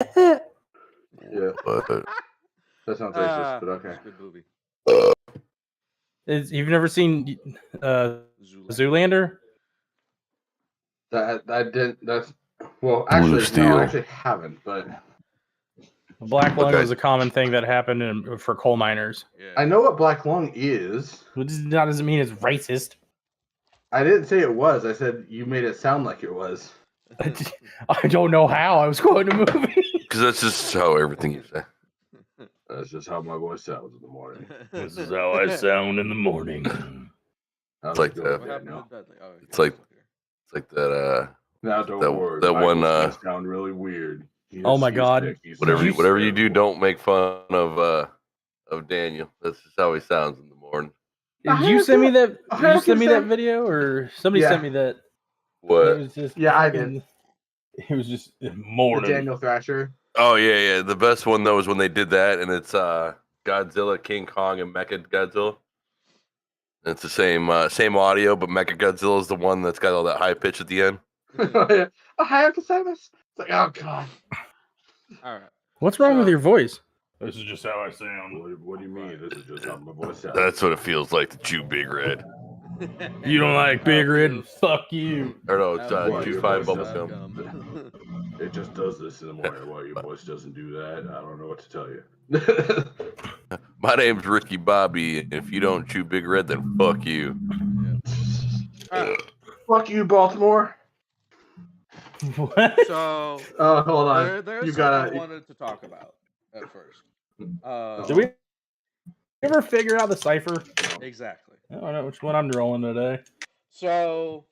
Yeah. That sounds racist, but okay. It's a good movie. You've never seen Zoolander? That's well, actually, no, I actually haven't, but Black lung was a common thing that happened for coal miners. Yeah. I know what black lung is. Which doesn't mean it's racist. I didn't say it was. I said you made it sound like it was. I don't know how. I was quoting a movie. Because that's just how everything you say. That's just how my voice sounds in the morning. This is how I sound in the morning. It's like that. It's like that. Now don't worry. That one. Sound really weird. Oh my God! Whatever you do, don't make fun of Daniel. That's just how he sounds in the morning. Did you send me that? Did you send me that video, or somebody sent me that? What? It was just I did. It was just morning. The Daniel Thrasher. Oh yeah. The best one though is when they did that, and it's Godzilla, King Kong, and Mecha Godzilla. It's the same audio, but Mecha Godzilla is the one that's got all that high pitch at the end. It's like, oh God. All right. What's wrong with your voice? This is just how I sound. What do you mean? This is just how my voice sounds. That's what it feels like to chew Big Red. You don't like Big Red? Fuck you. Or no, it's chew fine bubblegum. It just does this in the morning. Well, your voice doesn't do that. I don't know what to tell you. My name's Ricky Bobby, and if you don't chew Big Red, then fuck you. Fuck you, Baltimore. What? So, hold on. There's something I wanted to talk about at first. Did we ever figure out the cipher? Exactly. I don't know which one I'm rolling today. So,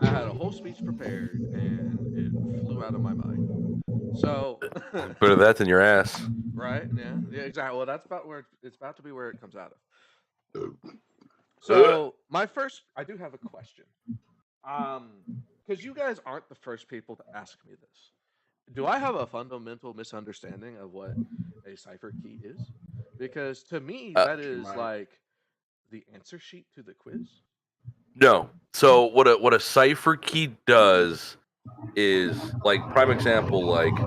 I had a whole speech prepared, and it flew out of my mind. So, Better that than your ass. Right? Yeah, exactly. Well, that's about where it's about to be where it comes out of. So, I do have a question. Because you guys aren't the first people to ask me this. Do I have a fundamental misunderstanding of what a cipher key is? Because to me, that is like the answer sheet to the quiz. No. So what a cipher key does is, like, prime example, like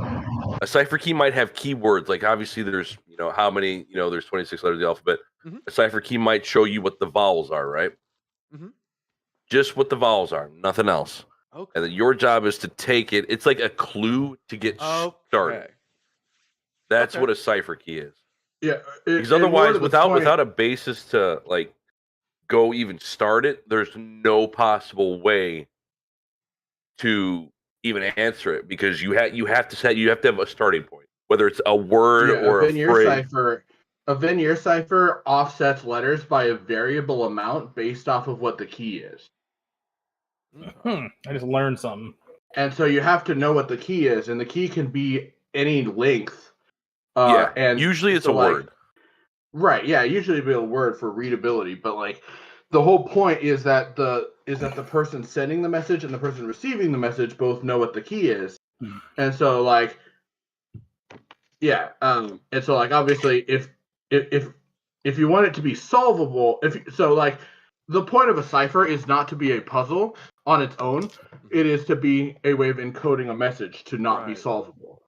a cipher key might have keywords. Like, obviously there's, how many, there's 26 letters of the alphabet. Mm-hmm. A cipher key might show you what the vowels are, right? Mm-hmm. Just what the vowels are, nothing else. Okay. And then your job is to take it. It's like a clue to get started. That's what a cipher key is. Yeah. Because otherwise, without a basis to like go even start it, there's no possible way to even answer it, because you have to have a starting point, whether it's a word or a phrase. A Venn cipher offsets letters by a variable amount based off of what the key is. I just learned something. And so you have to know what the key is, and the key can be any length. And usually it's a word. Right, yeah, usually it'll be a word for readability, but like the whole point is that the person sending the message and the person receiving the message both know what the key is. And so like and so like obviously if you want it to be solvable, the point of a cipher is not to be a puzzle on its own. It is to be a way of encoding a message to not be solvable.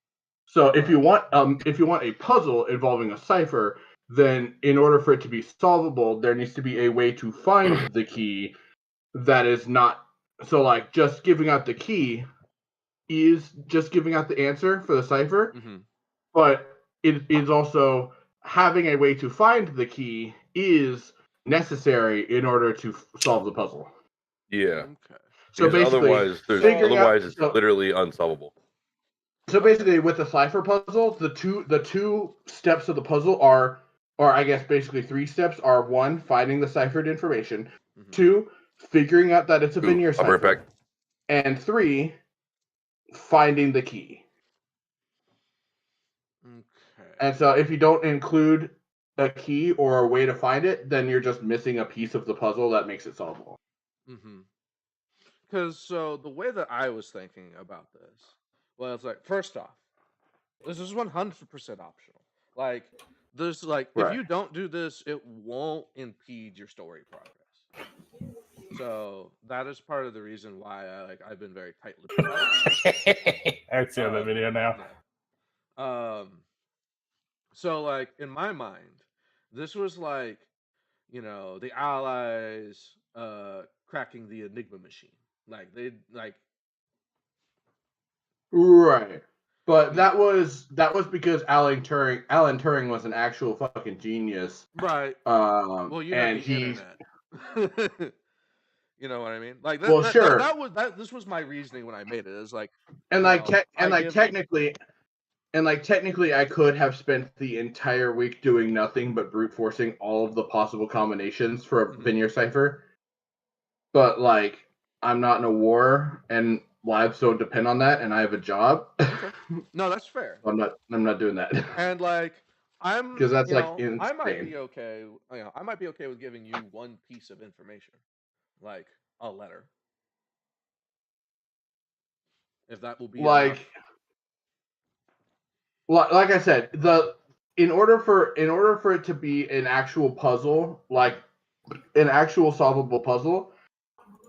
So if you want a puzzle involving a cipher, then in order for it to be solvable, there needs to be a way to find the key that is not. So like just giving out the key is just giving out the answer for the cipher, but it is also having a way to find the key is necessary in order to solve the puzzle. Yeah. Okay. So basically, otherwise it's literally unsolvable. So basically, with the cipher puzzle, the two steps of the puzzle are I guess basically three steps are: one, finding the ciphered information; two, figuring out that it's a Venn cipher; I'll be right back. And three, finding the key. Okay. And so, if you don't include a key or a way to find it, then you're just missing a piece of the puzzle that makes it solvable. Because so the way that I was thinking about this was like, first off, this is 100% optional. Like, there's like, if you don't do this, it won't impede your story progress. So that is part of the reason why I've been very tight-lipped about it. I see the video now. Yeah. So like in my mind, this was like, the Allies cracking the Enigma machine. Like they like Right. But Yeah. that was because Alan Turing was an actual fucking genius. right. Well, And the he internet. You know what I mean? Like Well, sure. this was my reasoning when I made it. It's like and you like know, technically I could have spent the entire week doing nothing but brute forcing all of the possible combinations for a Mhm. Veneer cipher. But like I'm not in a war and lives don't depend on that and I have a job. Okay. No, that's fair. I'm not doing that. And like I'm, Because that's like I might insane. be okay. I might be okay with giving you one piece of information, like a letter, if that will be enough. Like I said, in order for it to be an actual puzzle, like an actual solvable puzzle,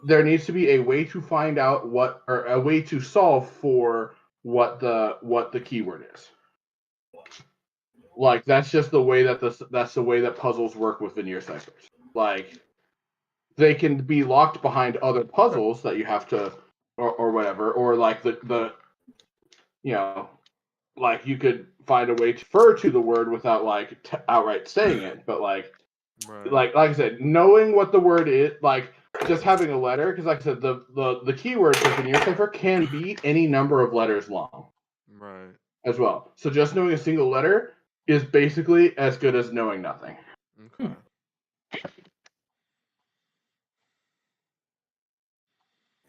there needs to be a way to find out or a way to solve for what the keyword is. Like that's just the way that's the way that puzzles work with Veneer ciphers. Like they can be locked behind other puzzles that you have to or whatever, or like the like you could find a way to refer to the word without like outright saying it, but like like I said, knowing what the word is, like just having a letter, because like I said, the keyword for Veneer cipher can be any number of letters long, Right. as well. So just knowing a single letter is basically as good as knowing nothing. Okay.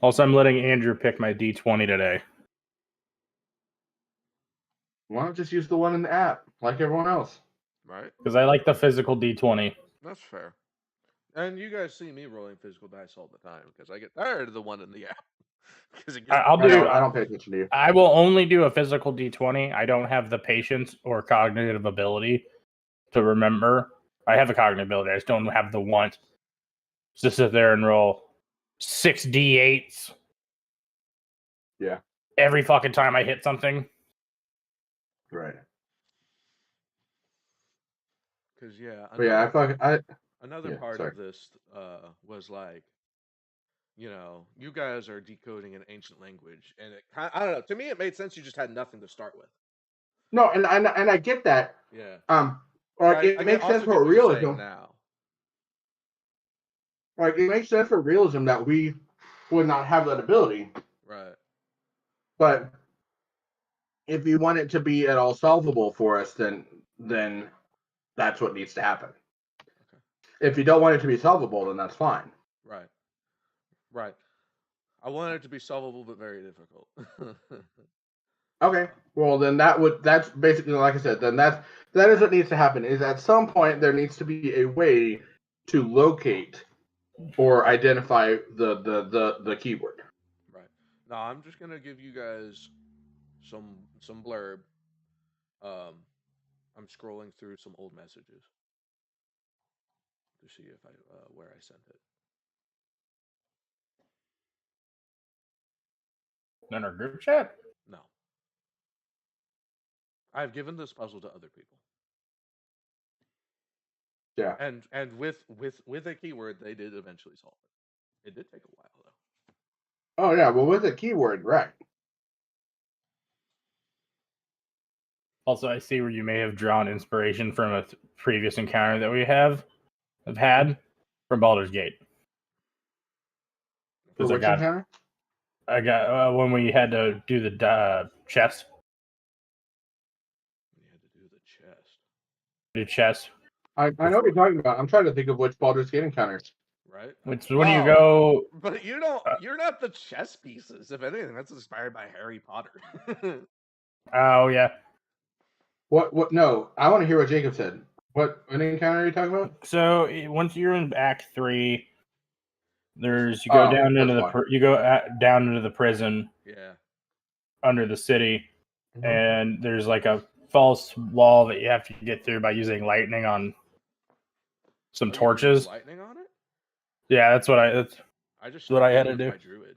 Also, I'm letting Andrew pick my D20 today. Why not just use the one in the app like everyone else? Right. Because I like the physical D20. That's fair. And you guys see me rolling physical dice all the time because I get tired of the one in the app. Because I don't pay attention to you. I will only do a physical D20. I don't have the patience or cognitive ability to remember. I have the cognitive ability. I just don't have the want to sit there and roll 6 D8s. Yeah. Every fucking time I hit something. Right. Because another part of this was like, you guys are decoding an ancient language, and I don't know. To me, it made sense. You just had nothing to start with. No, and I get that. Yeah. Or it makes sense for realism. Now. Like it makes sense for realism that we would not have that ability. Right. But if you want it to be at all solvable for us, then that's what needs to happen. Okay. If you don't want it to be solvable, then that's fine. Right. Right. I want it to be solvable, but very difficult. Okay. Well, then that's basically, like I said, then that is what needs to happen. Is at some point there needs to be a way to locate or identify the keyword. Right. Now I'm just gonna give you guys some blurb. I'm scrolling through some old messages to see if where I sent it. In our group chat? No. I've given this puzzle to other people. Yeah. And with a keyword, they did eventually solve it. It did take a while though. Oh yeah, well with a keyword, right. Also, I see where you may have drawn inspiration from a previous encounter that we have had from Baldur's Gate. For which encounter? I got when we had to do the chest. We had to do the chest. Do chest. I know what you're talking about. I'm trying to think of which Baldur's Gate encounter. Right. Which when you go, but you don't. You're not the chess pieces. If anything, that's inspired by Harry Potter. oh yeah. What? No, I want to hear what Jacob said. What encounter are you talking about? So once you're in Act 3, you go down into down into the prison. Yeah. Under the city, and there's like a false wall that you have to get through by using lightning on some torches. Lightning on it? Yeah, that's what I just That's what I had streamed to with do. my druid.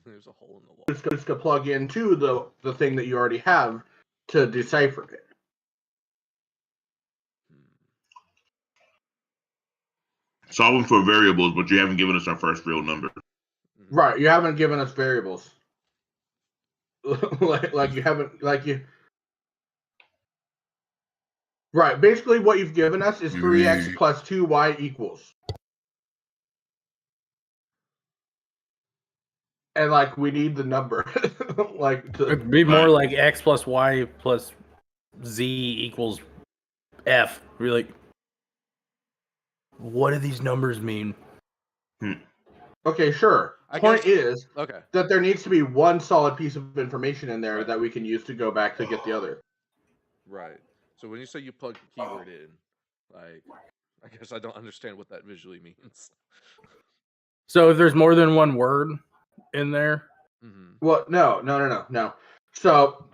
There's a hole in the wall. Just to plug into the thing that you already have to decipher it. Solving for variables, but you haven't given us our first real number. Right, you haven't given us variables. like you haven't Right, basically what you've given us is 3x plus 2y equals. And like we need the number. It'd be more like x plus y plus z equals f. We're like, what do these numbers mean? Okay, sure. Point is Okay. that there needs to be one solid piece of information in there that we can use to go back to get the other. Right. So when you say you plug the keyword in, like, I guess I don't understand what that visually means. So if there's more than one word in there, Well, no. So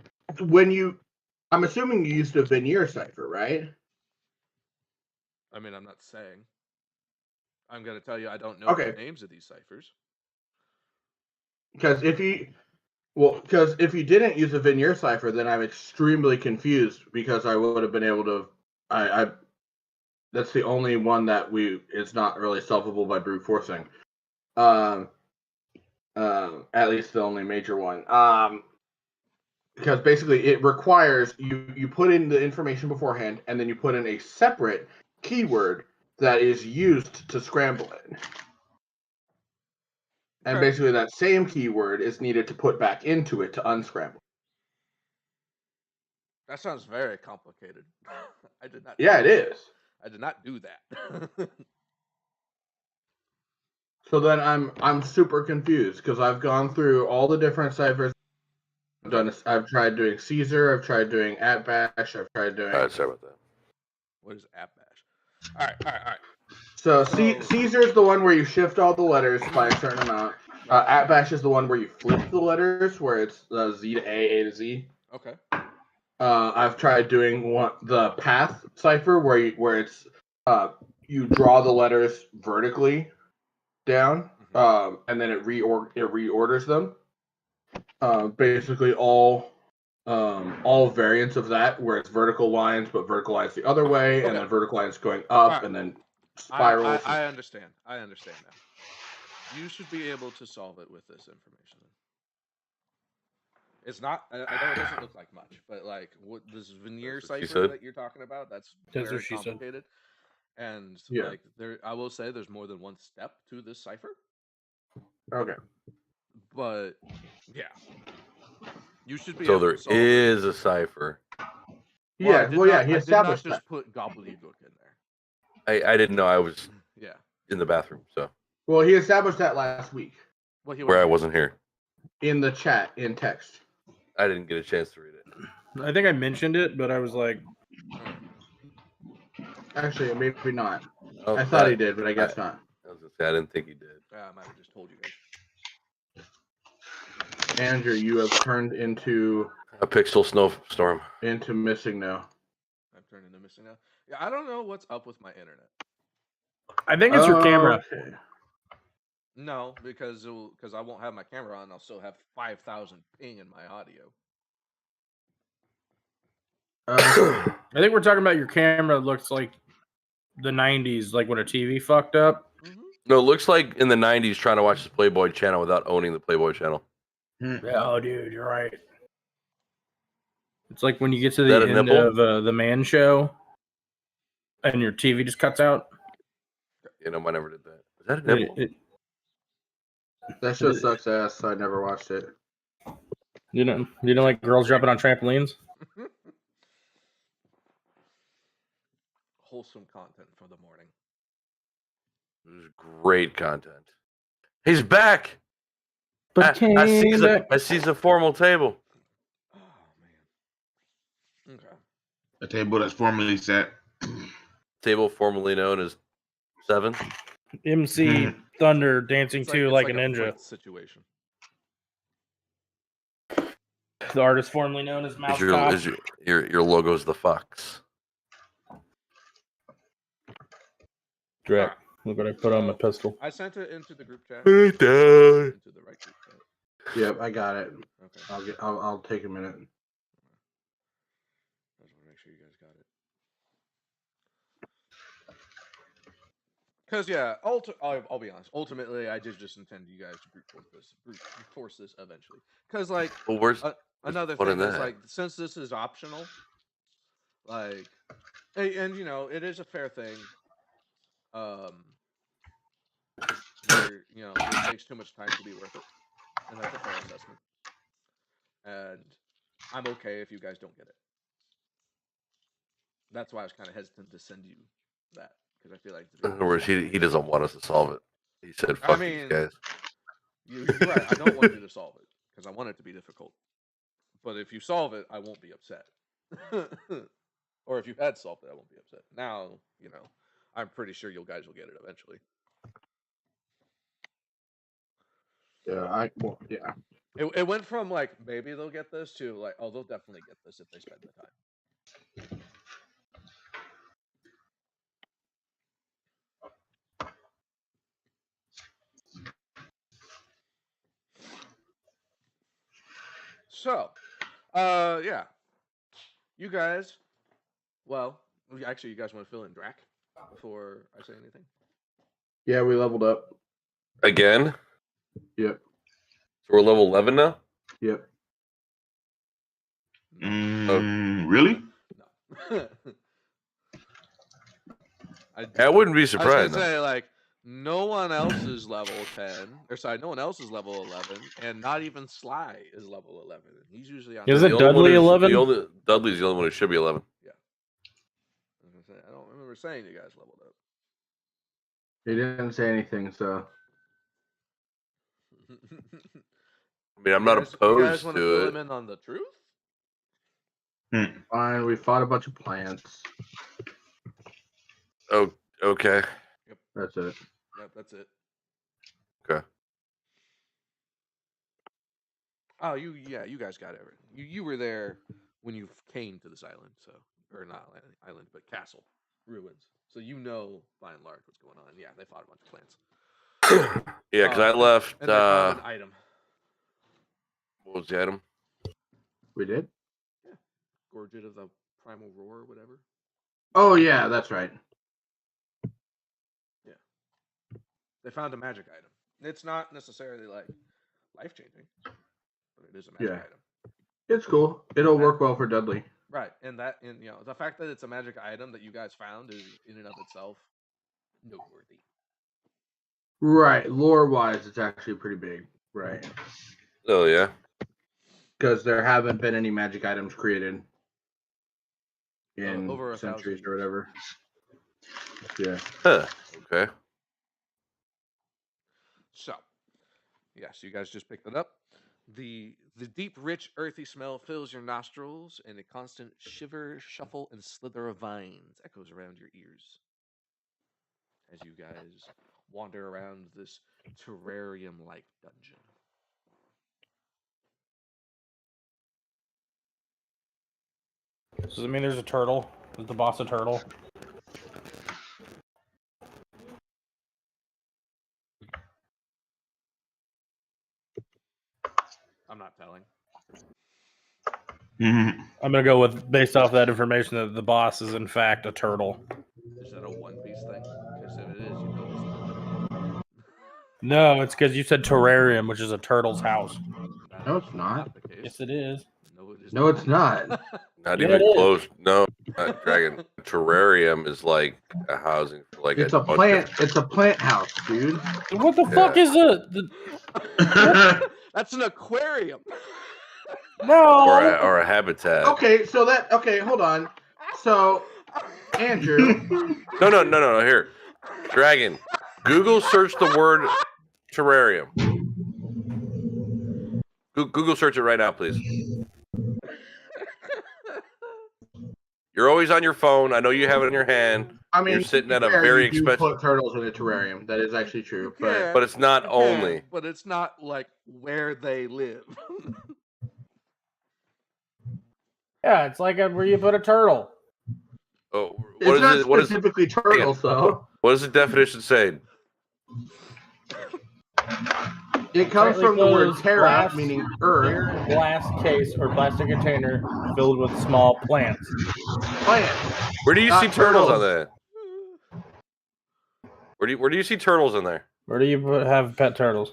I'm assuming you used a veneer cipher, right? I mean, I'm not saying. I'm going to tell you I don't know Okay. the names of these ciphers. Because if you didn't use a veneer cipher, then I'm extremely confused because I would have been able to. That's the only one that it's not really solvable by brute forcing. At least the only major one. Because basically it requires you put in the information beforehand, and then you put in a separate keyword that is used to scramble it. And basically that same keyword is needed to put back into it to unscramble. That sounds very complicated. I did not. Yeah, it is. I did not do that. So then I'm super confused because I've gone through all the different ciphers. I've tried doing Caesar. I've tried doing @bash. I've tried doing. All right, sorry about that. What is @bash? All right. So Caesar is the one where you shift all the letters by a certain amount. @bash is the one where you flip the letters, where it's Z to A to Z. Okay. I've tried doing the path cipher where it's you draw the letters vertically down, and then it reorders them. Basically all variants of that where it's vertical lines, but vertical lines the other way, and then vertical lines going up, and then spirals. I understand. I understand now. You should be able to solve it with this information. It's not. I know it doesn't look like much, but like what this veneer cipher that you're talking about, that's very complicated. And like I will say there's more than one step to this cipher. Okay. But yeah, you should be. So able there to solve is a cipher. Yeah. He established I did not just that. put gobbledygook in there. I didn't know I was. Yeah. In the bathroom. So. Well, he established that last week. Well, where I wasn't here. In the chat, in text. I didn't get a chance to read it. I think I mentioned it, but I was like, actually, maybe not. Oh, I thought he did, but I guess not. I was gonna say I didn't think he did. I might have just told you guys. Andrew, you have turned into a pixel snowstorm. Into missing now. I've turned into missing now. Yeah, I don't know what's up with my internet. I think it's your camera. Okay. No, because I won't have my camera on. I'll still have 5,000 ping in my audio. I think we're talking about your camera. Looks like the 90s, like when a TV fucked up. No, it looks like in the 90s trying to watch the Playboy channel without owning the Playboy channel. Yeah, oh, dude, you're right. It's like when you get to the end of the Man Show and your TV just cuts out. You know, I never did that. Is that a nipple? That show sucks ass, so I never watched it. You know like girls jumping on trampolines? Wholesome content for the morning. This is great content. He's back. But I see the formal table. Oh man. Okay. A table that's formerly set. Table formerly known as 7. MC Thunder dancing to like a ninja. Situation. The artist formerly known as Mouse Top. Your logo's the fox. Correct. Look what I put on my pistol. I sent it into the group chat. Right there. Into the right group chat. Yep, I got it. Okay. I'll take a minute. I just want to make sure you guys got it. Because yeah, I'll be honest. Ultimately, I did just intend you guys to brute force this eventually. Because like, Well, where's another what in thing is that? like, since this is optional, like, and you know, it is a fair thing. Where you know it takes too much time to be worth it, and that's a fair assessment. And I'm okay if you guys don't get it. That's why I was kind of hesitant to send you that because I feel like In other words, he doesn't want us to solve it. He said, "Fuck these guys." You're right. I don't want you to solve it because I want it to be difficult. But if you solve it, I won't be upset. Or if you had solved it, I won't be upset. Now, you know, I'm pretty sure you guys will get it eventually. Yeah, It went from like maybe they'll get this to like, oh, they'll definitely get this if they spend the time. So, yeah, you guys. Well, actually, you guys want to fill in Drac before I say anything? Yeah, we leveled up. Again? Yep. So we're level 11 now? Yep. Really? No. I wouldn't be I was surprised. gonna say like no one else is level 10, or sorry, no one else is level 11, and not even Sly is level 11. He's usually on. Is The it only one Dudley who's- 11? Dudley's the only one who should be 11. Yeah. I don't remember saying you guys leveled up. He didn't say anything, so. I mean, I'm not You guys opposed want to to fill it. him in on the truth? Fine, we fought a bunch of plants. Oh, okay. That's it. Yep, that's it. Okay. Oh, you guys got everything. You were there when you came to this island, so or not island, but castle ruins. So you know by and large what's going on. Yeah, they fought a bunch of plants. Yeah, because I left. And they found an item. What was the item? We did? Yeah. Gorget of the Primal Roar or whatever. Oh, yeah, that's right. Yeah. They found a magic item. It's not necessarily like life changing, but it is a magic item. It's cool. It'll work well for Dudley. Right. And you know, the fact that it's a magic item that you guys found is in and of itself noteworthy. Right. Lore-wise, it's actually pretty big. Right. Oh, yeah. Because there haven't been any magic items created in over centuries 1,000 or whatever. Yeah. Huh. Okay. So, yes, you guys just picked it up. The deep, rich, earthy smell fills your nostrils, and a constant shiver, shuffle, and slither of vines echoes around your ears as you guys wander around this terrarium-like dungeon. Does it mean there's a turtle? Is the boss a turtle? I'm not telling. I'm gonna go with based off that information that the boss is in fact a turtle. Is that a One Piece thing? Because if it is, you know this. No, it's because you said terrarium, which is a turtle's house. No, it's not. The case. Yes, it is. No, it is. No, it's not. Not Yeah, even it is. close. No, not Dragon. Terrarium is like a housing for like It's a bunch plant. of- It's a plant house, dude. What the fuck is it? That's an aquarium. No. or a habitat. Okay, so hold on. So, Andrew. No. Here, Dragon. Google search the word terrarium. Google search it right now, please. You're always on your phone. I know you have it in your hand. I mean, You're sitting to at be a fair, very you do expensive. put turtles in a terrarium. That is actually true. You can. But it's not You only. can, but it's not like where they live. Yeah, it's like where you put a turtle. Oh, It's not specifically turtles, though. What does the definition say? It comes Tightly from the word closed terra, glass, meaning clear earth. glass case or plastic container filled with small plants. Plant. Where do you see turtles on turtles. that? Where do you see turtles in there? Where do you have pet turtles?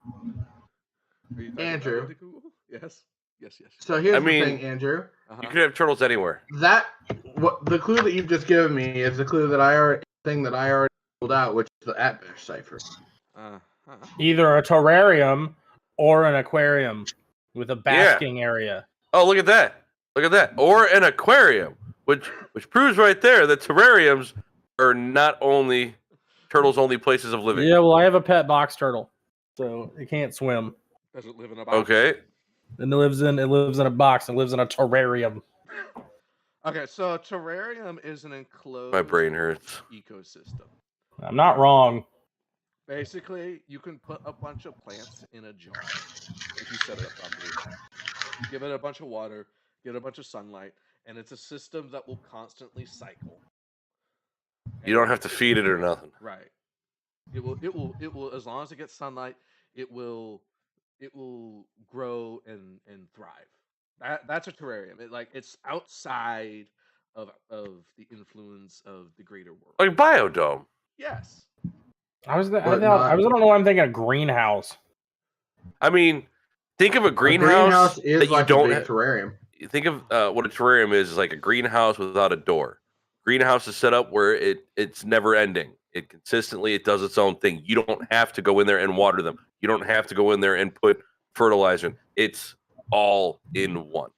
Are you typing Andrew. into Google? Yes. Yes. So here's I the mean- thing, Andrew. Uh-huh. You could have turtles anywhere. What the clue that you've just given me is the clue that I already pulled out, which is the Atbash cipher. Uh-huh. Either a terrarium or an aquarium with a basking area. Oh, look at that! Look at that! Or an aquarium, which proves right there that terrariums are not only turtles' only places of living. Yeah, well, I have a pet box turtle, so it can't swim. Does it live in a box? Okay. And it lives in a box. It lives in a terrarium. Okay, so a terrarium is an enclosed My brain hurts. ecosystem. I'm not wrong. Basically, you can put a bunch of plants in a jar if you set it up properly. Give it a bunch of water, get a bunch of sunlight, and it's a system that will constantly cycle. You don't have to feed it or nothing. Right. It will as long as it gets sunlight, it will grow and thrive. That's a terrarium. It's outside of the influence of the greater world. Like biodome. Yes. I don't But know why I'm thinking a greenhouse. I mean, think of a A greenhouse, is that you like don't a big terrarium. think of what a terrarium is like a greenhouse without a door. Greenhouse is set up where it's never ending. It does its own thing. You don't have to go in there and water them. You don't have to go in there and put fertilizer in. It's all in one.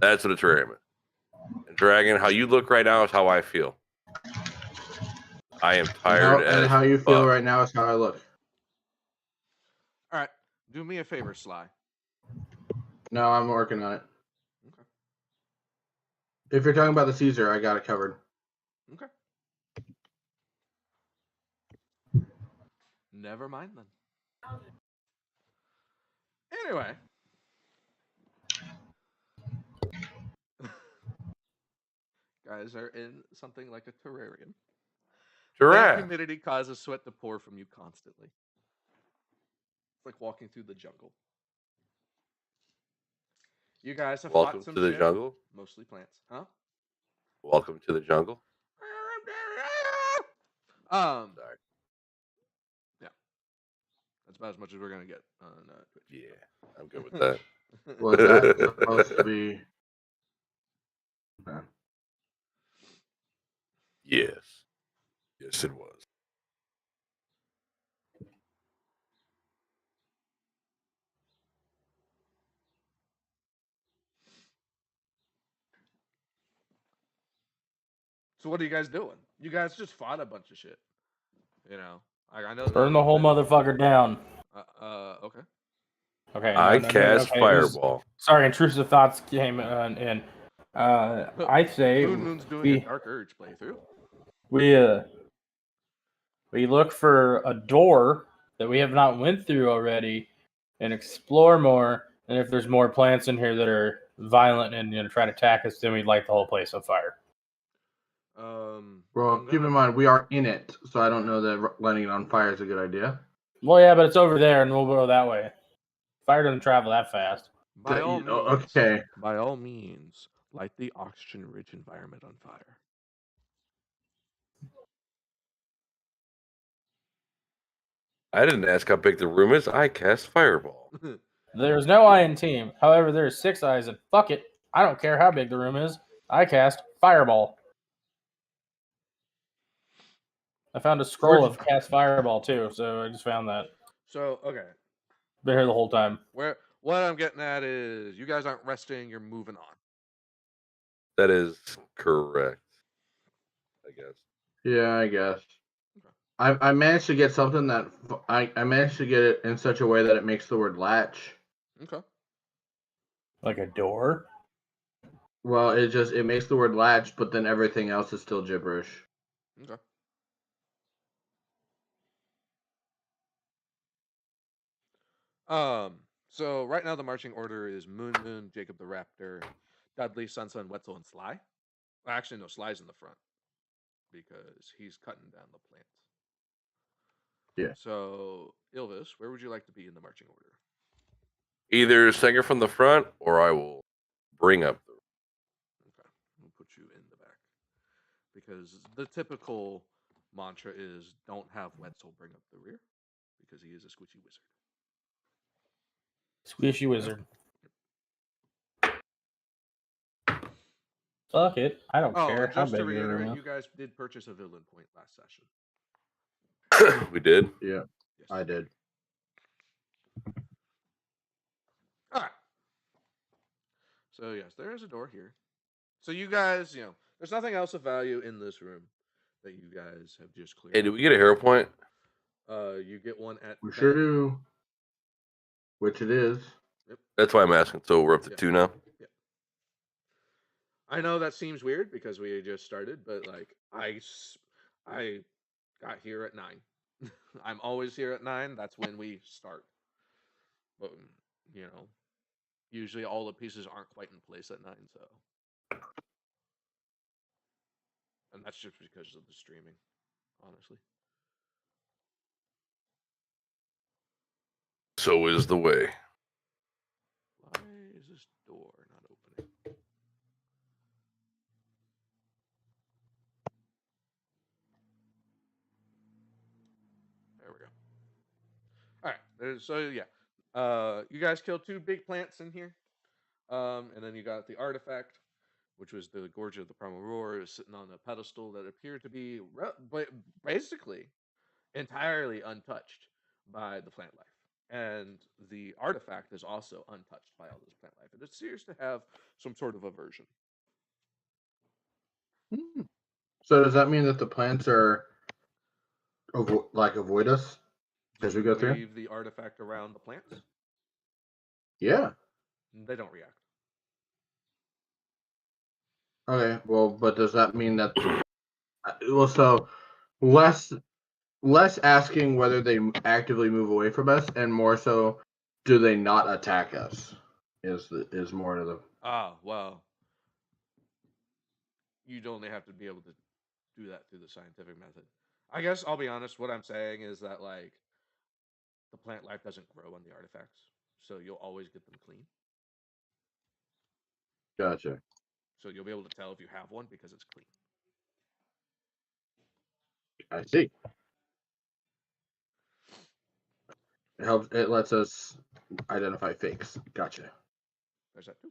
That's what a terrarium is. And Dragon, how you look right now is how I feel. I am tired And as how you feel fuck. right now is how I look. All right. Do me a favor, Sly. No, I'm working on it. Okay. If you're talking about the Caesar, I got it covered. Okay. Never mind then. Anyway. Guys are in something like a terrarium. Plant Giraffe. humidity causes sweat to pour from you constantly. It's like walking through the jungle. You guys have Welcome fought some to the shit, jungle. mostly plants, huh? Welcome to the jungle. Sorry. Sorry. That's about as much as we're gonna get on Twitch. Yeah, I'm good with that. Was that supposed to be? Yes. Yes, it was. So what are you guys doing? You guys just fought a bunch of shit. You know, I know. Burn the whole motherfucker down. Okay. Okay. I no, cast okay, fireball. Sorry, intrusive thoughts came in. I say Moon's doing we- a Dark Urge playthrough. we look for a door that we have not went through already, and explore more. And if there's more plants in here that are violent and try to attack us, then we'd light the whole place on fire. Well, keep in mind we are in it, so I don't know that lighting it on fire is a good idea. Well, yeah, but it's over there, and we'll go that way. Fire doesn't travel that fast. By all means, Okay. By all means, light the oxygen-rich environment on fire. I didn't ask how big the room is. I cast fireball. There's no eye in team. However, there's 6 eyes, and fuck it. I don't care how big the room is. I cast fireball. I found a scroll of cast fireball too, so I just found that. So, okay. Been here the whole time. What I'm getting at is you guys aren't resting, you're moving on. That is correct. I guess. Yeah, I guess. I managed to get something that I managed to get it in such a way that it makes the word latch. Okay. Like a door? Well, it makes the word latch, but then everything else is still gibberish. Okay. So right now the marching order is Moon, Jacob the Raptor, Dudley, Sansa, and Wetzel and Sly. Well, actually, no, Sly's in the front. because he's cutting down the plants. Yeah. So, Ilvis, where would you like to be in the marching order? Either second from the front, or I will bring up the. Okay, we'll put you in the back because the typical mantra is don't have Wetzel bring up the rear because he is a squishy wizard. Squishy wizard. Fuck it. I don't Oh, care and how just to big the room reiterate, is. you guys did purchase a villain point last session. We did. Yeah, Yes. I did. All right. So yes, there is a door here. So you guys, there's nothing else of value in this room that you guys have just cleared. Hey, did we get a hero point? You get one at. We 10. sure do. Which it is. That's why I'm asking. So we're up to Yeah. 2 now. Yeah. I know that seems weird because we just started, but like I got here at 9. I'm always here at 9. That's when we start. But usually all the pieces aren't quite in place at 9, so. And that's just because of the streaming, honestly. So is the way. Why is this door not opening? There we go. All right. So yeah, you guys killed 2 big plants in here, and then you got the artifact, which was the Gorge of the Primal Roar, sitting on a pedestal that appeared to be basically entirely untouched by the plant life. And the artifact is also untouched by all this plant life. And it appears to have some sort of aversion. So does that mean that the plants are avoid us as we go through? Leave the artifact around the plants. Yeah. They don't react. Okay. Well, but does that mean that? Well, so less asking whether they actively move away from us, and more so, do they not attack us? Is more to the. Well, you'd only have to be able to do that through the scientific method. I guess I'll be honest. What I'm saying is that like the plant life doesn't grow on the artifacts, so you'll always get them clean. Gotcha. So you'll be able to tell if you have one because it's clean. I see. It helps. It lets us identify fakes. Gotcha. There's that too.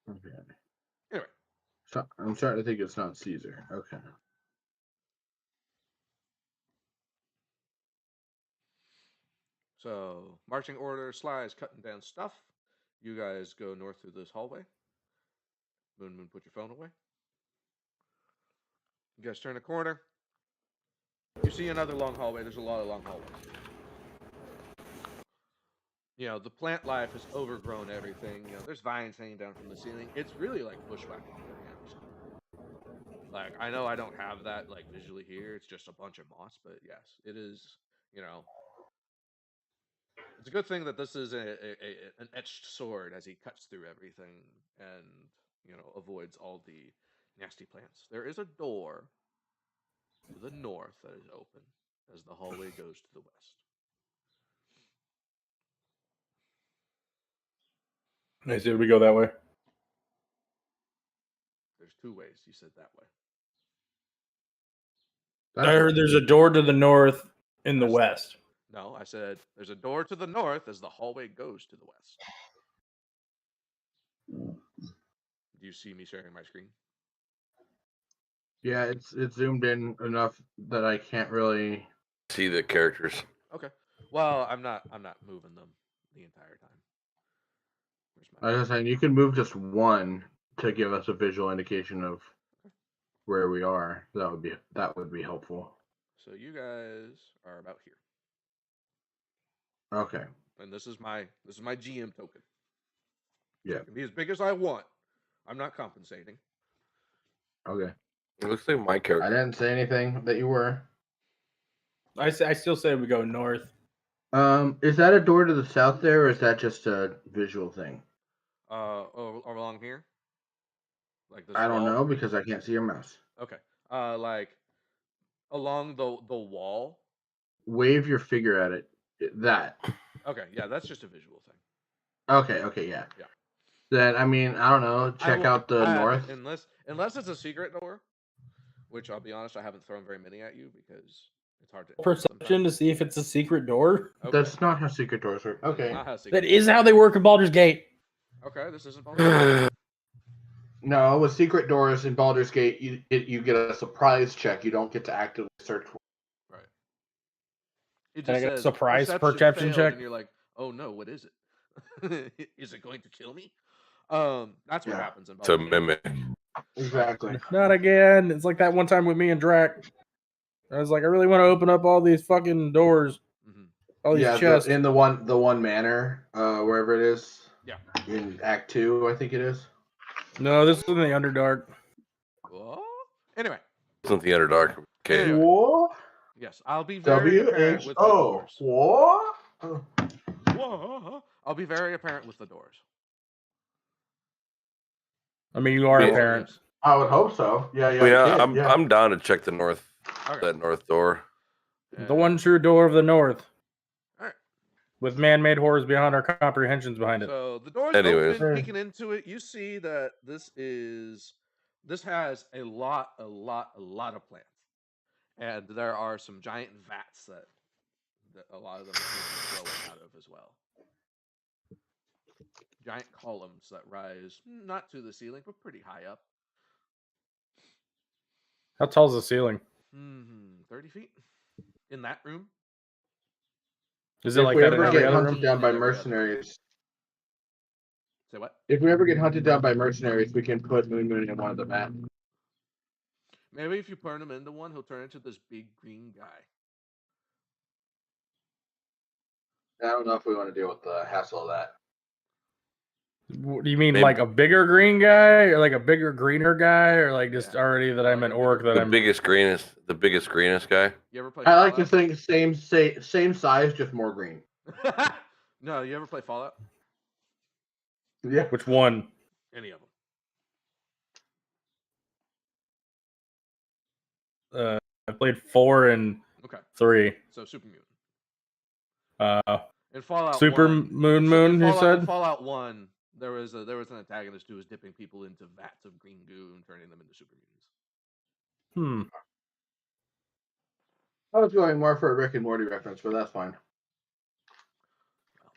Okay. Anyway. So I'm starting to think it's not Caesar. Okay. So, marching order, Sly is cutting down stuff. You guys go north through this hallway. Moon, put your phone away. You guys turn a corner. You see another long hallway. There's a lot of long hallways. The plant life has overgrown everything. There's vines hanging down from the ceiling. It's really like bushwhacking, to be honest. Like, I know I don't have that like visually here. It's just a bunch of moss, but yes, it is. It's a good thing that this is an etched sword as he cuts through everything and avoids all the nasty plants. There is a door to the north that is open as the hallway goes to the west. I said we go that way. There's 2 ways. You said that way. I heard there's a door to the north in the That's- west. No, I said there's a door to the north as the hallway goes to the west. Do you see me sharing my screen? Yeah, it's zoomed in enough that I can't really See the characters. Okay. Well, I'm not moving them the entire time. I was saying you can move just one to give us a visual indication of where we are. That would be helpful. So you guys are about here. Okay. And this is my GM token. Yeah. It can be as big as I want. I'm not compensating. Okay. It looks like my I character. didn't say anything that you were. I still say we go north. Is that a door to the south there, or is that just a visual thing? Along here. Like this I don't wall? know because I can't see your mouse. Okay. Like along the wall. Wave your figure at it. That. Okay, yeah, that's just a visual thing. Okay, yeah. Yeah. Then I mean, I don't know. Check out the north. Unless it's a secret door, which I'll be honest, I haven't thrown very many at you because it's hard to Perception sometimes. to see if it's a secret door. Okay. That's not how secret doors work. Okay. Not how secret That is how they work in Baldur's Gate. Okay, this isn't Baldur's Gate. No, with secret doors in Baldur's Gate, you get a surprise check. You don't get to actively search for. Right. It Can I just get a says surprise perception failed, check? and you're like, oh no, what is it? Is it going to kill me? That's what Yeah. happens in To Baldur's Gate. mimic. Exactly. Not again. It's like that one time with me and Drac. I was like, I really want to open up all these fucking doors, Mhm. all these Yeah, chests. in the one manor, wherever it is. Yeah. In Act 2, I think it is. No, this is in the Underdark. What? Anyway, It's not the Underdark. Okay. Anyway. What? yes, I'll be very apparent with the WHO. doors. What? Oh. Whoa. I'll be very apparent with the doors. I mean, you are Yeah. a parent. Yes. I would hope so. Yeah, I mean, yeah. I'm down to check the north, Okay. that north door. The one true door of the north. Alright. With man-made horrors beyond our comprehensions behind it. So the door's Anyways. open, peeking into it. You see that this has a lot of plants, and there are some giant vats that a lot of them seem to be flowing out of as well. Giant columns that rise not to the ceiling, but pretty high up. How tall's the ceiling? 30 feet in that room. Is it If like we that in ever every get other hunted room? down by In every other room. mercenaries, Say what? if we ever get hunted down by mercenaries, we can put Moon in one of the vats. Maybe if you turn him into one, he'll turn into this big green guy. I don't know if we want to deal with the hassle of that. Do you mean Maybe- like a bigger green guy, or like a bigger greener guy, or like just Yeah. already that Like I'm a an orc that The I'm biggest greenest guy. You ever play I like to Fallout? think same size, just more green. No, you ever play Fallout? Yeah. Which one? Any of them. I played 4 and Okay, 3. so Super Mutant. Uh, In Fallout Super 1, Moon, in you Fallout, in said? Fallout 1, there was an antagonist who was dipping people into vats of green goo and turning them into super mutants. I was going more for a Rick and Morty reference, but that's fine.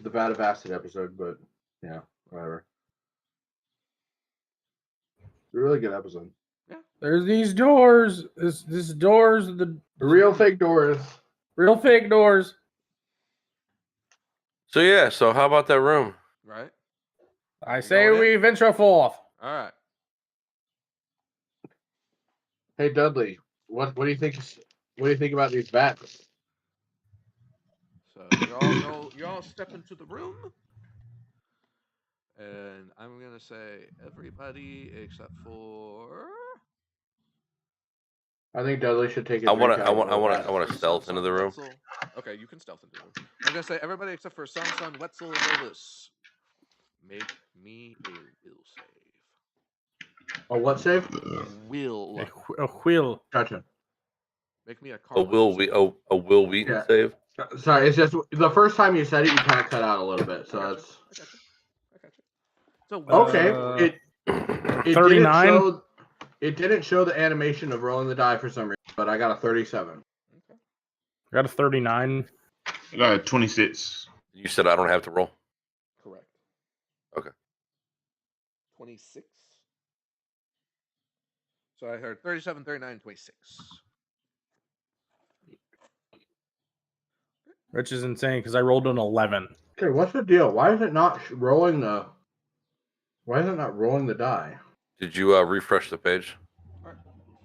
The Vat of Acid episode, but yeah, whatever. It's a really good episode. There's these doors. This doors, the Real fake doors. real fake doors. So yeah, so how about that room? Right? I say going in? we venture forth. All right. Hey Dudley, what do you think? What do you think about these vats? So you all step into the room, and I'm gonna say everybody except for. I think Dudley should take his I wanna drink out of the vat. I wanna stealth into the room. Wetzel. Okay, you can stealth into the room. I'm gonna say everybody except for Sun, Wetzel, and Otis. Make me a will save. A what save? Will. A wheel. Gotcha. Make me a A car. Will Wheaton Yeah. save. Sorry, it's just the first time you said it, you kind of cut out a little bit, so I that's got you. So okay. It 39? It didn't show the animation of rolling the die for some reason, but I got a 37. Okay. I got a 39. I got a 26. You said I don't have to roll. Correct. Okay. 26. So I heard 37, 39, 26. Which is insane because I rolled an 11. Okay, what's the deal? Why is it not rolling the? Why is it not rolling the die? Did you refresh the page?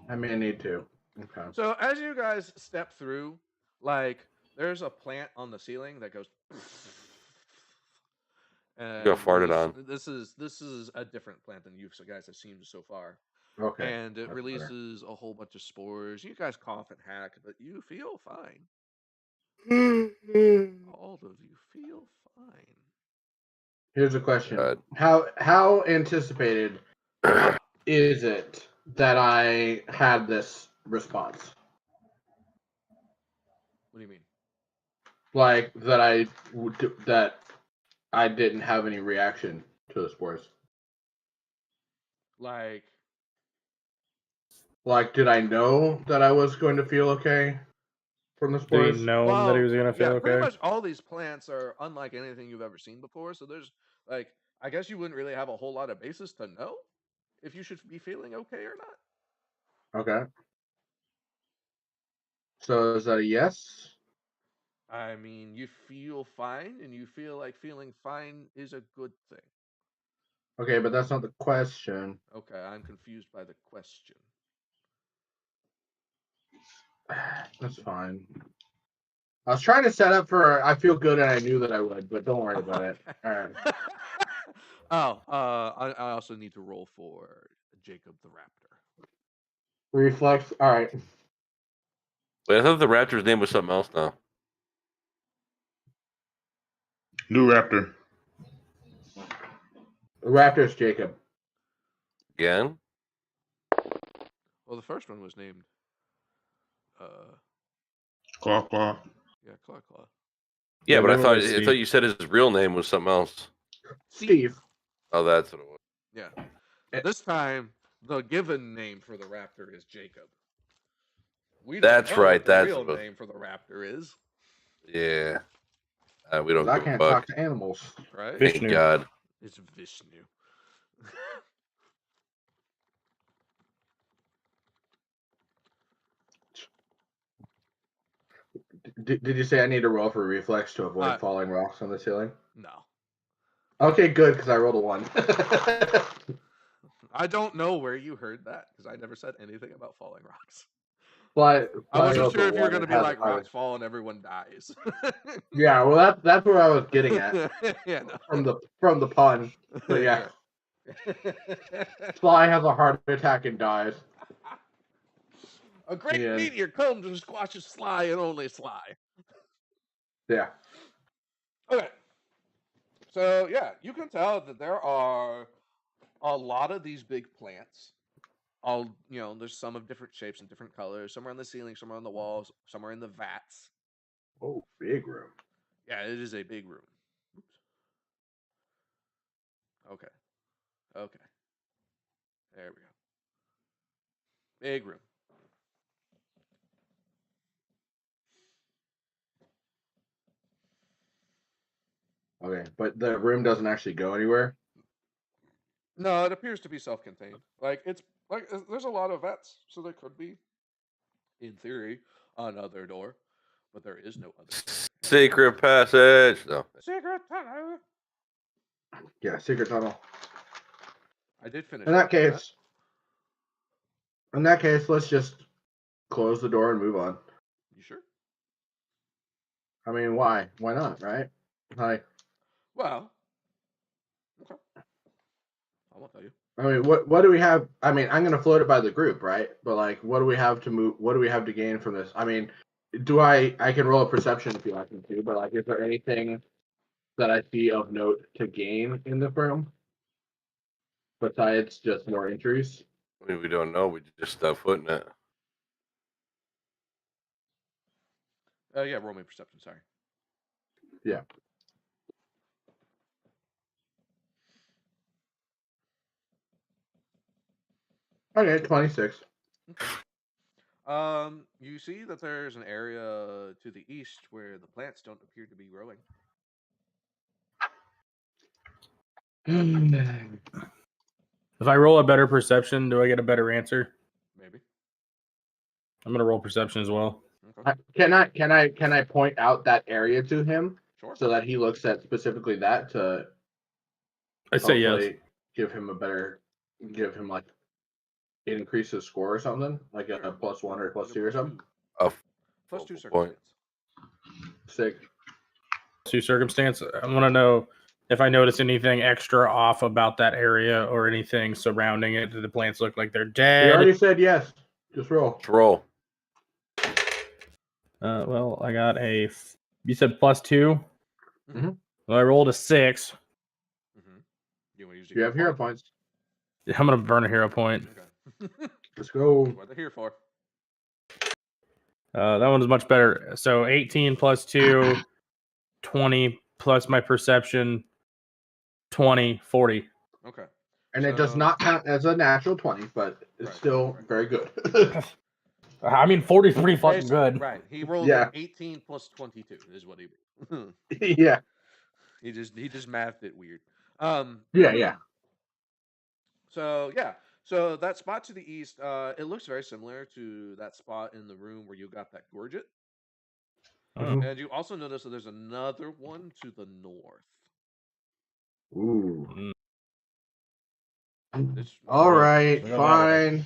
I may need to. Okay. So as you guys step through, like there's a plant on the ceiling that goes. And got farted on. This is a different plant than you guys have seen so far. Okay. And it that's releases a whole bunch of spores. You guys cough and hack, but you feel fine. All of you feel fine. Here's a question: God. How anticipated is it that I had this response? What do you mean? Like that I didn't have any reaction to the spores. Like, Like, did I know that I was going to feel okay from the Did spores? he know that he was gonna feel yeah, okay? pretty much all these plants are unlike anything you've ever seen before. So there's like, I guess you wouldn't really have a whole lot of basis to know if you should be feeling okay or not. Okay. So is that a yes? I mean, you feel fine, and you feel like feeling fine is a good thing. Okay, but that's not the question. Okay, I'm confused by the question. That's fine. I was trying to set up for I feel good and I knew that I would, but don't worry about it. All right. I also need to roll for Jacob the Raptor. Reflex. All right. Wait, I thought the Raptor's name was something else now. New Raptor. Raptor's Jacob. Again? Well, the first one was named, Claw, claw. yeah, Claw Claw. Yeah, Yeah, but I we thought were Steve. you said his real name was something else. Steve. Oh, that's what it was. Yeah. This time, the given name for the raptor is Jacob. We don't That's know right, what the that's real what- name for the raptor is, Yeah. We don't I give a can't fuck. talk to animals. right? Fish- Thank Vishnu. God. It's Vishnu. Did you say I need to roll for reflex to avoid falling rocks on the ceiling? No. Okay, good, because I rolled a 1. I don't know where you heard that, because I never said anything about falling rocks. But I wasn't sure if you were going to be like, rocks fall and everyone dies. Yeah, well, that's where I was getting at Yeah, no. from the pun. But yeah, Sly has a heart attack and dies. A great Yeah. meteor comes and squashes Sly and only Sly. Yeah. Okay. So, yeah, you can tell that there are a lot of these big plants. There's some of different shapes and different colors. Some are on the ceiling, some are on the walls, some are in the vats. Oh, big room. Yeah, it is a big room. Oops. Okay. Okay. There we go. Big room. Okay, but the room doesn't actually go anywhere. No, it appears to be self-contained. Like it's like there's a lot of vats, so there could be, in theory, another door, but there is no other door. Secret passage. No. Secret tunnel. Yeah, secret tunnel. I did finish. In that case, let's just close the door and move on. You sure? I mean, why? Why not, right? Like, Well, okay. I won't tell you. I mean, what do we have? I mean, I'm gonna float it by the group, right? But like, what do we have to move? What do we have to gain from this? I mean, I can roll a perception if you like me to, but like, is there anything that I see of note to gain in the room besides just more entries? I mean, we don't know. We just stuff footing it. Yeah, roll me perception. Sorry. Yeah. Okay, 26. You see that there's an area to the east where the plants don't appear to be growing. If I roll a better perception, do I get a better answer? Maybe. I'm gonna roll perception as well. Okay. Can I point out that area to him Sure. so that he looks at specifically that to I say yes. hopefully give him like increase his score or something, like a +1 or +2 or something. A Plus 2 focal point. circumstance. Sick. To circumstance, I want to know if I notice anything extra off about that area or anything surrounding it. Do the plants look like they're He dead? already said yes. Just roll. Let's roll. Well, I got you said +2. Mhm. Well, I rolled a 6. Mm-hmm. You want to use You have hero points. I'm gonna burn a hero point. Okay. Let's go. That's what they're here for. That one's much better. So 18 plus 2, 20 plus my perception, 20, 40. Okay. And it does So- not count as a natural 20, but it's Right, still right. very good. I mean, 40 is pretty fucking Basically, good. Right. He rolled Yeah. an 18 plus 22 is what he rolled. Yeah. he just mathed it weird. Yeah. So yeah. So that spot to the east, it looks very similar to that spot in the room where you got that gorget. Mhm. And you also notice that there's another one to the north. Ooh. This- All right, Look at that. fine.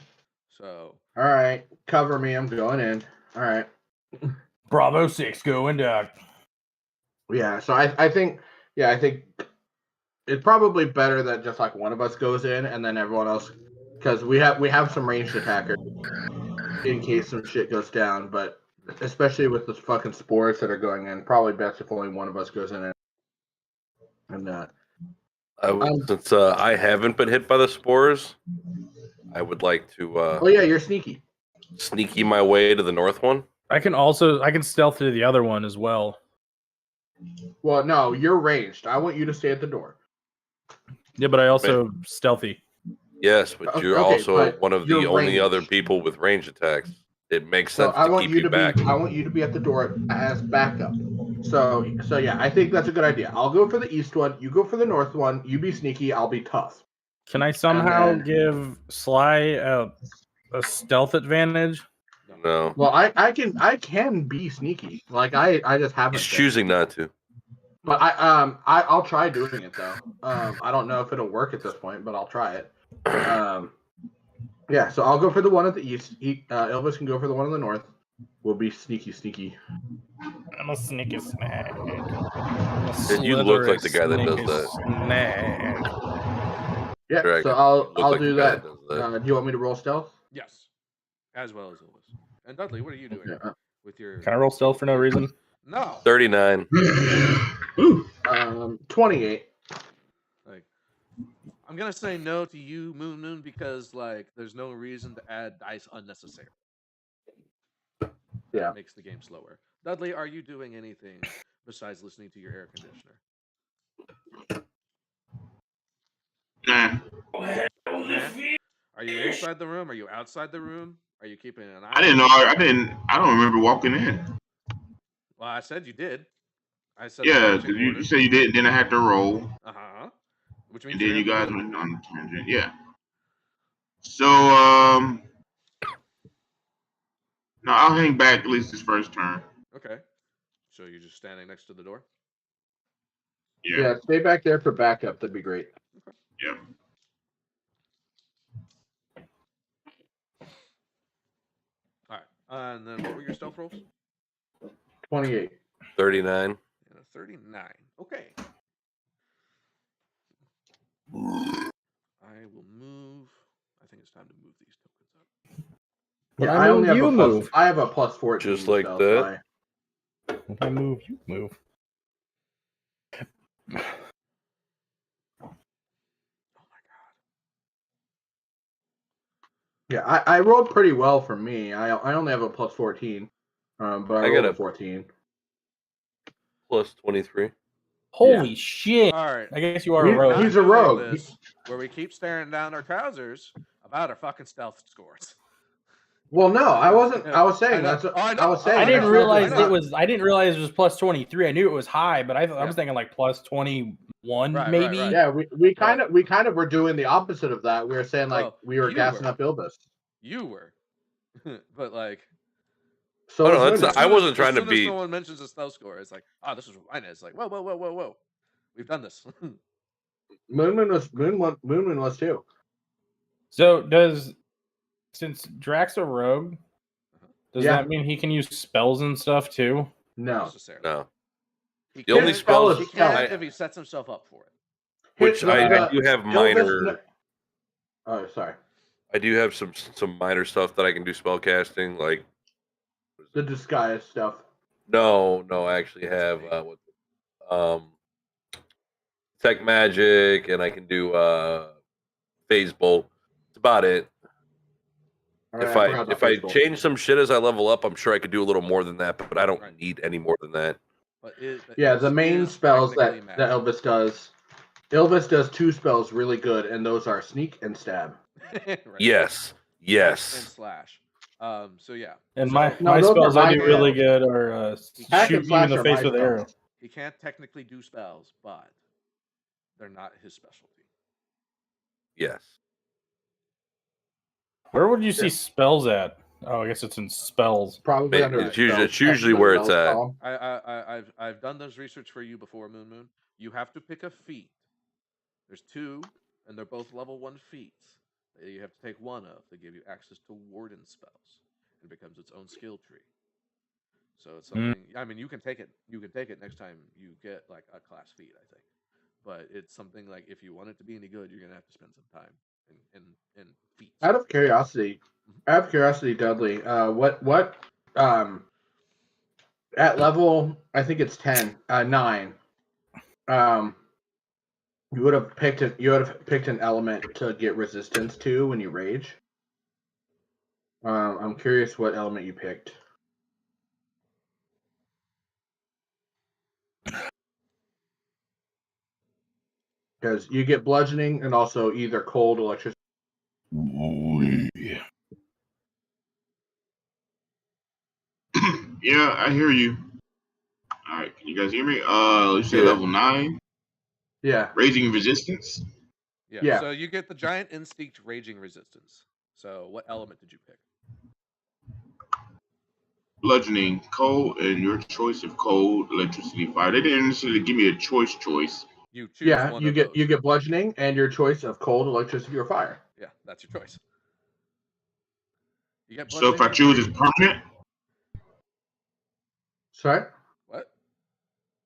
So All right, cover me. I'm going in. All right. Bravo 6 going down. Yeah. So I think it's probably better that just like one of us goes in and then everyone else, because we have some ranged attackers in case some shit goes down. But especially with the fucking spores that are going in, probably best if only one of us goes in. And Since I haven't been hit by the spores, I would like to oh yeah, you're sneaky. sneaky my way to the north one. I can stealth to the other one as well. Well, no, you're ranged. I want you to stay at the door. Yeah, but I also stealthy. Yes, but you're Okay, also but one of the you're only ranged. other people with range attacks. It makes So sense I to want keep you to you back. I want you to be at the door as backup. So yeah, I think that's a good idea. I'll go for the east one. You go for the north one. You be sneaky. I'll be tough. Can I somehow then- give Sly a stealth advantage? No, Well, I can be sneaky. Like I just haven't. he's been. choosing not to. But I'll try doing it though. I don't know if it'll work at this point, but I'll try it. Yeah. So I'll go for the one at the east. Elvis can go for the one in the north. We'll be sneaky. I'm a sneaky snag. And you look like the guy that does that. Snag. Yeah. Dragon, So you I'll look like do the guy that. does that. Do you want me to roll stealth? yes, as well as Ilvis. And Dudley, what are you doing Yeah. with your? Can I roll stealth for no reason? No. 39. 28. Like, I'm gonna say no to you, Moon, because like there's no reason to add dice unnecessarily. Yeah. It makes the game slower. Dudley, are you doing anything besides listening to your air conditioner? Nah. Yeah? Are you inside the room? Are you outside the room? Are you keeping an eye? I didn't know. I don't remember walking in. Well, I said you did. I said Yeah, you said you did. Then I had to roll, Which means and then you're you in the guys room. went on the tangent. Yeah. So no, I'll hang back at least this first turn. Okay. So you're just standing next to the door. Yeah. Stay back there for backup. That'd be great. Yeah. All right. And then what were your stealth rolls? 28. 39. And a 39. Okay. I will move. I think it's time to move these tokens up. When Yeah, I I only move, have you a plus. move. I have a plus 14. Just like so that? When I move, you move. Oh my god. Yeah, I rolled pretty well for me. I only have a plus 14, but I I rolled got a a- 14. Plus 23. Holy shit! All right. I guess you are He- a rogue. he's Not a doing rogue. this where we keep staring down our trousers about our fucking stealth scores. Well, no, I wasn't. I was I saying know. that's. What, Oh, I know. I was saying. I didn't that's not realize just it not- was. I didn't realize it was plus 23. I knew it was high, but I Yeah. was thinking like plus 21, Right, maybe. right. Yeah, we kind of were doing the opposite of that. We were saying like Well, we were you gassing were. up Ilbus. You were. But like, So Oh, no, was that's Moon. I wasn't trying as to soon be. as someone mentions a stealth score, it's like, oh, this is what mine is. Like, whoa. We've done this. Moon was too. So since Drax a rogue, does Yeah. that mean he can use spells and stuff too? No. necessarily. No. He The only can- spells- he can I- if he sets himself up for it. Which The- I the- do have Ilbus- minor. Oh, sorry. I do have some minor stuff that I can do spell casting. Like The disguise stuff. no, I actually have tech magic, and I can do phase bolt. That's about it. Alright, If forgot I about if I baseball. change some shit as I level up, I'm sure I could do a little more than that, but I don't Right. need any more than that. But Yeah, the it main is spells technically that magic. Elvis does. Elvis does 2 spells really good, and those are sneak and stab. Right. Yes. And Yes. slash. So yeah. And So my No, those are spells I my do really spells. good are Hack shoot and you in slash the are face my with an arrow. spells. he can't technically do spells, but they're not his specialty. Yes. Where would you see Yeah. spells at? Oh, I guess it's in spells. Probably Maybe under it's the usually- spells, it's usually the where it's spells at. column. I've done those research for you before, Moon Moon. You have to pick a feat. There's 2, and they're both level 1 feats that you have to take one of. They give you access to warden spells. It becomes its own skill tree. So it's something. I mean, you can take it. You can take it next time you get like a class feat, I think. But it's something like if you want it to be any good, you're gonna have to spend some time in feats. Out of curiosity, Dudley, what at level, I think it's 10, 9. You would have picked an element to get resistance to when you rage. I'm curious what element you picked. Because you get bludgeoning and also either cold, electricity. Yeah, I hear you. All right, can you guys hear me? You said Yeah. level 9, Yeah. raging resistance. Yeah. So you get the giant instinct raging resistance. So what element did you pick? Bludgeoning, cold, and your choice of cold, electricity, fire. They didn't necessarily give me a choice. You choose Yeah, one you of get those. you get bludgeoning and your choice of cold, electricity, or fire. Yeah, that's your choice. You get So if I bludgeoning choose, for it's free. permanent. Sorry? What?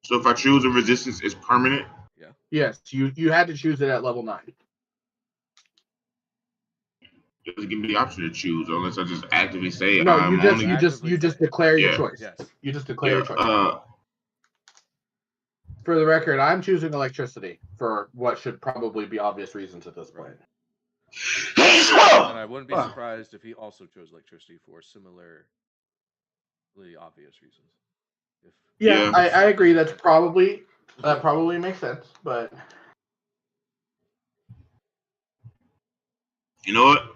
So if I choose a resistance, it's permanent. Yeah. Yes, you had to choose it at level 9. It doesn't give me the option to choose unless I just actively say No, I'm you just only. you just declare your Yeah. choice. Yes. You just declare Yeah. your choice. For the record, I'm choosing electricity for what should probably be obvious reasons at this point. And I wouldn't be surprised if he also chose electricity for similarly obvious reasons. Yeah, I agree. That probably makes sense, but You know what?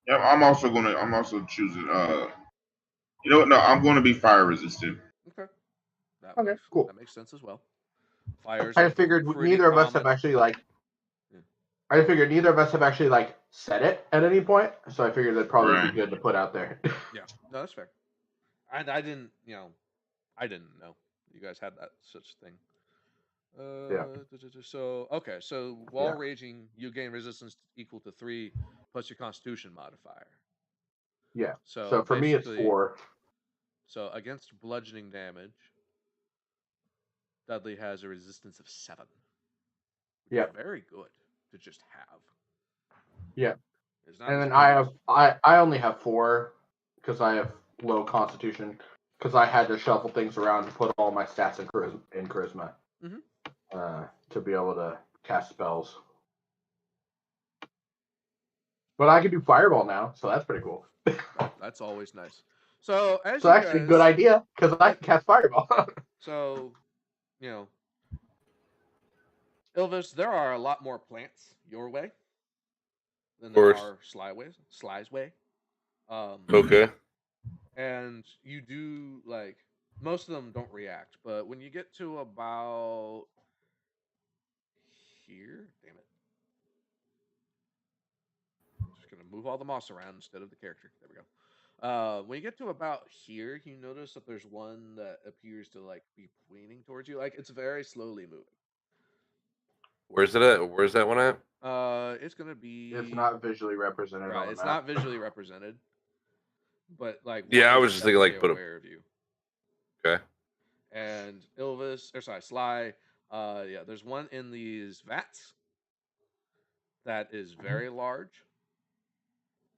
Yeah, I'm also choosing. You know what? No, I'm going to be fire resistant. Okay. Okay, cool. That makes sense as well. Fires. I figured neither of us have actually I figured neither of us have actually said it at any point, so I figured that'd probably be good to put out there. Yeah, no, that's fair. And I didn't know you guys had that such thing. Yeah. So okay, so while raging, you gain resistance equal to 3 plus your Constitution modifier. Yeah. So So for me, it's 4. So against bludgeoning damage, Dudley has a resistance of 7. Yeah. Very good to just have. Yeah. It's not And as then good I only have 4 because I have low Constitution because I had to shuffle things around to put all my stats in charisma to be able to cast spells. But I can do fireball now, so that's pretty cool. That's always nice. So so actually, good idea because I can cast fireball. So, Ilvis, there are a lot more plants your way than there are Sly's way. Okay. And you do most of them don't react, but when you get to about here, damn it. Just gonna move all the moss around instead of the character. There we go. When you get to about here, you notice that there's one that appears to be pointing towards you. It's very slowly moving. Where's it at? Where's that one at? It's gonna be. It's not visually represented. Right, it's not visually represented. But yeah, I was just thinking put aware of you. Okay. And Sly. There's one in these vats that is very large.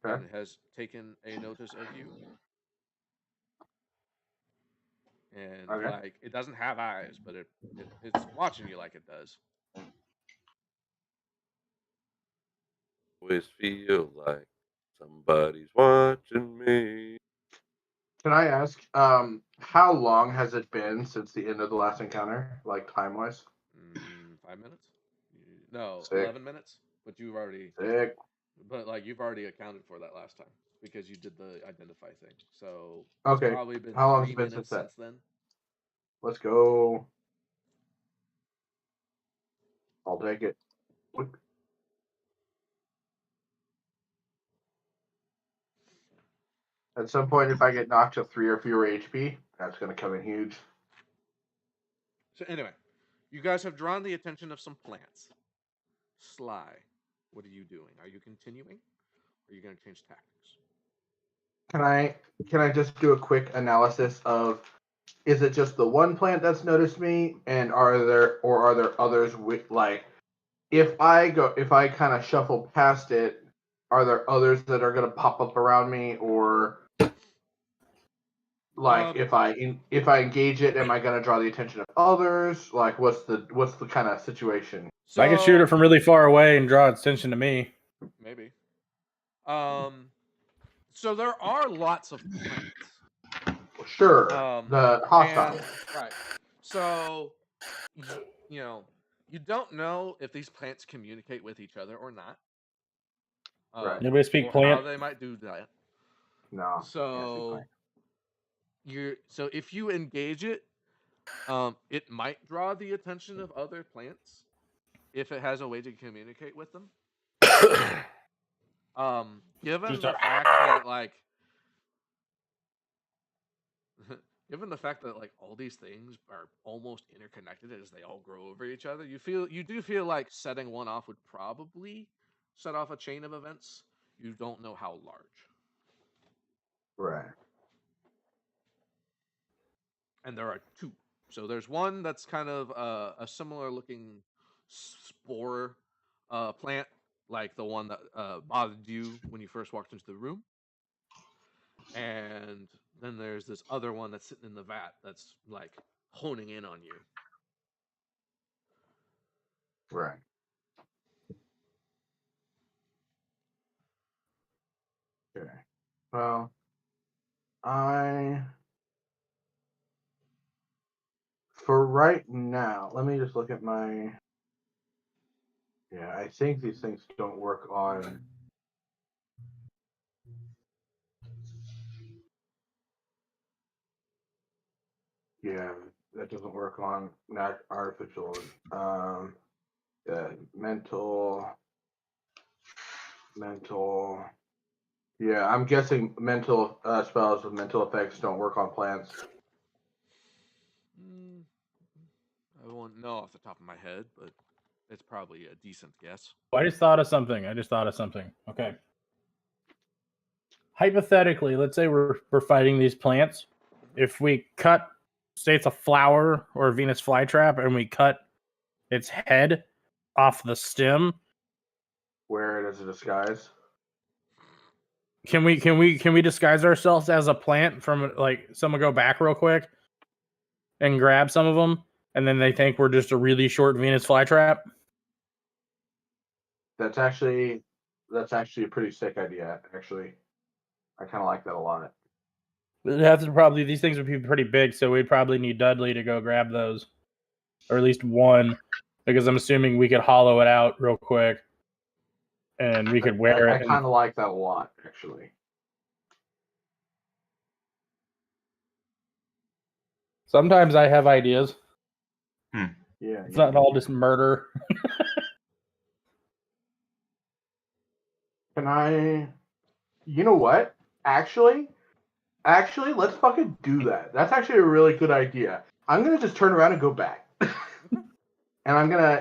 Okay. And has taken a notice of you. And it doesn't have eyes, but it's watching you like it does. always feel like somebody's watching me. Can I ask, how long has it been since the end of the last encounter, like time-wise? 5 minutes? No, Sick. 11 minutes. But you've already, Sick. but like you've already accounted for that last time because you did the identify thing. So Okay. it's probably been How long has 3 it been minutes since that? since then. Let's go. I'll take it. At some point, if I get knocked to 3 or fewer HP, that's going to come in huge. So anyway, you guys have drawn the attention of some plants. Sly, what are you doing? Are you continuing? Or are you going to change tactics? Can I just do a quick analysis of, is it just the one plant that's noticed me, and are there others with, like, if I kind of shuffle past it, are there others that are going to pop up around me, or like if I engage it, am I going to draw the attention of others? Like, what's the kind of situation? So, I can shoot it from really far away and draw its attention to me. Maybe. So there are lots of plants. Sure. The hostile. Right. So, you don't know if these plants communicate with each other or not. Right. Anybody speak or plant? how they might do that. No. So if you engage it, it might draw the attention of other plants if it has a way to communicate with them. Given Just the a- fact that like given the fact that like all these things are almost interconnected as they all grow over each other, you do feel like setting one off would probably set off a chain of events. You don't know how large. Right. And there are two. So there's one that's kind of a similar looking spore plant, like the one that bothered you when you first walked into the room. And then there's this other one that's sitting in the vat that's like honing in on you. Right. Okay. Well, for right now, let me just look at my. Yeah, I think these things don't work on. Yeah, that doesn't work on not artificial. Mental. Yeah, I'm guessing mental spells with mental effects don't work on plants. I won't know off the top of my head, but it's probably a decent guess. I just thought of something. Okay. Hypothetically, let's say we're fighting these plants. If we cut, say it's a flower or a Venus flytrap, and we cut its head off the stem, Wear it as a disguise. can we disguise ourselves as a plant from like someone go back real quick and grab some of them, and then they think we're just a really short Venus flytrap? That's actually a pretty sick idea. Actually, I kind of like that a lot. These things would be pretty big, so we'd probably need Dudley to go grab those, or at least one, because I'm assuming we could hollow it out real quick, and we could wear it. I kind of like that a lot, actually. Sometimes I have ideas. Yeah, It's not all just murder. Can I? You know what? Actually, let's fucking do that. That's actually a really good idea. I'm gonna just turn around and go back, and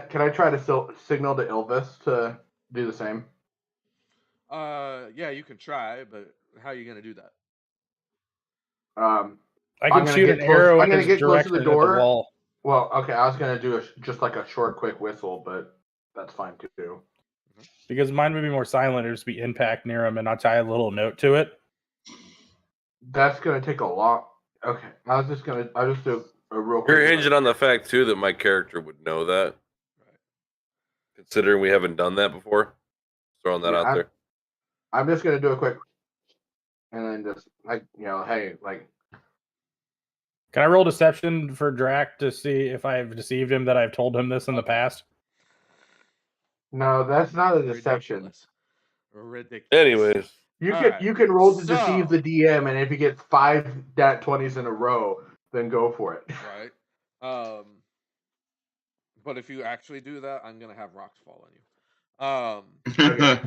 Can I try to signal to Ilvis to do the same? Yeah, you can try, but how are you gonna do that? I can shoot an arrow. I'm gonna get close to the door. Wall. Well, okay, I was gonna do just like a short, quick whistle, but that's fine too. Because mine would be more silent. It'd just be impact near him, and I'll tie a little note to it. That's gonna take a lot. Okay, I'll just do a real quick. You're hinging on the fact too that my character would know that, Right. considering we haven't done that before. throwing that Yeah, out there. I'm just gonna do a quick, and then just like hey, like. Can I roll deception for Drac to see if I've deceived him that I've told him this in the past? No, that's not a deception. Ridiculous. Anyways, You can roll to So- deceive the DM, and if he gets 5 nat 20s in a row, then go for it. Right. But if you actually do that, I'm gonna have rocks fall on you. Okay.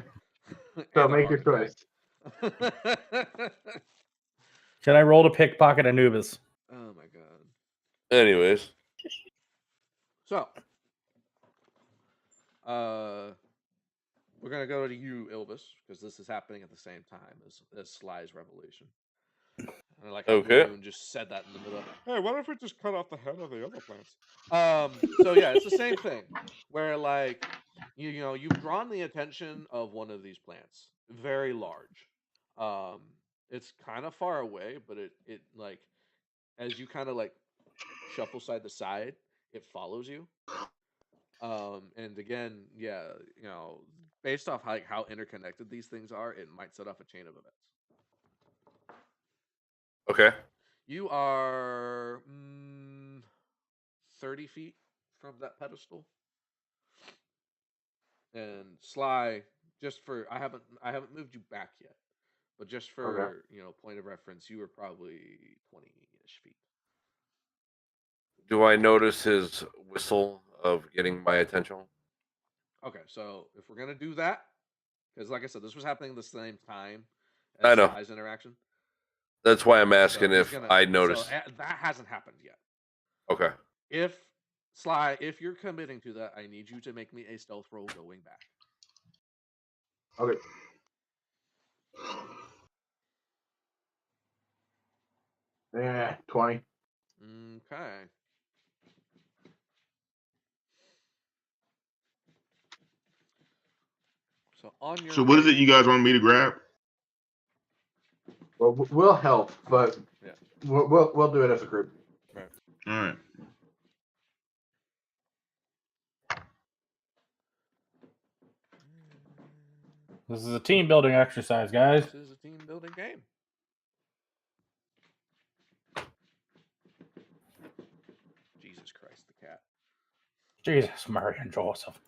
So and a make your heart choice. attack. Can I roll to pickpocket Anubis? Oh my god. anyways, So, we're gonna go to you, Ilvis, because this is happening at the same time as Sly's revelation. And like how Okay. Blue Moon just said that in the middle. Hey, what if we just cut off the head of the other plants? So yeah, it's the same thing where like you know you've drawn the attention of one of these plants, very large. It's kind of far away, but it like as you kind of like shuffle side to side, it follows you. And again, yeah, you know, based off like how interconnected these things are, it might set off a chain of events. okay. You are 30 feet from that pedestal, and Sly, just for I haven't moved you back yet, but just for point of reference, you were probably 20-ish feet. Do I notice his whistle of getting my attention? Okay, so if we're gonna do that, because like I said, this was happening at the same time I as know. Sly's interaction. That's why I'm asking So if I noticed. So that hasn't happened yet. Okay. If Sly, if you're committing to that, I need you to make me a stealth roll going back. Okay. Yeah, 20. Okay. So on your So what is way- it you guys want me to grab? Well, we'll help, but Yeah. we'll do it as a group. Right. All right. This is a team building exercise, guys. This is a team building game. Jesus Christ, the cat. Jesus, Mary and Joseph.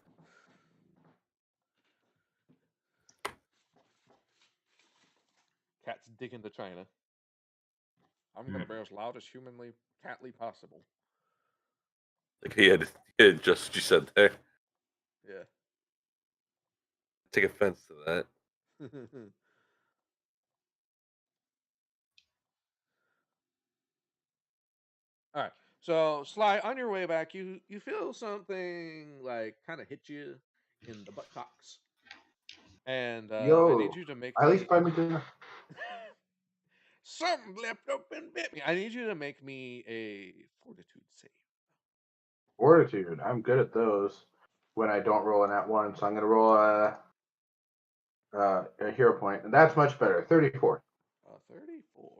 Cat's digging to China. I'm gonna be as loud as humanly catly possible. Like he had just you said there. Yeah. Take offense to that. All right. So Sly, on your way back, you feel something like kind of hit you in the buttocks, and I need you to make At me... least buy me dinner. Something leapt up and bit me. I need you to make me a fortitude save. Fortitude. I'm good at those when I don't roll an at one, so I'm going to roll a hero point, and that's much better. 34. 34.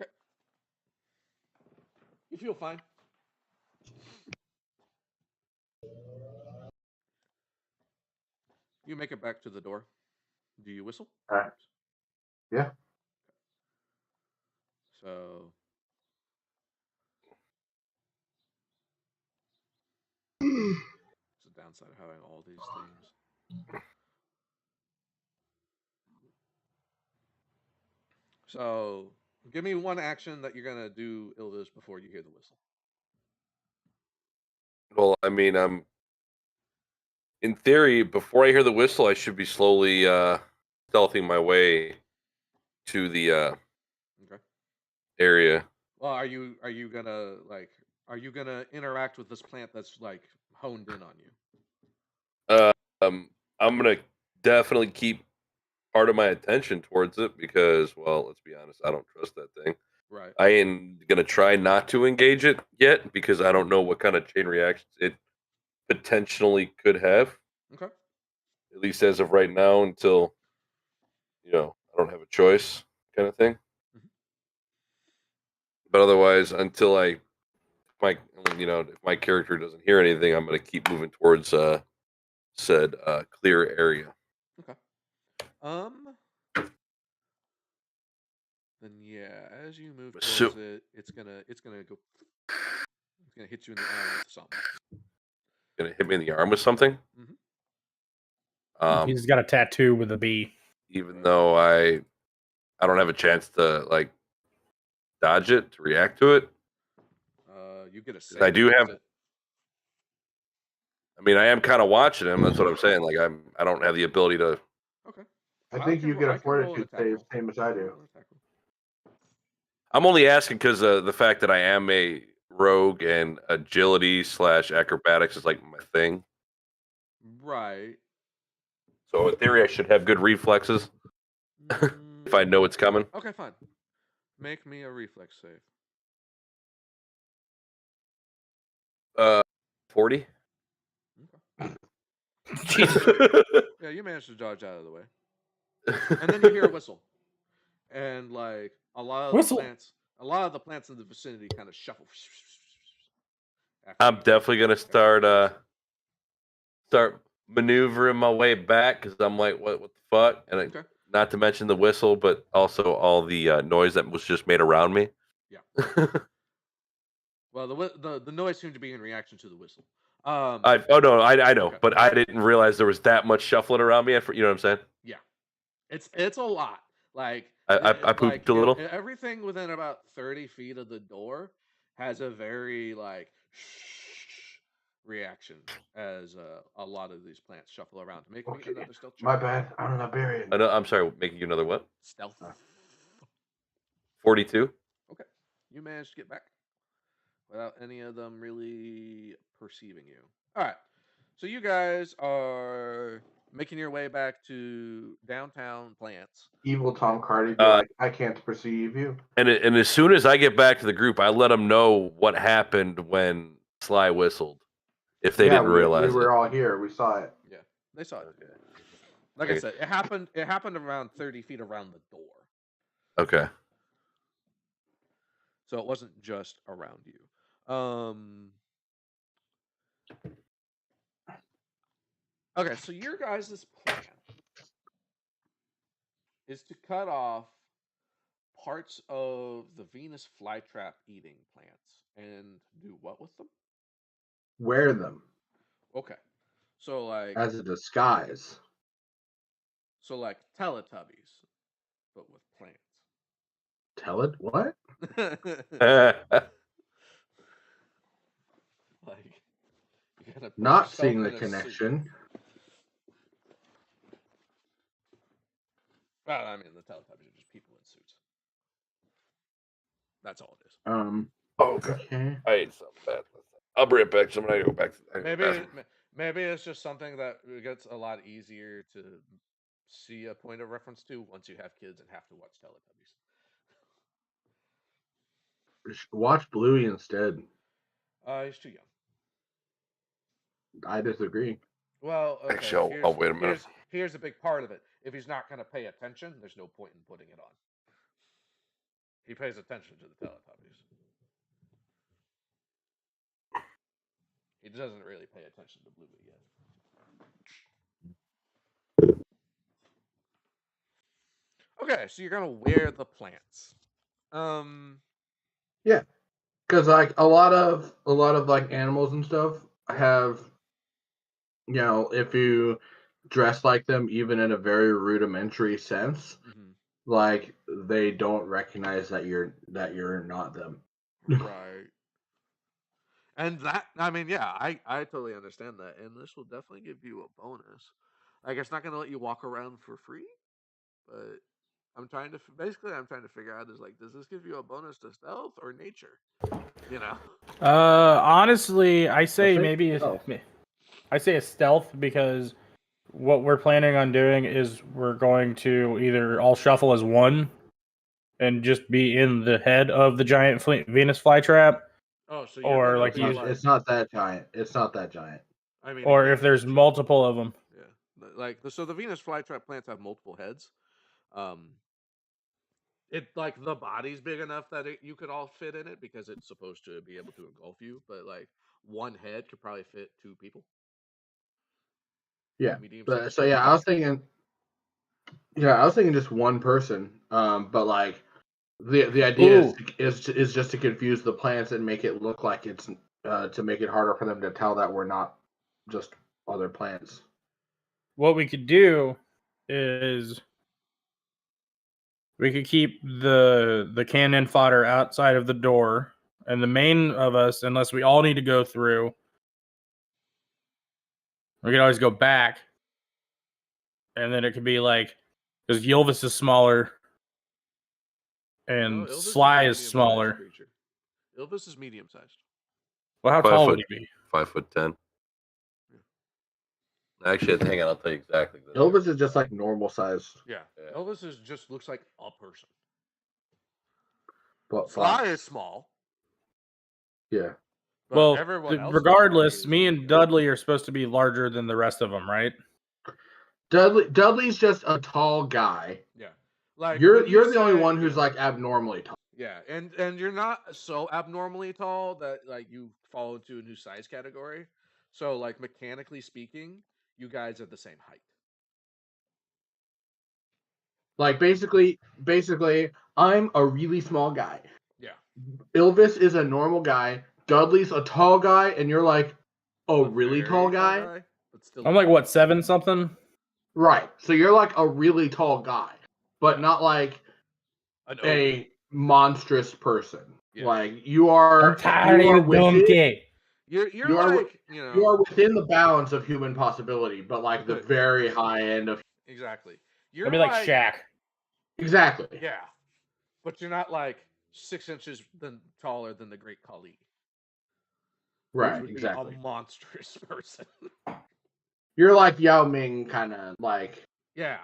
Okay. You feel fine. You make it back to the door. Do you whistle? All right. Yeah. So it's the downside of having all these things. So give me one action that you're gonna do, Ilvis, before you hear the whistle. Well, I mean, I'm in theory, before I hear the whistle, I should be slowly stealthing my way to the Okay. area. Well, are you gonna interact with this plant that's like honed in on you? I'm gonna definitely keep part of my attention towards it because, well, let's be honest, I don't trust that thing. Right. I am gonna try not to engage it yet because I don't know what kind of chain reactions it potentially could have. Okay. At least as of right now, until I don't have a choice, kind of thing. Mhm. But otherwise, until if my character doesn't hear anything, I'm going to keep moving towards said clear area. Okay. Then yeah, as you move towards it, it's gonna go. It's gonna hit you in the arm with something. Going to hit me in the arm with something. Mm-hmm. He's got a tattoo with a B. Even though I don't have a chance to dodge it, to react to it. You get a save. I do have. It. I mean, I am kind of watching him. That's what I'm saying. Like I don't have the ability to. Okay. I think you get a fortitude save, same as I do. I'm only asking because the fact that I am a rogue and agility / acrobatics is like my thing. Right. So in theory, I should have good reflexes if I know it's coming. Okay, fine. Make me a reflex save. 40. Okay. Jesus. Yeah, you managed to dodge out of the way, and then you hear a whistle, and like a lot of the plants in the vicinity kind of shuffle. I'm definitely gonna start maneuvering my way back because I'm like, what the fuck? And Okay. not to mention the whistle, but also all the noise that was just made around me. Yeah. Well, the noise seemed to be in reaction to the whistle. I know, Okay. but I didn't realize there was that much shuffling around me. You know what I'm saying? Yeah, it's a lot. Like I pooped a little. Everything within about 30 feet of the door has a very reaction as a lot of these plants shuffle around. Make me another stealth check. My bad. I'm not buried. I'm sorry. Making you another what? Stealth. 42. Okay, you managed to get back without any of them really perceiving you. All right, so you guys are making your way back to downtown Plants. Evil Tom Cardi be like, I can't perceive you. And as soon as I get back to the group, I let them know what happened when Sly whistled. If they didn't realize we were all here. We saw it. Yeah, they saw it. Like I said, it happened around 30 feet around the door. Okay. So it wasn't just around you. Okay, so your guys' plan is to cut off parts of the Venus flytrap eating plants and do what with them? Wear them. Okay. So like as a disguise. So like Teletubbies, but with plants. What? Like you gotta not seeing the connection. Well, I mean the Teletubbies are just people in suits. That's all it is. Okay. I ate something bad. I'll bring it back. So I'm gonna go back. Maybe it's just something that gets a lot easier to see a point of reference to once you have kids and have to watch Teletubbies. Watch Bluey instead. He's too young. I disagree. Well, okay, actually, I'll wait a minute. Here's a big part of it. If he's not going to pay attention, there's no point in putting it on. He pays attention to the Teletubbies. He doesn't really pay attention to Bluey yet. Okay, so you're gonna wear the plants. Yeah, because like a lot of like animals and stuff have, if you dress like them, even in a very rudimentary sense, like they don't recognize that you're not them. Right. And that, I mean, yeah, I totally understand that, and this will definitely give you a bonus. Like, it's not going to let you walk around for free, but I'm trying to figure out is like, does this give you a bonus to stealth or nature? Honestly, I say maybe I say a stealth because what we're planning on doing is we're going to either all shuffle as one and just be in the head of the giant Venus flytrap. Oh, so or like it's not that giant. It's not that giant. I mean, or again, if there's it's- multiple of them. Yeah, like so the Venus flytrap plants have multiple heads. It like the body's big enough that you could all fit in it because it's supposed to be able to engulf you, but like one head could probably fit 2 people. Yeah. Medium But size. so yeah, I was thinking just one person. But like the idea is just to confuse the plants and make it look like it's to make it harder for them to tell that we're not just other plants. What we could do is we could keep the cannon fodder outside of the door, and the main of us, unless we all need to go through, we could always go back, and then it could be like, because Ylvis is smaller and No, Ylvis Sly a is medium-sized smaller. creature. Ylvis is medium sized. Well, how 5 tall foot. would he be? 5'10". Actually, hang on, I'll tell you exactly. Elvis is just like normal size. Yeah. Ylvis just looks like a person. But Sly is small. Yeah. But Well, everyone else regardless, is me and medium. Dudley are supposed to be larger than the rest of them, right? Dudley's just a tall guy. Yeah. Like You're when you the only say- one who's yeah. like abnormally tall. Yeah, and you're not so abnormally tall that like you fall into a new size category. So like mechanically speaking, you guys are the same height. Like basically, I'm a really small guy. Yeah. Ylvis is a normal guy. Dudley's a tall guy, and you're like a really Very tall guy. but still I'm like, what, 7 something? Right. So you're like a really tall guy, but not like an a monstrous person. Yeah. Like you are. I'm tired you are of dumb within- kid. You're You are- like, you know, You are within the bounds of human possibility, but like the very high end of. exactly. You're I'd be like Shaq. Exactly. Yeah. But you're not like 6 inches taller than the Great Khali. Which Right. would be Exactly. a monstrous person. You're like Yao Ming, kind of like. Yeah.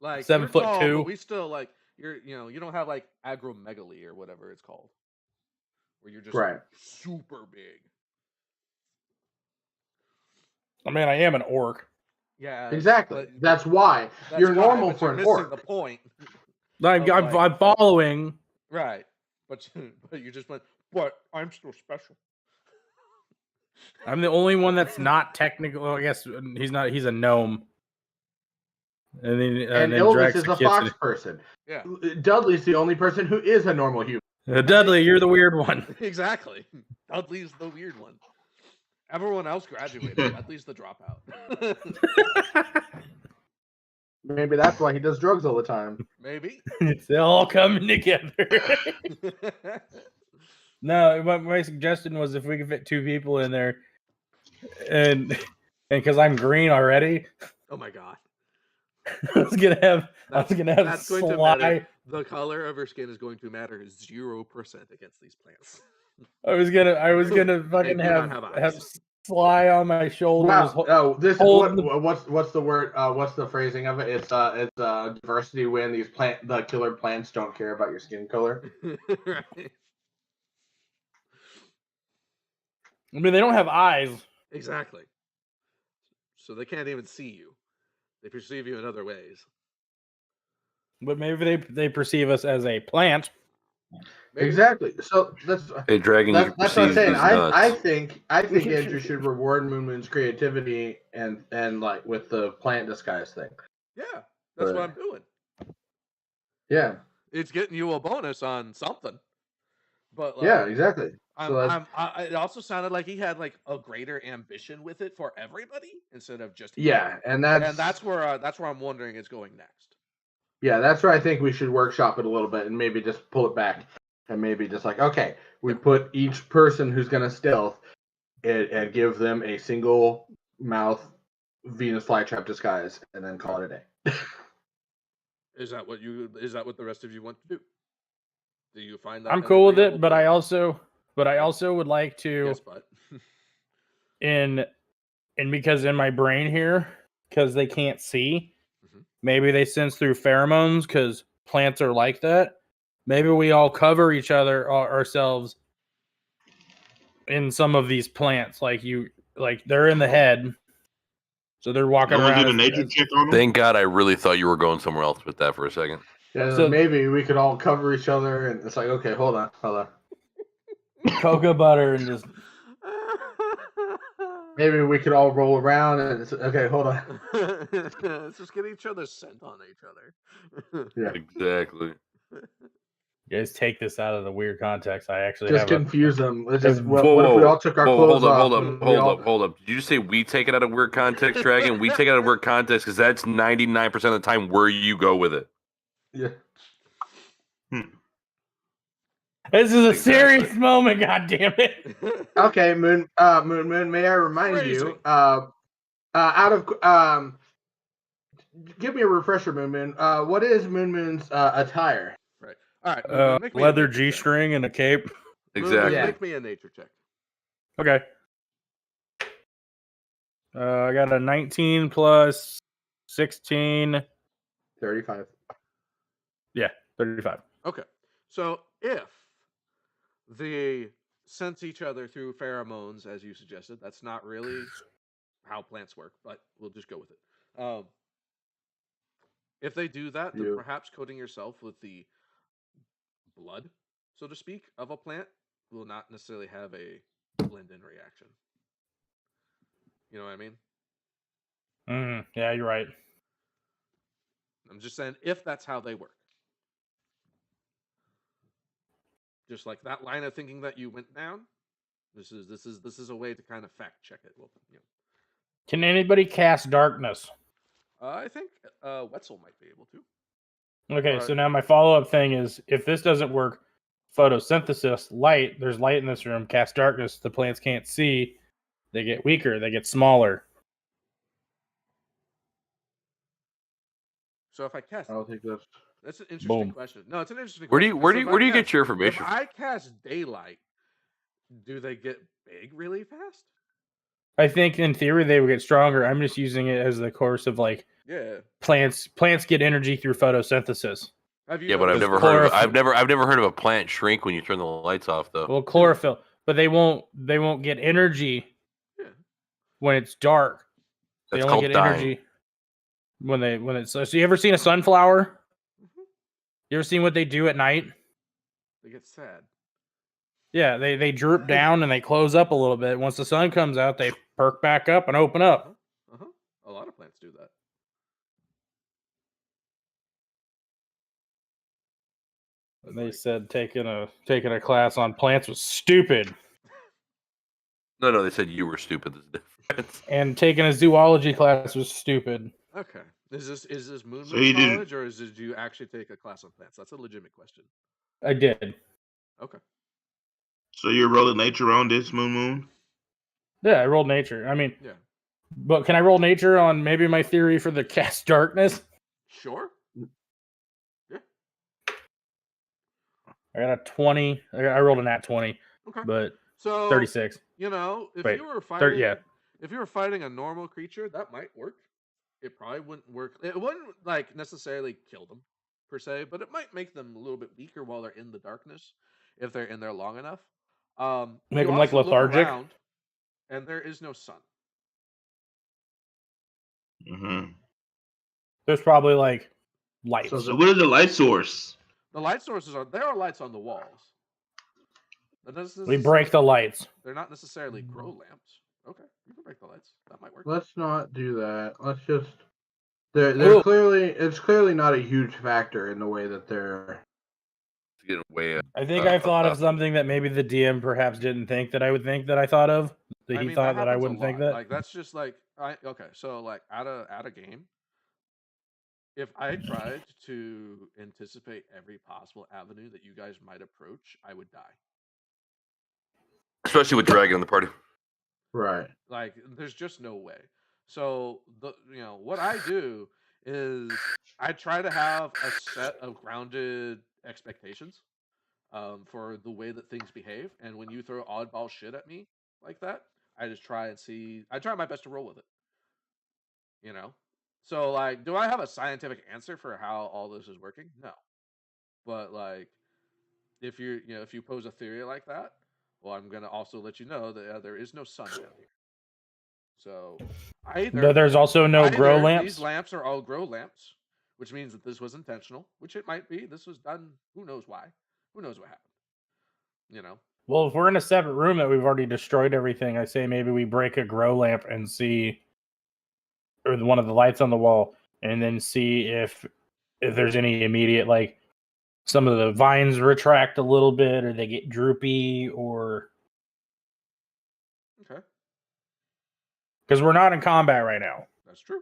Like 7'2". you're tall, but we still like you don't have like agromegaly or whatever it's called. Where you're just Right. super big. I mean, I am an orc. Yeah. Exactly. but- That's why that's you're why, normal but for you're an missing orc. the point. I'm following. Right. But you just went, but I'm still special. I'm the only one that's not technical. Well, I guess he's not. He's a gnome. And then, And then Ylvis Drex is a gets fox it. person. Yeah. Dudley's the only person who is a normal human. Dudley, you're the weird one. Exactly. Dudley's the weird one. Everyone else graduated. Dudley's the dropout. Maybe that's why he does drugs all the time. Maybe. It's all coming together. No, my suggestion was if we could fit 2 people in there, and because I'm green already, Oh my god. I was gonna have That's going to Sly. matter. The color of her skin is going to matter 0% against these plants. I was gonna fucking do not have have eyes. Sly on my shoulders. Wow. Oh, this hold what's the word? What's the phrasing of it? It's diversity when the killer plants don't care about your skin color. Right. I mean, they don't have eyes. Exactly. So they can't even see you. They perceive you in other ways. But maybe they perceive us as a plant. Maybe. Exactly. So that's Hey, Dragon, that's you what I'm perceive saying. these I nuts. think Andrew should reward Moon Moon's creativity and like with the plant disguise thing. Yeah, that's But- what I'm doing. Yeah. It's getting you a bonus on something. But like, Yeah. Exactly. So that's, it also sounded like he had like a greater ambition with it for everybody instead of just him. yeah, and that's where I'm wondering it's going next. Yeah, that's where I think we should workshop it a little bit and maybe just pull it back and maybe just like, okay, we put each person who's going to stealth and give them a single mouth Venus flytrap disguise and then call it a day. Is that what the rest of you want to do? Do you find that I'm an cool with it, agreeable but I plan? also would like to Yes, but in because in my brain here, because they can't see, Mhm. maybe they sense through pheromones because plants are like that. Maybe we all cover each other ourselves in some of these plants, like they're in the head, So they're walking No one around. did a nature check on them. Thank God, I really thought you were going somewhere else with that for a second. Yeah, So- maybe we could all cover each other, and it's like, okay, hold on. Cocoa butter and just Maybe we could all roll around, and it's okay, hold on. Let's just get each other's scent on each other. Yeah, Exactly. you guys take this out of the weird context. I actually just have confuse them. Let's just, Whoa, what if we all took our clothes off? Hold up. Did you say we take it out of weird context, Dragon? We take it out of weird context because that's 99% of the time where you go with it. Yeah. This is a Exactly. serious moment, god damn it. Okay, Moon. Moon. May I remind you? Give me a refresher, Moon. What is Moon's attire? Right. All right. Moon, make me a Leather nature check. G-string and a cape. Moon, Exactly. Yeah. Make me a nature check. Okay. I got a 19 plus 16. 35. Yeah, 35. Okay. So if they sense each other through pheromones, as you suggested, that's not really how plants work, but we'll just go with it. If they do that, then You. perhaps coating yourself with the blood, so to speak, of a plant will not necessarily have a blend-in reaction. You know what I mean? Yeah, you're right. I'm just saying if that's how they work. Just like that line of thinking that you went down, this is a way to kind of fact check it. Well, Can anybody cast darkness? I think Wetzel might be able to. Okay, so now my follow-up thing is, if this doesn't work, photosynthesis, light, there's light in this room, cast darkness, the plants can't see, they get weaker, they get smaller. So if I cast, I don't think that's an interesting Boom. question. No, it's an interesting. Where do you question, 'cause where do if you I get your cast- information? If I cast daylight, do they get big really fast? I think in theory they would get stronger. I'm just using it as the course of like Yeah. plants get energy through photosynthesis. Have you? Yeah, but I've noticed- never heard of chlorophyll. I've never heard of a plant shrink when you turn the lights off though. Well, chlorophyll, but they won't get energy Yeah. when it's dark. They That's only called get dying. energy when it's. So you ever seen a sunflower? Mhm. You ever seen what they do at night? They get sad. Yeah, they droop down and they close up a little bit. Once the sun comes out, they perk back up and open up. Uh-huh. A lot of plants do that. It's They like- said taking a class on plants was stupid, No, they said you were stupid. There's a difference. and taking a zoology class was stupid. Okay. Is this Moon So you didn't- college, or did you actually take a class on plants? That's a legitimate question. I did. Okay. So you're rolling nature on this Moon? Yeah, I rolled nature. I mean, Yeah. but can I roll nature on maybe my theory for the cast darkness? Sure. I got a 20. I rolled a nat 20, Okay. but So 36. you know, if Wait, you were fighting, yeah. if you were fighting a normal creature, that might work. It probably wouldn't work. It wouldn't like necessarily kill them per se, but it might make them a little bit weaker while they're in the darkness if they're in there long enough. Make you them like also look lethargic? around, and there is no sun. Mm-hmm. There's probably like lights. So what is the light source? The light sources there are lights on the walls. That doesn't We break the lights. They're not necessarily grow lamps. Okay, you can break the lights. That might work. Let's not do that. Let's just. They're Ooh. it's clearly not a huge factor in the way that they're. To get away. I think I thought of something that maybe the DM perhaps didn't think that I would think that I thought of. That he thought that I happens a wouldn't think lot. that. Like that's just like okay. So like at a game, if I tried to anticipate every possible avenue that you guys might approach, I would die. Especially with Dragon in the party. Right. Like there's just no way. So what I do is I try to have a set of grounded expectations for the way that things behave, and when you throw oddball shit at me like that, I just try and see. I try my best to roll with it. So like, do I have a scientific answer for how all this is working? No, but like, if you pose a theory like that, well, I'm gonna also let you know that there is no sun down here. So There's also no grow either lamps. These lamps are all grow lamps, which means that this was intentional, which it might be. This was done. Who knows why? Who knows what happened? You know. Well, if we're in a separate room that we've already destroyed everything, I say maybe we break a grow lamp and see, or one of the lights on the wall, and then see if there's any immediate, like, some of the vines retract a little bit, or they get droopy, or Okay, because we're not in combat right now. that's true.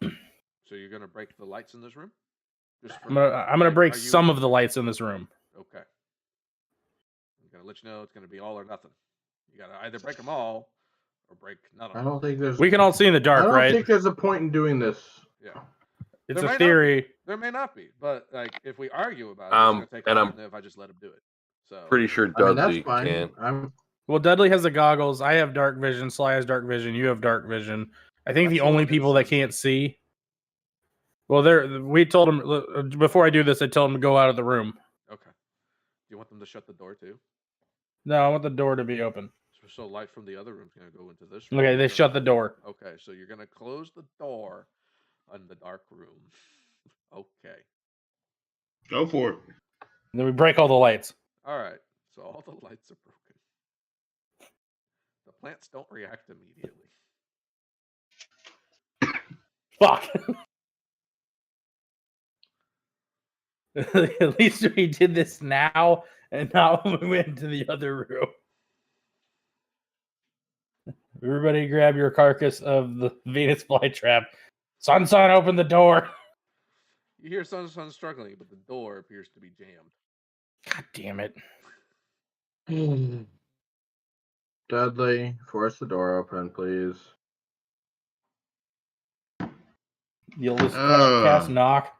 So you're gonna break the lights in this room? I'm gonna break some of the lights in this room. Okay. I'm gonna let you know it's gonna be all or nothing. You gotta either break them all or break none of I them. don't think there's. We can all see in the I dark, don't right? think there's a point in doing this. Yeah. It's There may a not theory. There may not be, but like if we argue about it, it's gonna take and longer I'm than if I just let him do it. So Pretty sure I mean, that's Dudley fine. can. Well, Dudley has the goggles. I have dark vision. Sly has dark vision. You have dark vision. I think the Wetzel only and people that Susan. can't see. Well, we told him before I do this. I told him to go out of the room. Okay. Do you want them to shut the door too? No, I want the door to be open. So light from the other room's gonna go into this room. Okay, they shut the door. Okay, so you're gonna close the door on the dark room. Okay. Go for it. And then we break all the lights. All right. So all the lights are broken. The plants don't react immediately. Fuck. At least we did this now, and not when we went into the other room. Everybody grab your carcass of the Venus flytrap. Son, open the door. You hear Son struggling, but the door appears to be jammed. God damn it. Dudley, force the door open, please. You'll just cast knock.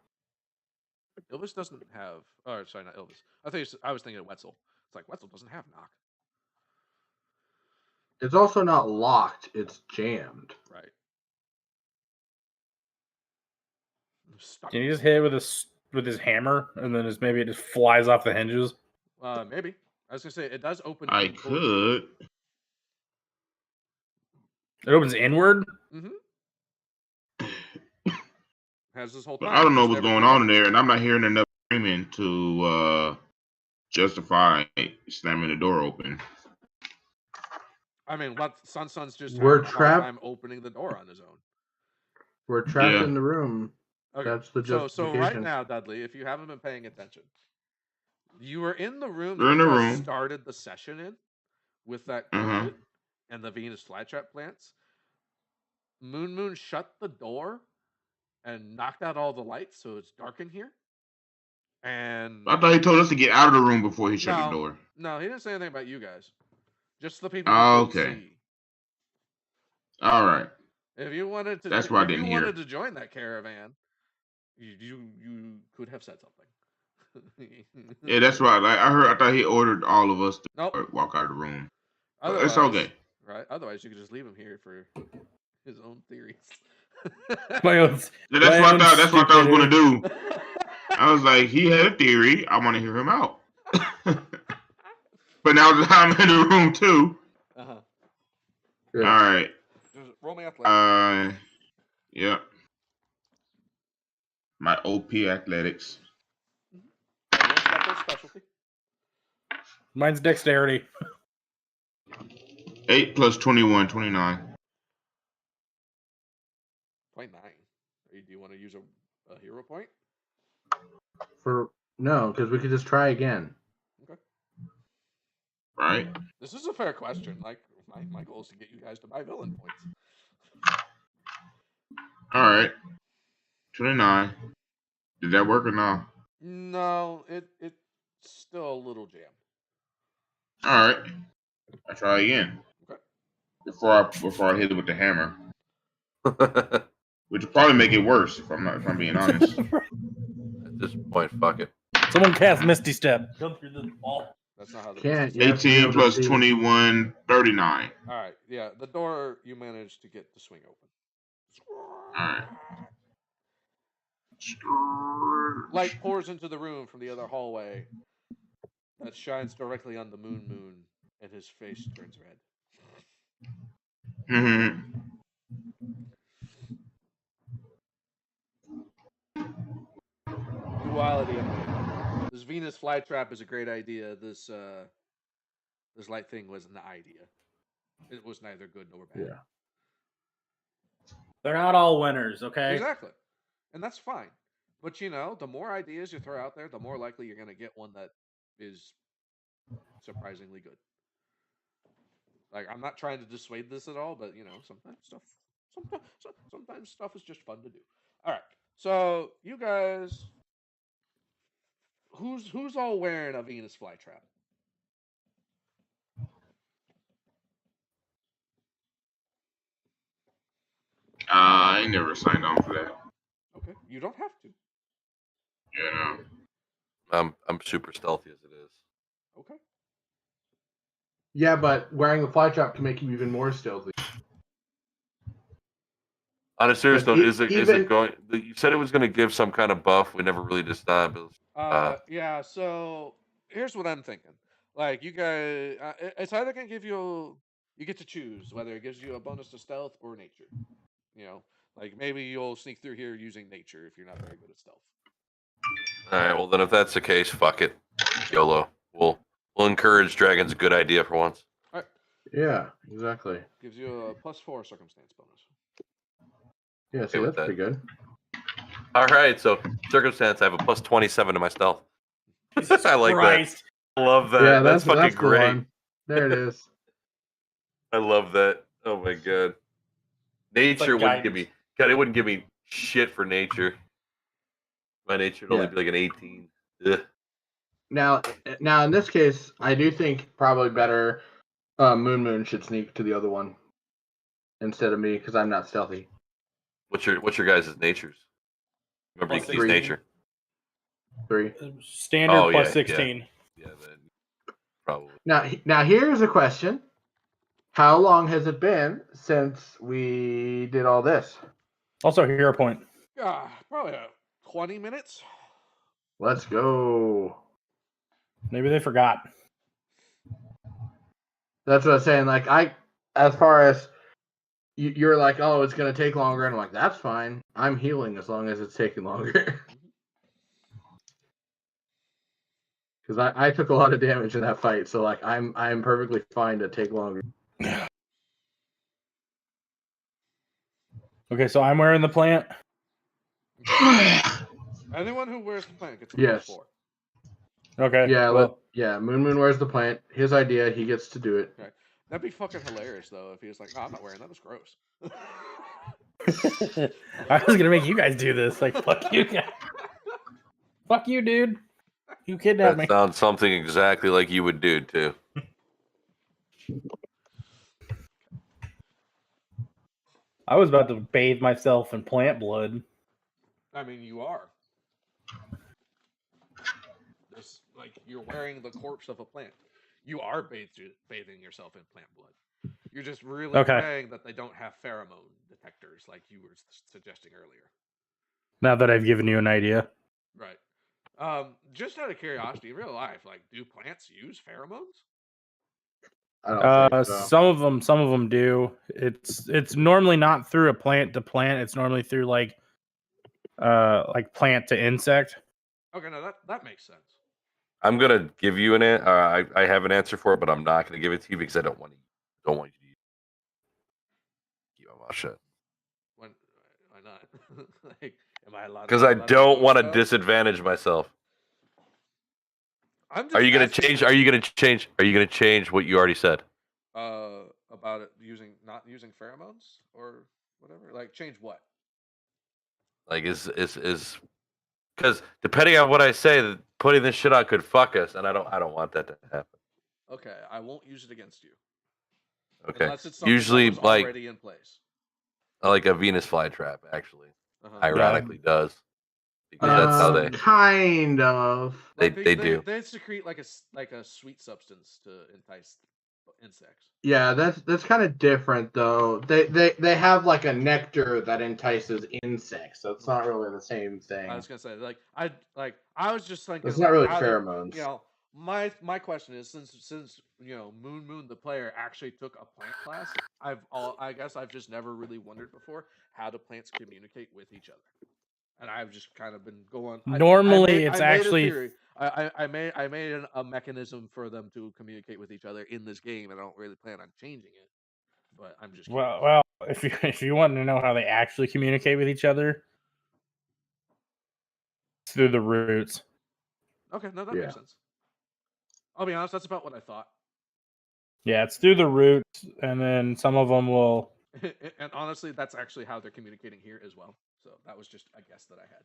Elvis doesn't have. Oh, sorry, not Elvis. I was thinking of Wetzel. It's like Wetzel doesn't have knock. It's also not locked, it's jammed. Right. I'm stuck. Can you just hit it with his hammer, and then maybe it just flies off the hinges? Maybe. I was gonna say it does open. I could. It opens inward? Mm-hmm. Has this whole But time. I don't know It's what's never going been on in there, and I'm not hearing enough screaming to justify slamming the door open. I mean, what Son's just We're having a hard trapped. time opening the door on his own. We're trapped Yeah. in the room. Okay. That's the So justification. right now, Dudley, if you haven't been paying attention, you were in the room We're in that the you room. started the session in with that Uh-huh. carpet and the Venus flytrap plants. Moon shut the door and knocked out all the lights, so it's dark in here. And I thought he told us to get out of the room before he shut No. the door. no, he didn't say anything about you guys. Just the people Oh, who couldn't okay. see. All right. If you wanted to, That's what I if didn't you hear. wanted to join that caravan, you could have said something. Yeah, that's right. Like I thought he ordered all of us to Nope. walk out of the room. But Otherwise, it's okay. right? Otherwise, you could just leave him here for his own theories. My own, Yeah, that's my what I own thought. That's what I thought I was gonna stupidity. do. I was like, he had a theory. I want to hear him out. But now that I'm in the room too. Uh-huh. Yeah. All right. Just roll me athletics. Yeah. My OP athletics. Everyone's got their specialty. Mine's dexterity. 8 plus 21, 29. 29. Do you want to use a hero point? No, because we could just try again. Okay. Right? This is a fair question. Like my goal is to get you guys to buy villain points. All right. 29. Did that work or no? No, it's still a little jammed. All right. I try again. Okay. Before I hit it with the hammer, which would probably make it worse if I'm being honest. At this point, fuck it. Someone cast Misty Step. Come through the wall. That's not how the Can't. You have to be 18 able to plus see. 21, 39. All right, yeah, the door you managed to get to swing open. All right. Light pours into the room from the other hallway that shines directly on the moon, and his face turns red. Mm-hmm. Duality of man. This Venus flytrap is a great idea. This light thing was an idea. It was neither good nor bad. Yeah. They're not all winners, okay? Exactly. And that's fine. But the more ideas you throw out there, the more likely you're going to get one that is surprisingly good. Like, I'm not trying to dissuade this at all, but sometimes stuff is just fun to do. All right. So, you guys, who's all wearing a Venus flytrap? I ain't never signed on for that. Okay. You don't have to. Yeah. I'm super stealthy as it is. Okay. Yeah, but wearing the flytrap can make you even more stealthy. On a serious Like, note, is it going? You said it was going to give some kind of buff. We never really decided. Yeah. So here's what I'm thinking. Like, you guys, it's either gonna give you. You get to choose whether it gives you a bonus to stealth or nature. Like maybe you'll sneak through here using nature if you're not very good at stealth. All right. Well, then if that's the case, fuck it. YOLO. We'll encourage Dragon's a good idea for once. All right. Yeah, exactly. Gives you a +4 circumstance bonus. Yeah, see, with that's that. pretty good. All right. So circumstance, I have a +27 to my stealth. Jesus I like Christ. that. I love that. Yeah, that's fucking the great. one. There it is. I love that. Oh my god. Nature like wouldn't give guidance. me. God, it wouldn't give me shit for nature. My nature would only Yeah. be like an 18. Ugh. Now, in this case, I do think probably better Moon should sneak to the other one instead of me because I'm not stealthy. What's your guys' natures? Remember, you can use +3. nature. 3. Standard Oh, plus yeah, 16. Yeah, then probably. Now here's a question. How long has it been since we did all this? Also, hero point. Probably 20 minutes. Let's go. Maybe they forgot. That's what I'm saying. Like, as far as you're like, oh, it's going to take longer. And I'm like, that's fine. I'm healing as long as it's taking longer. Because I took a lot of damage in that fight. So, like, I'm perfectly fine to take longer. Okay, so I'm wearing the plant. Anyone who wears the plant gets a Yes. +4. Okay. Yeah, well, Moon wears the plant. His idea, he gets to do it. Okay. That'd be fucking hilarious though if he was like, "No, I'm not wearing that. That's gross." I was gonna make you guys do this. Like, fuck you guys. Fuck you, dude. You kidnapped That me. sounds something exactly like you would do too. I was about to bathe myself in plant blood. I mean, you are. This, like, you're wearing the corpse of a plant. You are bathing yourself in plant blood. You're just really Okay. praying that they don't have pheromone detectors like you were suggesting earlier. Now that I've given you an idea. Right. Just out of curiosity, in real life, like, do plants use pheromones? I don't think so. Some of them do. It's normally not through a plant to plant. It's normally through like plant to insect. Okay, no, that makes sense. I'm gonna give you I have an answer for it, but I'm not gonna give it to you because I don't want you to keep my mouth shut. Why not? Like, am I allowed? Because I don't want to stuff? disadvantage myself. I'm just Are you gonna asking- change? Are you gonna change what you already said? About it not using pheromones or whatever. Like, change what? Like is because depending on what I say, putting this shit on could fuck us, and I don't want that to happen. Okay, I won't use it against you. Okay. Unless it's something Usually, that was like already in place. like a Venus flytrap, actually, Uh-huh. ironically does because that's how they kind of. they Like, do. They secrete like a sweet substance to entice insects. Yeah, that's kind of different though. They have like a nectar that entices insects, so it's not really the same thing. I was gonna say, I was just thinking, It's not really how pheromones. my question is, since Moon the player actually took a plant class, I guess I've just never really wondered before how do plants communicate with each other, and I've just kind of been going. Normally, it's I made actually a theory. I made a mechanism for them to communicate with each other in this game, and I don't really plan on changing it. But I'm just curious. well. If you want to know how they actually communicate with each other, it's through the roots. Okay, no, that Yeah. makes sense. I'll be honest, that's about what I thought. Yeah, it's through the roots, and then some of them will. And honestly, that's actually how they're communicating here as well. So that was just a guess that I had.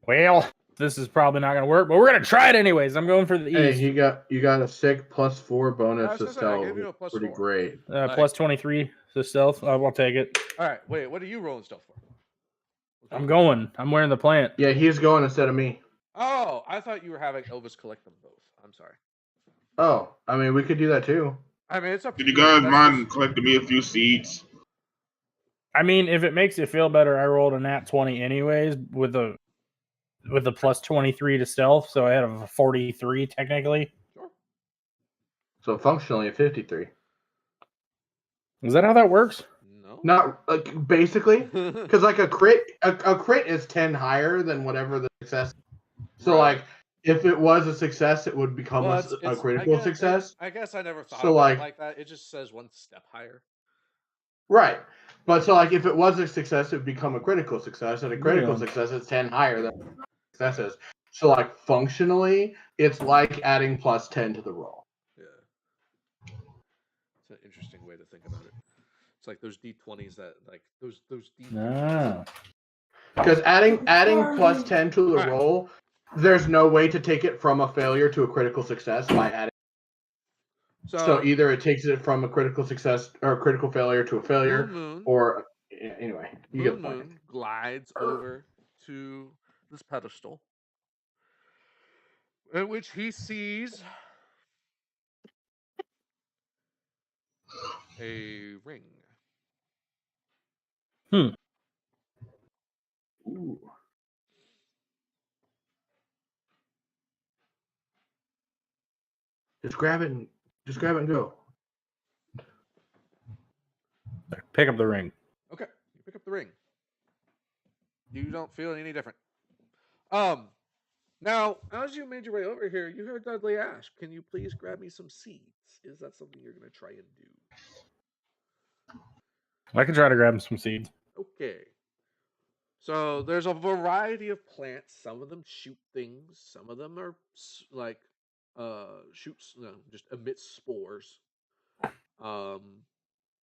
Well, this is probably not going to work, but we're going to try it anyways. I'm going for the Hey, east. you got a sick +4 I bonus was to gonna say, I stealth. gave you a Pretty +4. great. Plus 23 to stealth. I'll take it. All right, wait, what are you rolling stealth for? I'm going. I'm wearing the plant. Yeah, he's going instead of me. Oh, I thought you were having Elvis collect them both. I'm sorry. Oh, I mean, we could do that too. I mean, it's up to Did you guys That's mind just- collecting me a few seeds? I mean, if it makes you feel better, I rolled a nat 20 anyways with the plus 23 to stealth, so I had a 43 technically. Sure. So functionally a 53. Is that how that works? No. Not like basically, because like a crit is 10 higher than whatever the success. So Right. like, if it was a success, it would become Well, a critical success. I guess I never thought So, about like- it like that. It just says one step higher. Right. But so like, if it was a success, it would become a critical success, and a critical Yeah. success is 10 higher than successes. So like, functionally, it's like adding plus 10 to the roll. Yeah. It's an interesting way to think about it. It's like those D20s that like those D20s. Ah. Because adding plus 10 to the Alright. roll, there's no way to take it from a failure to a critical success by adding. So either it takes it from a critical success or a critical failure to a failure, Moon or anyway, you get the point. Moon glides over to this pedestal, in which he sees a ring. Ooh. Just grab it and go. Pick up the ring. Okay, you pick up the ring. You don't feel any different. Now, as you made your way over here, you heard Dudley ask, "Can you please grab me some seeds?" Is that something you're going to try and do? I can try to grab some seeds. Okay. So there's a variety of plants. Some of them shoot things. Some of them are like just emit spores.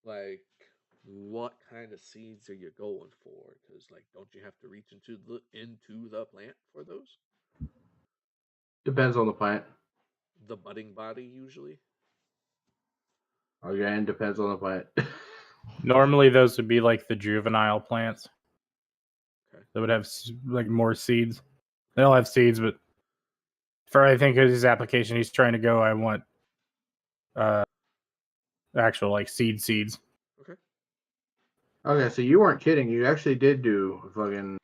Like what kind of seeds are you going for? Because like, don't you have to reach into the plant for those? Depends on the plant. The budding body usually. Again, depends on the plant. Normally, those would be like the juvenile plants. Okay. That would have like more seeds. They all have seeds, but for I think his application, he's trying to go. I want actual like seeds. Okay. Okay, so you weren't kidding. You actually did do fucking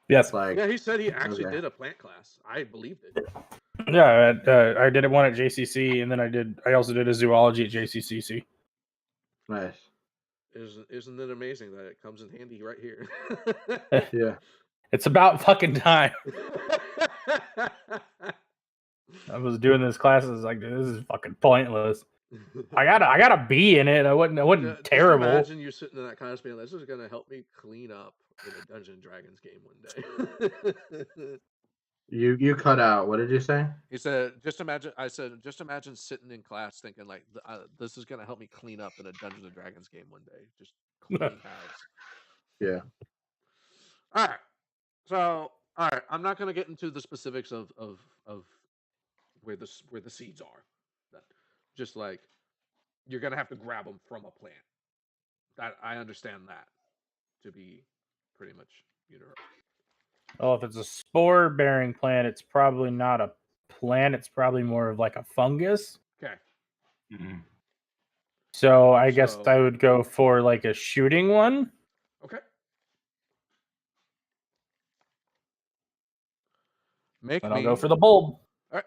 Yes. like. Yeah, he said he actually Okay. did a plant class. I believed it. Yeah, I did one at JCC, and then I also did a zoology at JCCC. Nice. Isn't it amazing that it comes in handy right here? Yeah. It's about fucking time. I was doing this class. I was like, this is fucking pointless. I got a B in it. I wasn't Just terrible. Imagine you sitting in that class being, "This is gonna help me clean up in a Dungeons and Dragons game one day." You cut out. What did you say? He said, "Just imagine." I said, "Just imagine sitting in class thinking like, this is gonna help me clean up in a Dungeons and Dragons game one day. Just clean house." Yeah. All right. So, all right. I'm not gonna get into the specifics of where the seeds are. Just like you're gonna have to grab them from a plant. That I understand that to be pretty much universal. Well, if it's a spore-bearing plant, it's probably not a plant. It's probably more of like a fungus. Okay. Mhm. So I guess So- I would go for like a shooting one. Okay. Make And me. I'll go for the bulb. All right.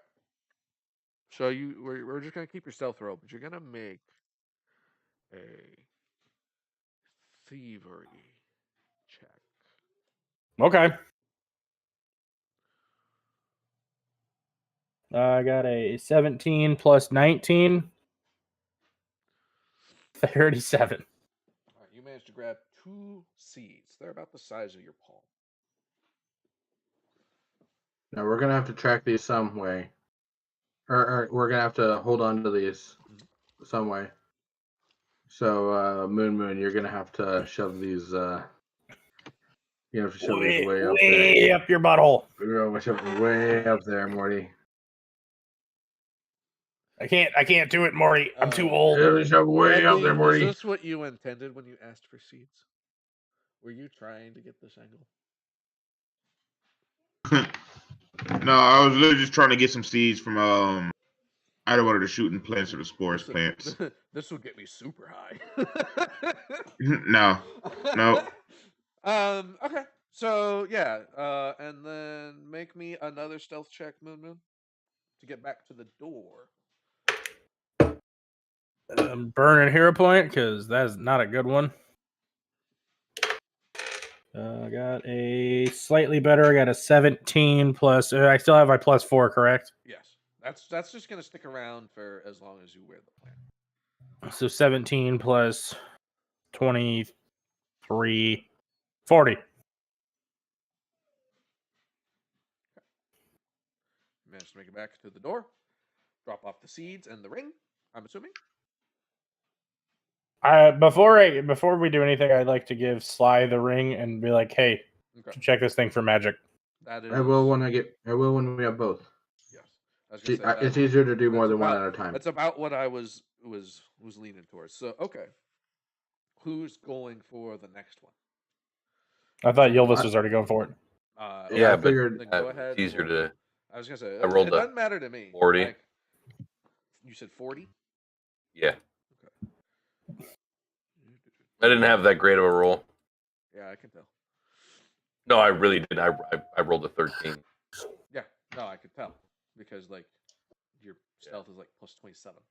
So we're just gonna keep your stealth roll, but you're gonna make a thievery check. Okay. I got a 17 plus 19. 37. All right, you managed to grab 2 seeds. They're about the size of your palm. Now we're gonna have to track these some way, or we're gonna have to hold on to these some way. So Moon, you're gonna have to shove these. You have to shove these way up there. Way up your butthole. You're gonna shove them way up there, Morty. I can't do it, Morty. I'm too Uh, old. Yeah, shove way up there, Andy, Morty. is this what you intended when you asked for seeds? Were you trying to get this angle? No, I was literally just trying to get some seeds from either one of the shooting plants or the spores plants. This will get me super high. No. Okay. So yeah. And then make me another stealth check, Moon, to get back to the door. I'm burning hero point because that's not a good one. I got a slightly better. I got a 17 plus. I still have my plus 4, correct? Yes. That's just gonna stick around for as long as you wear the plant. So 17 plus 23, 40. Managed to make it back to the door. Drop off the seeds and the ring, I'm assuming. Before we do anything, I'd like to give Sly the ring and be like, "Hey, Okay. check this thing for magic." That is. I will when we have both. Yes. I was gonna say It's easier to do more that's than one about- at a time. That's about what I was leaning towards. So okay. Who's going for the next one? I thought Ylvis was already going for it. Yeah, I but figured- Then go ahead. it's easier or- to. I was gonna say I rolled it a doesn't matter to me. 40. Like, you said 40? Yeah. I didn't have that great of a roll. Yeah, I can tell. No, I really did. I rolled a 13. Yeah, no, I could tell because like your stealth is like plus 27.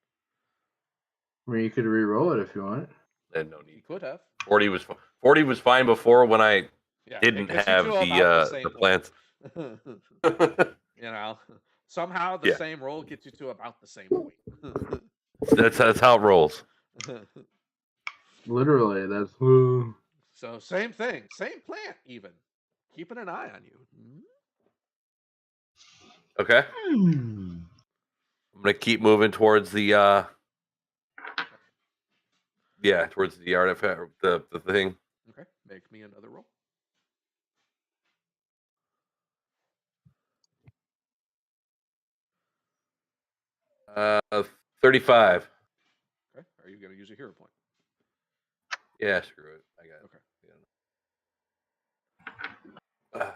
I mean, you could re-roll it if you want. I had no You need. could have. 40 was fine before when I Yeah, it didn't gets you have to about the same plants. point. You know, somehow the Yeah. same roll gets you to about the same point. That's how it rolls. Literally, that's. So same thing, same plant even. Keeping an eye on you. Okay. I'm gonna keep moving towards the towards the artifact, the thing. Okay, make me another roll. Uh, 35. Okay, are you going to use a hero point? Yeah, screw it. I got it. Okay. Yeah.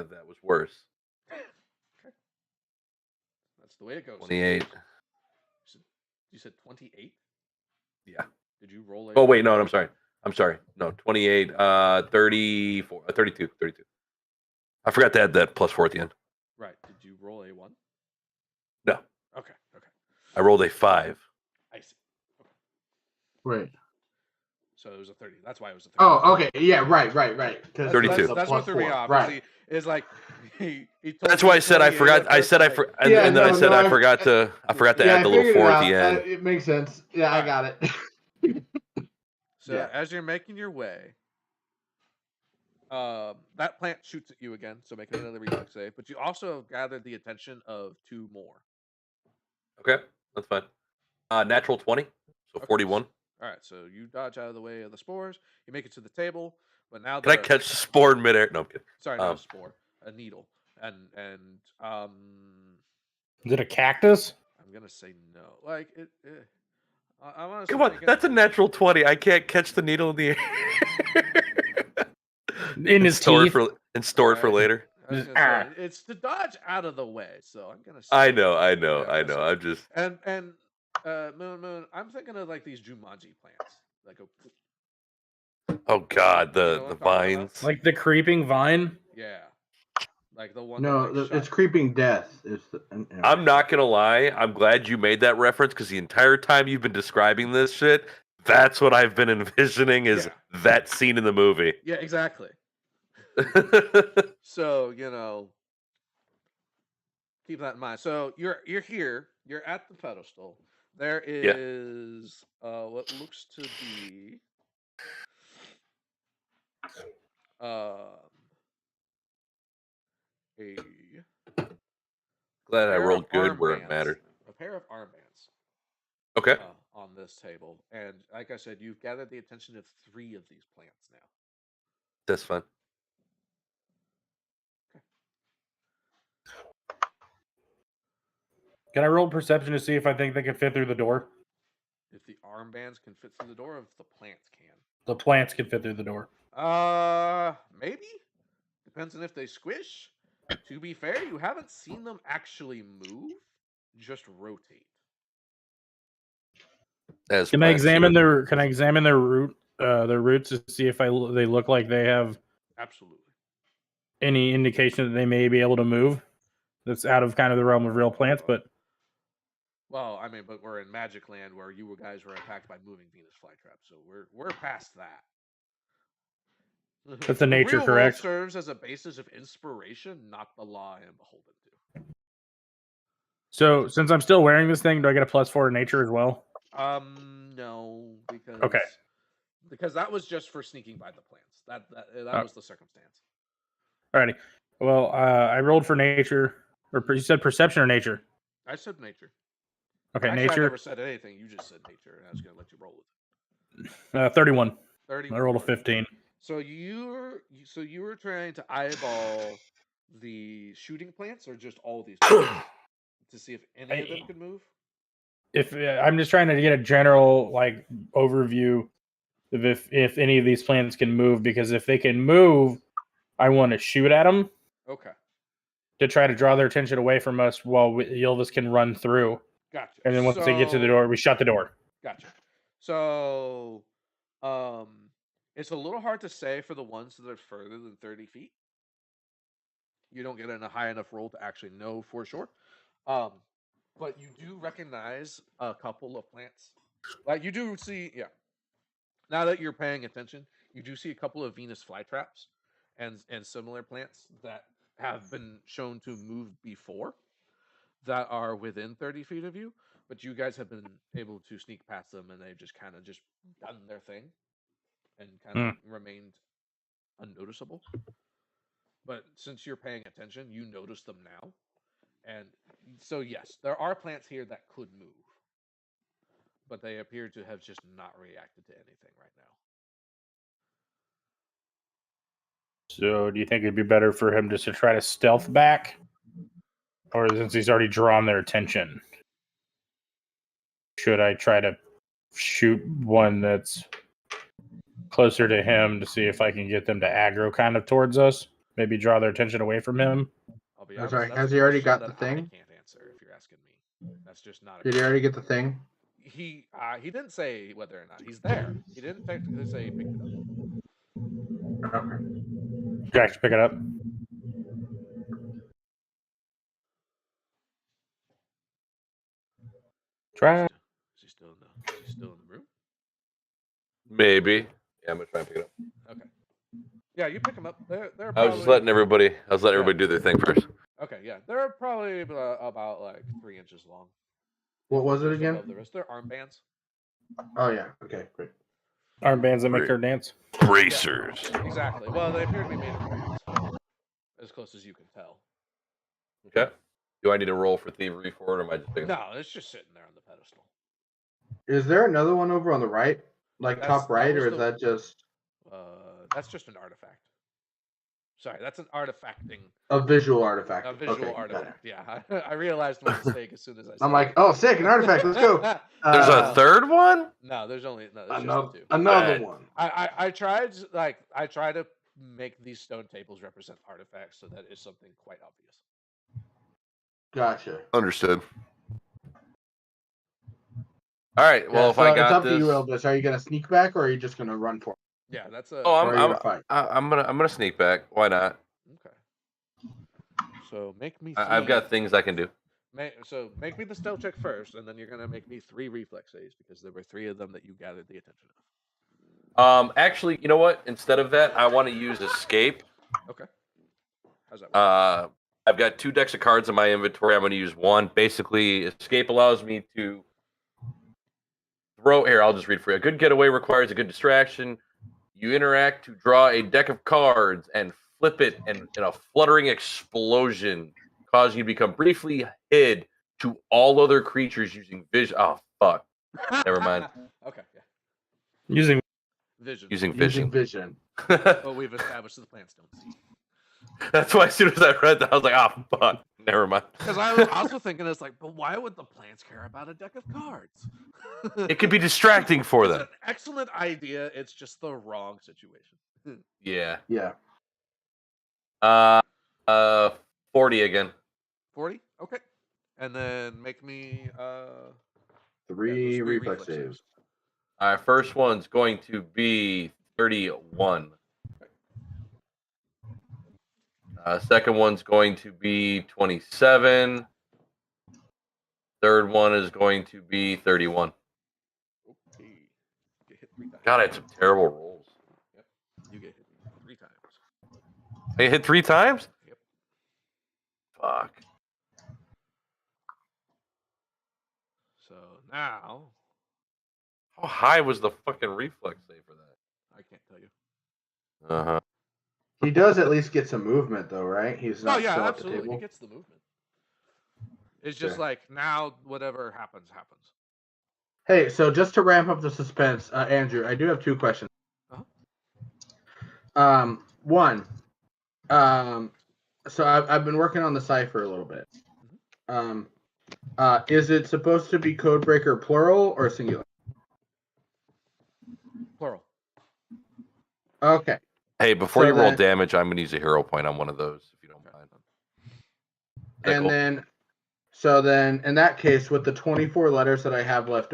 That was worse. Okay. That's the way it goes. 28. You said 28? Yeah. Did you roll a... Oh wait, no, I'm sorry. No, 28. 34. 32. I forgot to add that plus 4 at the end. Right. Did you roll a 1? No. Okay. I rolled a 5. I see. Okay. Wait. So it was a 30. That's why it was a 30. Oh, okay. Yeah, right. 32. That's what threw me off. Right. Is like he told That's you why I said I 28 forgot. at I first, said I like, for, Yeah, and then I no, said no, I forgot to Yeah, add the little figured 4 it at the out. end. It makes sense. Yeah, I got it. So Yeah. as you're making your way, that plant shoots at you again. So make another reflex save. But you also gathered the attention of 2 more. Okay, that's fine. Natural 20, so Okay. 41. All right. So you dodge out of the way of the spores. You make it to the table. But now Can I catch the spore in midair? No, I'm kidding. Sorry, not a spore, a needle. And Is it a cactus? I'm gonna say no. Like it. I want to. Come on, that's a natural 20. I can't catch the needle in the air. In his store teeth? for Alright. later. I was gonna say, it's to dodge out of the way, so I'm gonna. Say I know. Yeah, I'm just. And Moon, I'm thinking of like these Jumanji plants, like a. Oh God, You know the what I'm talking about? vines. Like the creeping vine? Yeah, Like the one. No, that, like, it's shot- Creeping Death. I'm not gonna lie. I'm glad you made that reference because the entire time you've been describing this shit, that's what I've been envisioning is Yeah. that scene in the movie. Yeah, exactly. So keep that in mind. So you're here. You're at the pedestal. There is what looks to be a Glad I pair rolled of good where it armbands. mattered. A pair of armbands Okay. on this table, and like I said, you've gathered the attention of 3 of these plants now. That's fine. Can I roll perception to see if I think they can fit through the door? If the armbands can fit through the door, or if the plants can. The plants can fit through the door. Maybe. Depends on if they squish. To be fair, you haven't seen them actually move, just rotate. As Can I plants examine here. their roots to see if they look like they have Absolutely. any indication that they may be able to move? That's out of kind of the realm of real plants, but Well, I mean, but we're in Magic Land where you guys were attacked by moving Venus flytraps, so we're past that. that's the nature, real world correct? serves as a basis of inspiration, not the law I am beholden to. So since I'm still wearing this thing, do I get a +4 in nature as well? No, because Okay. because that was just for sneaking by the plants. That was the circumstance. Alrighty. Well, I rolled for nature, or you said perception or nature? I said nature. Okay, Actually, I nature. never said anything. You just said nature, and I was going to let you roll it. 31. 31. I rolled a 15. So you were trying to eyeball the shooting plants, or just all these plants, to see if any of them could move. If I'm just trying to get a general like overview of if any of these plants can move, because if they can move, I want to shoot at them. Okay. To try to draw their attention away from us while Ylvis can run through. Gotcha. And then once they get to the door, we shut the door. Gotcha. So, it's a little hard to say for the ones that are further than 30 feet. You don't get in a high enough roll to actually know for sure. But you do recognize a couple of plants. Like you do see, yeah. Now that you're paying attention, you do see a couple of Venus flytraps and similar plants that have been shown to move before that are within 30 feet of you, but you guys have been able to sneak past them and they've just kind of just done their thing and kind of remained unnoticeable. But since you're paying attention, you notice them now. And so, yes, there are plants here that could move, but they appear to have just not reacted to anything right now. So, do you think it'd be better for him just to try to stealth back? Or since he's already drawn their attention? Should I try to shoot one that's closer to him to see if I can get them to aggro kind of towards us? Maybe draw their attention away from him? I'll be I'm honest, sorry, that's has a he already question got the that I thing? can't answer if you're asking me. That's just not a Did he already get the thing? He didn't say whether or not he's there. He didn't technically say he picked it up. Okay. Did you actually pick it up? Try. Is he still in the room? Maybe. Yeah, I'm gonna try and pick it up. Okay. Yeah, you pick them up. They're probably, I was just letting everybody. Do their thing first. Okay, yeah, they're probably about like 3 inches long. What was it Just again? above the wrist. They're armbands. Oh yeah. Okay, great. Armbands that make her dance. Bracers. Exactly. Well, they appear to be made of brass, as close as you can tell. Okay. Do I need to roll for thievery for it, or am I just picking? No, it's just sitting there on the pedestal. Is there another one over on the right, like top right, or is that just That's just an artifact. Sorry, that's an artifacting. a visual artifact? A visual artifact. Yeah, I realized my mistake as soon as I said I'm like, oh, sick, an artifact. Let's go. There's a third one. No, there's only there's Another, just the two. another one. I tried to make these stone tables represent artifacts, so that is something quite obvious. Gotcha. Understood. All right. Well, if so I got it's up this, to you, Elvis. Are you gonna sneak back, or are you just gonna run for it? Yeah, that's a. oh, Or are you gonna fight? I'm gonna sneak back. Why not? Okay. So make me. I've got things I can do. So make me the stealth check first, and then you're gonna make me 3 reflex saves because there were 3 of them that you gathered the attention of. Actually, you know what? Instead of that, I want to use escape. Okay. How's that work? I've got 2 decks of cards in my inventory. I'm going to use one. Basically, escape allows me to throw. Here, I'll just read for you. A good getaway requires a good distraction. You interact to draw a deck of cards and flip it, and in a fluttering explosion, causing you to become briefly hid to all other creatures using vision. Oh, fuck. Never mind. Okay. Yeah. Using Vision. Using Using vision. vision. Well, we've established the plants don't see. That's why as soon as I read that, I was like, oh, fuck. Never mind. Because I was also thinking, it's like, but why would the plants care about a deck of cards? It could be distracting for It's them. an excellent idea. It's just the wrong situation. Yeah. Yeah. 40 again. 40? Okay. And then make me 3 those reflex saves. All right, first one's going to be 31. Second one's going to be 27. Third one is going to be 31. Okay. Get hit 3 times. God, I had some terrible rolls. Yep. You get hit 3 times. I hit 3 times? Yep. Fuck. So now How high was the fucking reflex save for that? I can't tell you. Uh-huh. He does at least get some movement, though, right? He's not Oh yeah, still at the absolutely. He table. gets the movement. It's just Okay. like now whatever happens. Hey, so just to ramp up the suspense, Andrew, I do have 2 questions. One, so I've been working on the cipher a little bit. Is it supposed to be codebreaker plural or singular? Plural. Okay. Hey, before So you roll then- damage, I'm going to use a hero point on one of those, if you don't mind. Is that And cool? then in that case, with the 24 letters that I have left,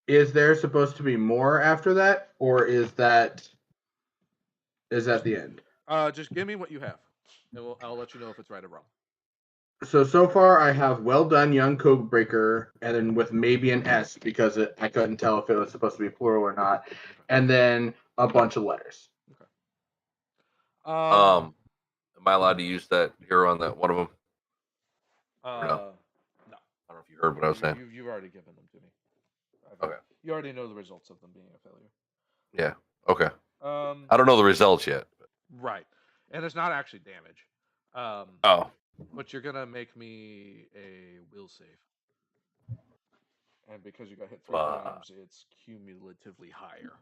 is there supposed to be more after that, or is that the end? Just give me what you have, and I'll let you know if it's right or wrong. So far I have well done, young codebreaker, and then with maybe an S because I couldn't tell if it was supposed to be plural or not, and then a bunch of letters. Okay. Am I allowed to use that hero on that one of them? No. I don't know if you heard what I was saying. You've already given them to me. Okay. You already know the results of them being a failure. Yeah. Okay. Um. I don't know the results yet. Right, and it's not actually damage. Oh. But you're gonna make me a will save, and because you got hit 3 times, it's cumulatively higher.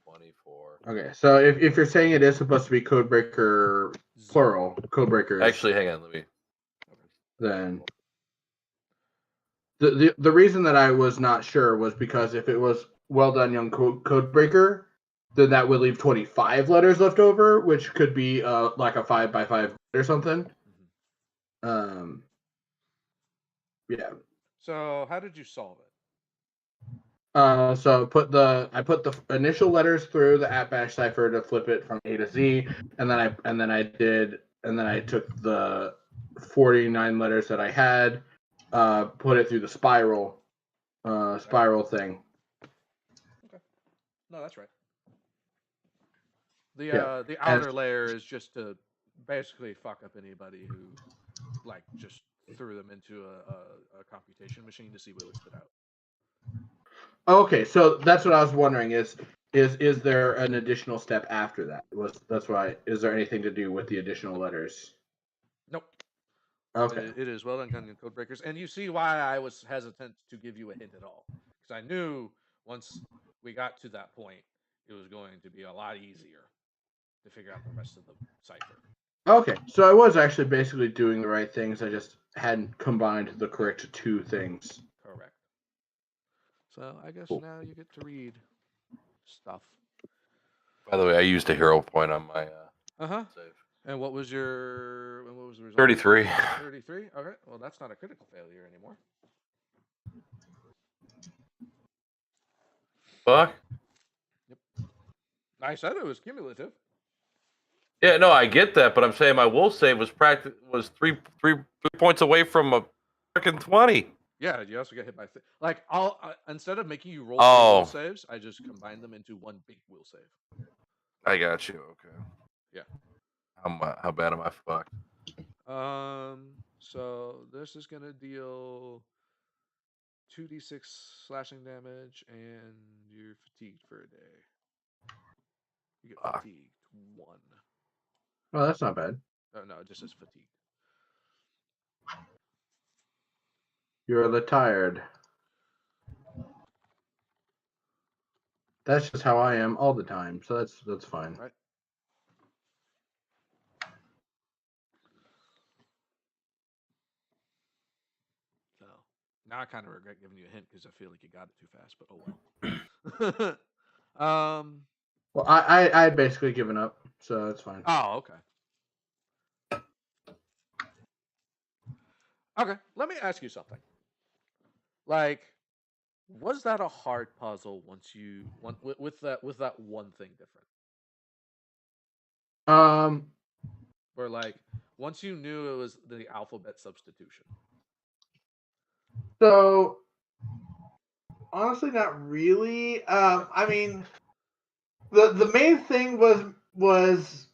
24. Okay, so if you're saying it is supposed to be codebreaker plural, codebreakers. Actually, hang on. Let me. Then the reason that I was not sure was because if it was well done, young codebreaker, then that would leave 25 letters left over, which could be like a 5x5 or something. Yeah. So how did you solve it? So I put the initial letters through the @bash cipher to flip it from A to Z, and then I took the 49 letters that I had, put it through the spiral thing. Okay. No, that's right. The outer layer is just to basically fuck up anybody who like just threw them into a computation machine to see what would spit out. Okay, so that's what I was wondering is there an additional step after that? That's why is there anything to do with the additional letters? Nope. Okay. It is well done, Gungan Codebreakers, and you see why I was hesitant to give you a hint at all, because I knew once we got to that point, it was going to be a lot easier to figure out the rest of the cipher. Okay, so I was actually basically doing the right things. I just hadn't combined the correct 2 things. Correct. So I guess Cool. now you get to read stuff. By the way, I used a hero point on my save. And what was the result? 33. 33. Okay. Well, that's not a critical failure anymore. Fuck. Yep. I said it was cumulative. Yeah, no, I get that, but I'm saying my will save was three points away from a freaking 20. Yeah, you also get hit by like instead of making you roll Oh. 3 will saves, I just combine them into one big will save. I got you. Okay. Yeah. How bad am I fucked? So this is gonna deal 2d6 slashing damage, and you're fatigued for a day. You get Fuck. fatigued 1. Oh, that's not bad. Oh no, it just says fatigued. You're the tired. That's just how I am all the time, so that's fine. Right. So now I kind of regret giving you a hint because I feel like you got it too fast, but oh well. Well, I had basically given up, so that's fine. Oh, okay. Okay, let me ask you something. Like, was that a hard puzzle once you with that one thing different? Where like once you knew it was the alphabet substitution. So honestly, not really. I mean, the main thing was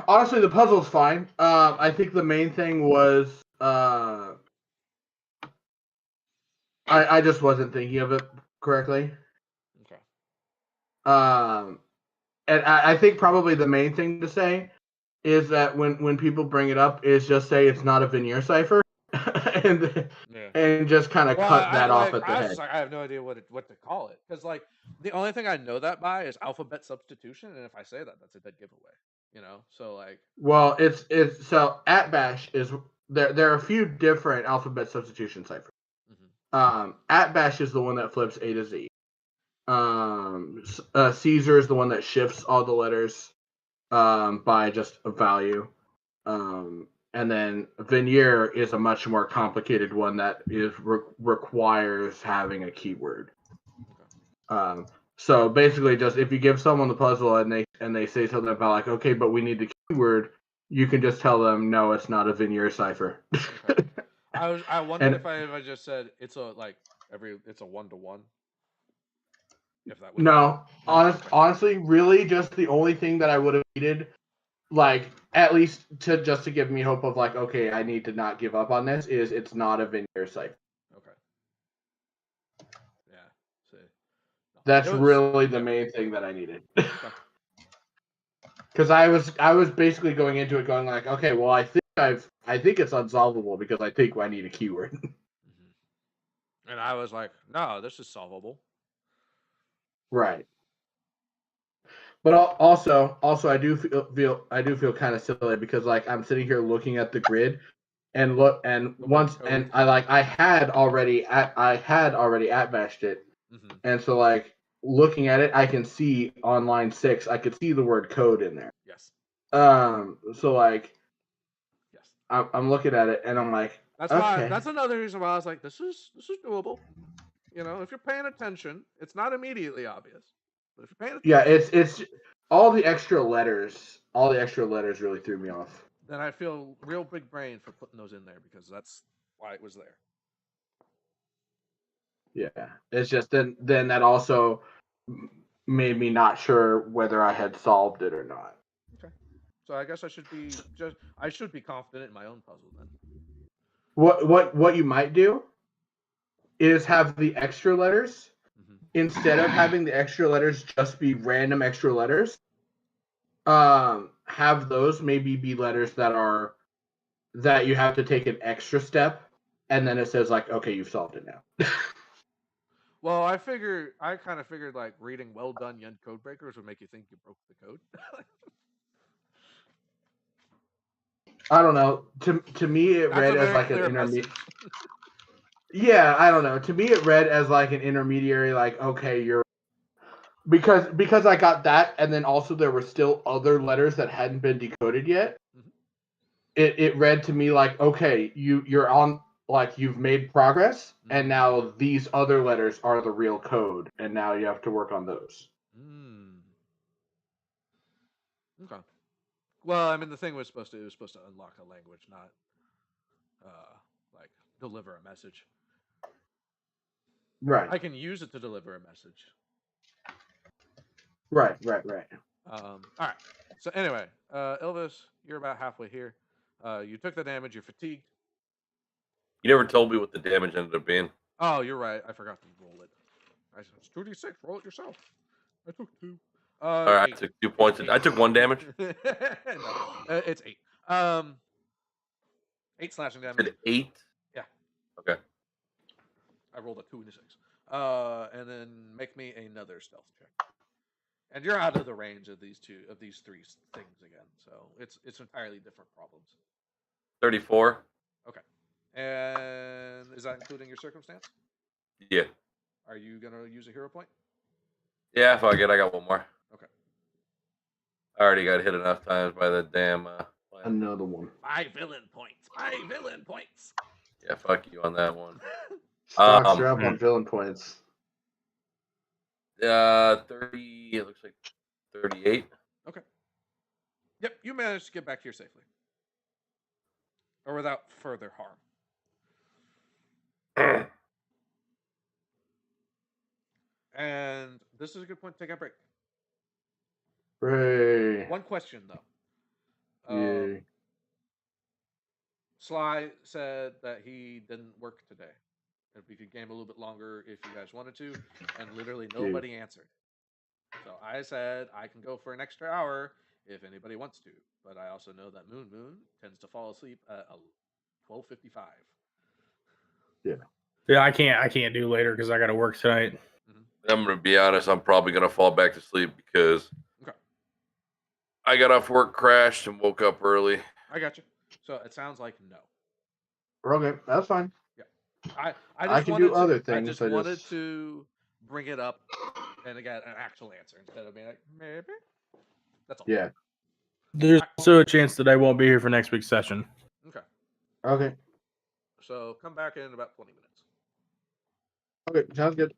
honestly the puzzle's fine. I think the main thing was I just wasn't thinking of it correctly. Okay. And I think probably the main thing to say is that when people bring it up is just say it's not a veneer cipher, and just kind of cut that off at the head. I have no idea what to call it because like the only thing I know that by is alphabet substitution, and if I say that, that's a dead giveaway. You know, so like. Well, it's so at bash is there are a few different alphabet substitution ciphers. Mm-hmm. At bash is the one that flips A to Z. Caesar is the one that shifts all the letters by just a value. And then veneer is a much more complicated one that requires having a keyword. Okay. So basically, just if you give someone the puzzle and they say something about like, okay, but we need the keyword, you can just tell them no, it's not a veneer cipher. Okay. I wondered if I just said it's a 1-to-1. If that would. No, Okay. honestly, really, just the only thing that I would have needed, like at least to give me hope of like, okay, I need to not give up on this, is it's not a veneer cipher. Okay. Yeah. See. No. That's really the main thing that I needed. Because I was basically going into it going like, okay, well, I think it's unsolvable because I think I need a keyword. Mm-hmm. And I was like, no, this is solvable. Right. But also I do feel kind of silly because like I'm sitting here looking at the grid and I had already at bashed it. Mm-hmm. And so like looking at it, I can see on line 6, I could see the word code in there. Yes. So like yes. I'm looking at it and I'm like, that's another reason why I was like, this is doable. You know, if you're paying attention, it's not immediately obvious. But if you're paying attention, it's all the extra letters really threw me off. Then I feel real big brain for putting those in there because that's why it was there. Yeah, it's just then that also made me not sure whether I had solved it or not. Okay, so I guess I should be confident in my own puzzle then. What you might do is have the extra letters instead of having the extra letters just be random extra letters. Have those maybe be letters that you have to take an extra step, and then it says like, okay, you've solved it now. Well, I kind of figured like reading "Well done, Yen Code Breakers" would make you think you broke the code. I don't know. To me, it read as like an intermediate. Yeah, I don't know. To me, it read as like an intermediary. Like, okay, you're because I got that, and then also there were still other letters that hadn't been decoded yet. Mm-hmm. It read to me like, okay, you're on. Like you've made progress, and now these other letters are the real code, and now you have to work on those. Okay. Well, I mean, the thing was supposed to unlock a language, not like deliver a message. Right. I can use it to deliver a message. Right. All right. So anyway, Elvis, you're about halfway here. You took the damage. You're fatigued. You never told me what the damage ended up being. Oh, you're right. I forgot to roll it. I said it's 2d6. Roll it yourself. I took 2. All right, I 8. took 2 points. I took 1 damage. No, it's 8. 8 slashing You damage. said 8. Yeah. Okay. I rolled a 2 and a 6. And then make me another stealth check. And you're out of the range of these 3 things again. So it's entirely different problems. 34. Okay. And is that including your circumstance? Yeah. Are you gonna use a hero point? Yeah, fuck it. I got 1 more. Okay. I already got hit enough times by the damn. Plan. Another one. 5 villain points. 5 villain points. Yeah, fuck you on that one. Stocks are up on villain points. 30. It looks like 38. Okay. Yep, you managed to get back here safely, or without further harm. And this is a good point to take a break. Hooray. One question though. Yeah. Sly said that he didn't work today. And we could game a little bit longer if you guys wanted to, and literally nobody answered. So I said I can go for an extra hour if anybody wants to, but I also know that Moon tends to fall asleep at 12:55. Yeah, I can't do later because I got to work tonight. I'm gonna be honest. I'm probably gonna fall back to sleep because Okay. I got off work, crashed, and woke up early. I got you. So it sounds like no. Okay, that's fine. I I just can wanted do other to, things, I just I wanted just- to bring it up and get an actual answer instead of being like maybe. That's all. Yeah. There's also a chance that I won't be here for next week's session. Okay. Okay. So come back in about 20 minutes. Okay, sounds good.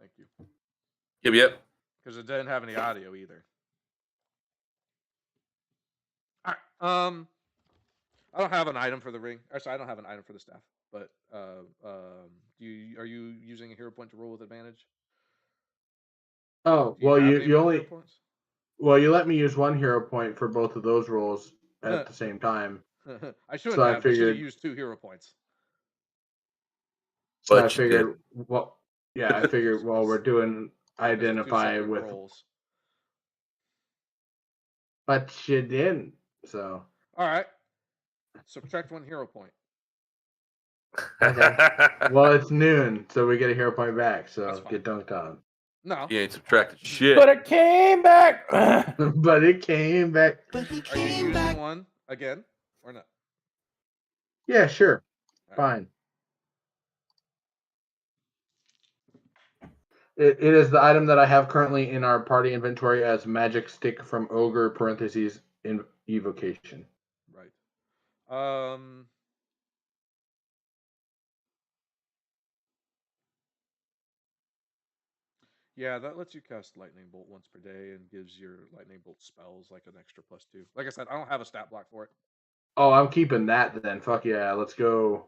Thank you. Yep. Because it didn't have any audio either. All right. I don't have an item for the ring. Actually, I don't have an item for the staff. But are you using a hero point to roll with advantage? Oh, Do you well, have any you hero only points? well you let me use one hero point for both of those rolls at the same time. I shouldn't So I have. I should have figured- used 2 hero points. So But I you figured, well, yeah, I figured while we're doing Because the 2 identify separate with, rolls. but you didn't. So All right. Subtract 1 hero point. okay. Well, it's noon, so we get a hero point back. That's So fine. get dunked on. No. You ain't subtracted shit. But it came back. But it came back. Are you using one again or not? Yeah, sure. All right. Fine. It is the item that I have currently in our party inventory as magic stick from ogre parentheses in evocation. Right. Yeah, that lets you cast lightning bolt once per day and gives your lightning bolt spells like an extra +2. Like I said, I don't have a stat block for it. Oh, I'm keeping that then. Fuck yeah, let's go.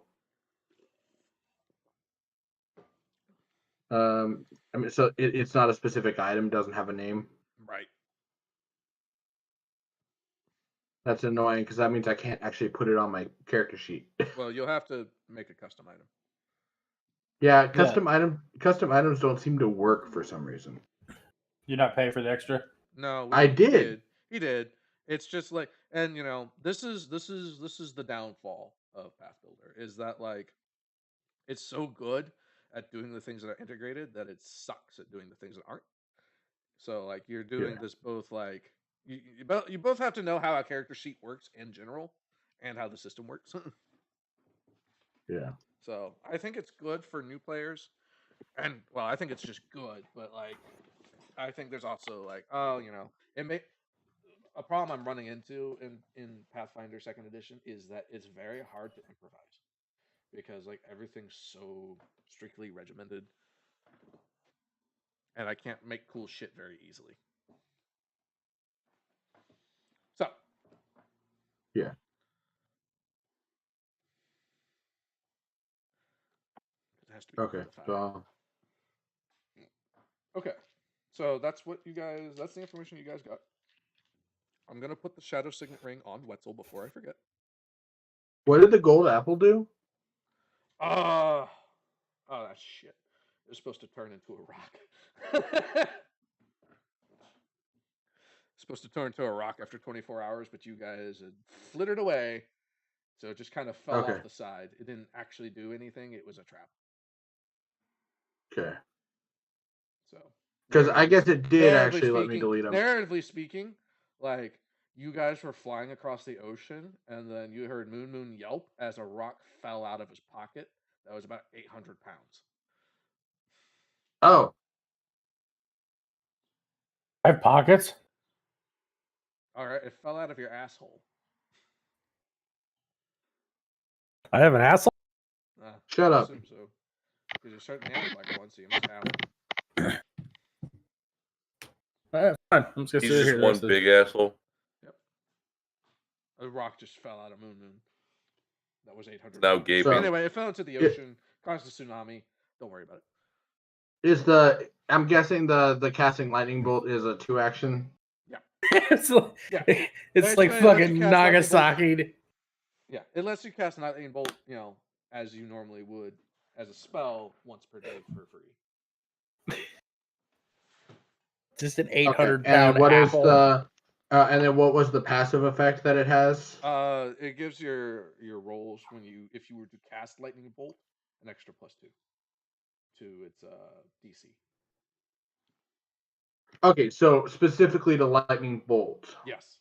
I mean, so it's not a specific item, doesn't have a name. Right. That's annoying because that means I can't actually put it on my character sheet. Well, you'll have to make a custom item. Yeah, custom items don't seem to work for some reason. You not pay for the extra? No, I did. He did. It's just like, and this is the downfall of Path Builder is that like it's so good at doing the things that are integrated that it sucks at doing the things that aren't. So like you're doing this both like you both have to know how a character sheet works in general and how the system works. Yeah. So I think it's good for new players, and well, I think it's just good. But like, I think there's also like, it may a problem I'm running into in Pathfinder Second Edition is that it's very hard to improvise because like everything's so strictly regimented, and I can't make cool shit very easily. So, Yeah. it has to be Okay. qualified. So Okay, so that's what you guys. That's the information you guys got. I'm gonna put the Shadow Signet ring on Wetzel before I forget. what did the gold apple do? Oh, that's shit. It was supposed to turn into a rock. Supposed to turn into a rock after 24 hours, but you guys had flittered away, so it just kind of fell Okay. off the side. It didn't actually do anything. It was a trap. Okay. So Because I guess it did narratively actually let me speaking- delete them. Narratively speaking, like you guys were flying across the ocean, and then you heard Moon yelp as a rock fell out of his pocket. That was about 800 pounds. Oh, I have pockets. All right, it fell out of your asshole. I have an asshole. Shut I up. assume so. Because you're starting to act like one, so you must have one. Fine. I'm just gonna He's sit just here. one big asshole. A rock just fell out of Moon. That was 800 Now pounds. gaping. Anyway, it fell into the ocean, caused a tsunaami. Don't worry about it. I'm guessing the casting lightning bolt is a 2-action. it's like, Yeah. it's like Basically, it lets fucking you cast Nagasaki. Yeah, it lets you cast lightning bolt, as you normally would as a spell once per day for free. Just an Okay. 800 And pound what is apple. the and then what was the passive effect that it has? It gives your rolls if you were to cast lightning bolt an extra +2 to its DC. Okay, so specifically to lightning bolt. Yes.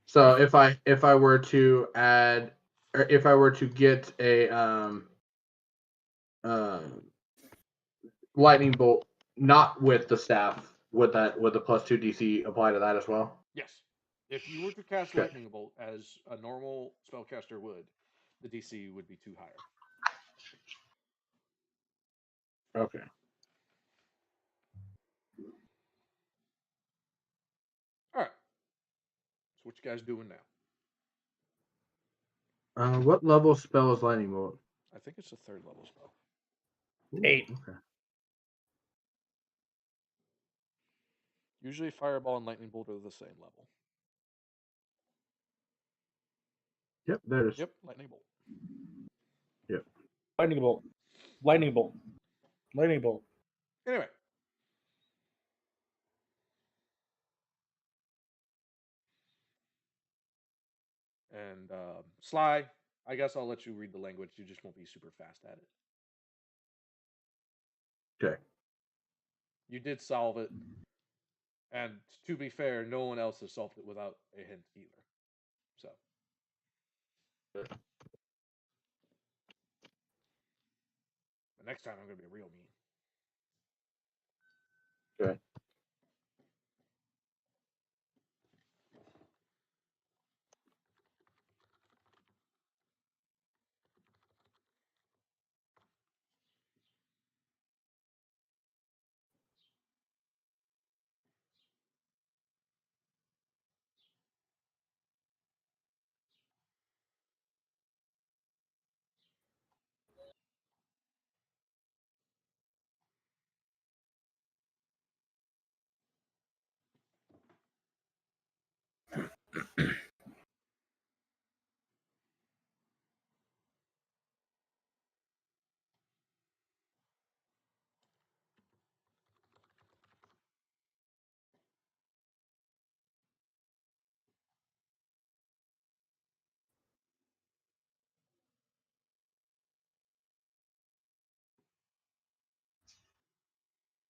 So if I were to add, or if I were to get a lightning bolt not with the staff, would the +2 DC apply to that as well? Yes. If you were to cast Okay. lightning bolt as a normal spellcaster would, the DC would be too higher. Okay. All right. So what you guys doing now? What level spell is lightning bolt? I think it's a 3rd level spell. Ooh, 8. Okay. Usually fireball and lightning bolt are the same level. Yep, there it is. Yep, lightning bolt. Yep. Lightning bolt. Lightning bolt. Lightning bolt. Anyway. And Sly, I guess I'll let you read the language. You just won't be super fast at it. Okay. You did solve it. And to be fair, no one else has solved it without a hint either. So. But next time I'm going to be real mean. Okay.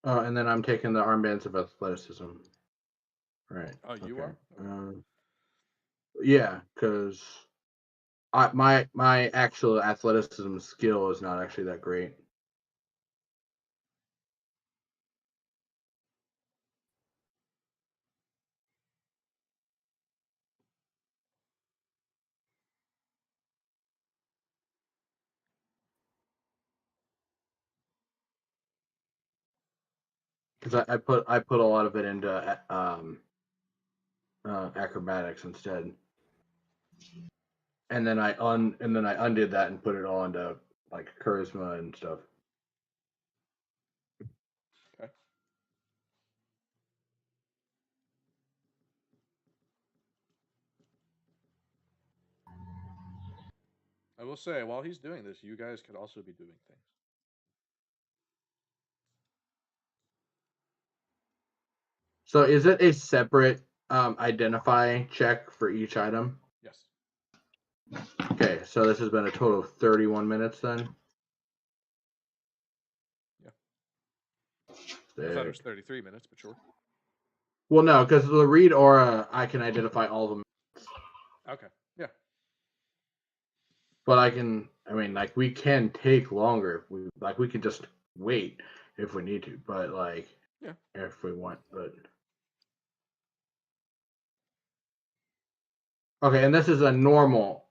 And then I'm taking the armbands of athleticism. Right. Oh, you okay. are? Yeah, because my actual athleticism skill is not actually that great. Because I put a lot of it into acrobatics instead, and then I undid that and put it all into like charisma and stuff. Okay. I will say, while he's doing this, you guys could also be doing things. So is it a separate identify check for each item? Yes. Okay, so this has been a total of 31 minutes then. Yeah. I thought it was 33 minutes, but sure. Well, no, because the read aura, I can identify all of them. Okay. Yeah. But I mean, like, we can take longer. We can just wait if we need to. But, like, yeah, if we want. But okay, and this is a normal,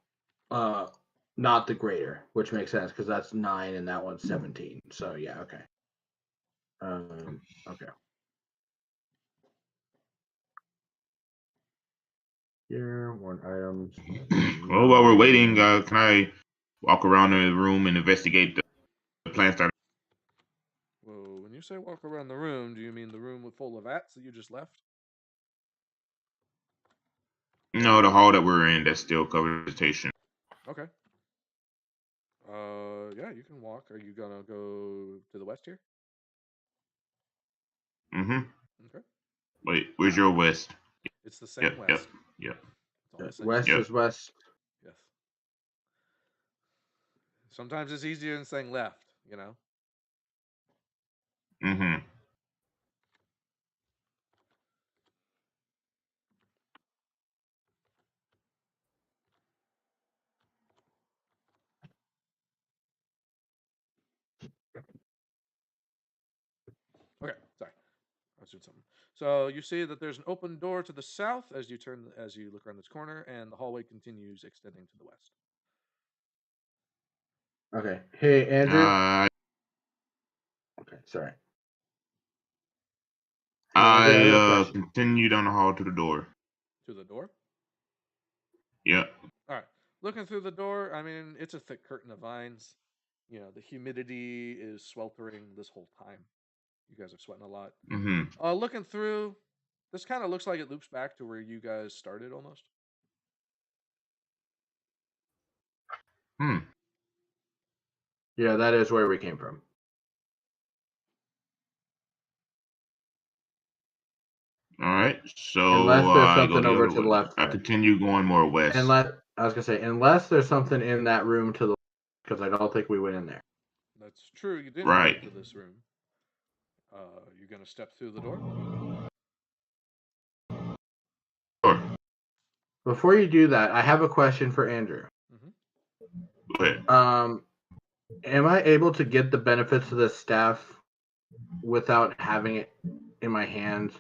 not the greater, which makes sense because that's 9 and that one's 17. So yeah, okay. Okay. Here, 1 item. Well, while we're waiting, can I walk around the room and investigate the plants that? Well, when you say walk around the room, do you mean the room full of vats that you just left? No, the hall that we're in that's still covered with vegetation. Okay. Yeah, you can walk. Are you gonna go to the west here? Mm-hmm. Okay. Wait, where's your west? It's the same Yep, west. yep. It's all the same. West Yep. is west. Yes. Sometimes it's easier than saying left, you know? Mm-hmm. Okay, sorry. I was doing something. So you see that there's an open door to the south as you look around this corner, and the hallway continues extending to the west. Okay. Hey, Andrew. Okay, sorry. Hey, Andrew, I have a I question. continue down the hall to the door. To the door? Yep. All right. Looking through the door, I mean, it's a thick curtain of vines. You know, the humidity is sweltering this whole time. You guys are sweating a lot. Mm-hmm. Looking through, this kind of looks like it loops back to where you guys started almost. Yeah, that is where we came from. All right. So Unless there's I go something the over other to the way. left I side. continue going more west. Unless there's something in that room to the left, because I don't think we went in there. That's true. You didn't Right. go into this room. You're gonna step through the door. Sure. Before you do that, I have a question for Andrew. Go ahead. Am I able to get the benefits of this staff without having it in my hands?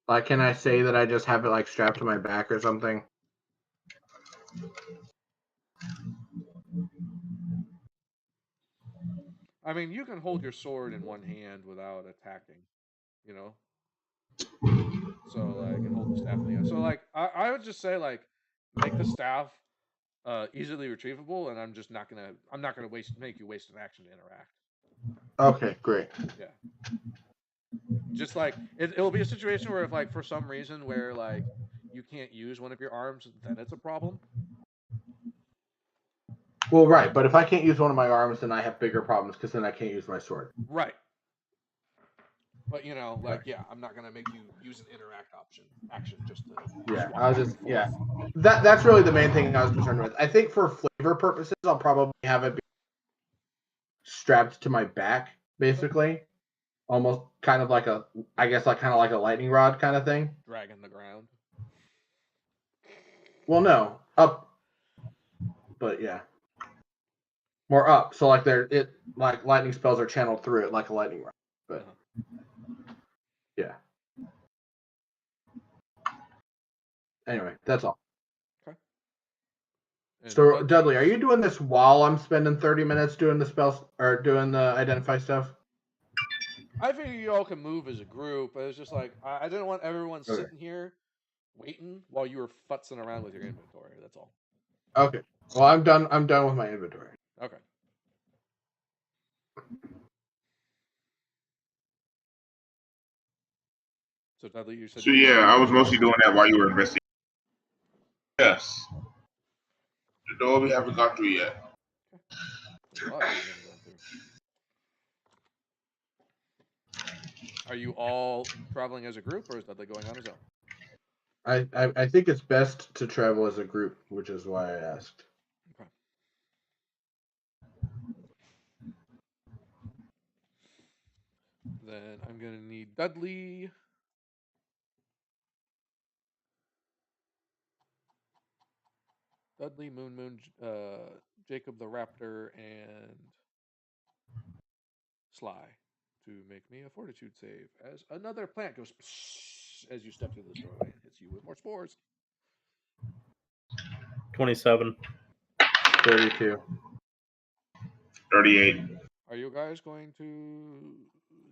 Like, can I say that I just have it like strapped to my back or something? I mean, you can hold your sword in one hand without attacking, you know. So like, and hold the staff in the other. So like, I would just say like, make the staff easily retrievable, and I'm not gonna make you waste an action to interact. Okay, great. Yeah. Just like it'll be a situation where if like for some reason where like you can't use one of your arms, then it's a problem. Well, right, but if I can't use one of my arms, then I have bigger problems because then I can't use my sword. Right. But you know, like yeah, I'm not gonna make you use an interact action just to swap I was back just and forth. That's really the main thing I was concerned with. I think for flavor purposes, I'll probably have it be strapped to my back, basically, almost kind of like a lightning rod kind of thing. Dragging the ground. Well, no, up, but yeah, more up. So like like lightning spells are channeled through it like a lightning rod. But yeah. Anyway, that's all. Okay. So Dudley, are you doing this while I'm spending 30 minutes doing the spells or doing the identify stuff? I figure you all can move as a group, but it's just like I didn't want everyone sitting here waiting while you were futzing around with your inventory. That's all. Okay. Well, I'm done. I'm done with my inventory. Okay. So Dudley, you said. So yeah, I was mostly doing that while you were investigating. Yes. The door we haven't got through yet. There's a lot of doors you haven't gone through. Are you all traveling as a group, or is Dudley going on his own? I think it's best to travel as a group, which is why I asked. Okay. Then I'm gonna need Dudley. Dudley, Moon, Jacob the Raptor, and Sly to make me a fortitude save as another plant goes as you step through this doorway and hits you with more spores. 27. 32. 38. Are you guys going to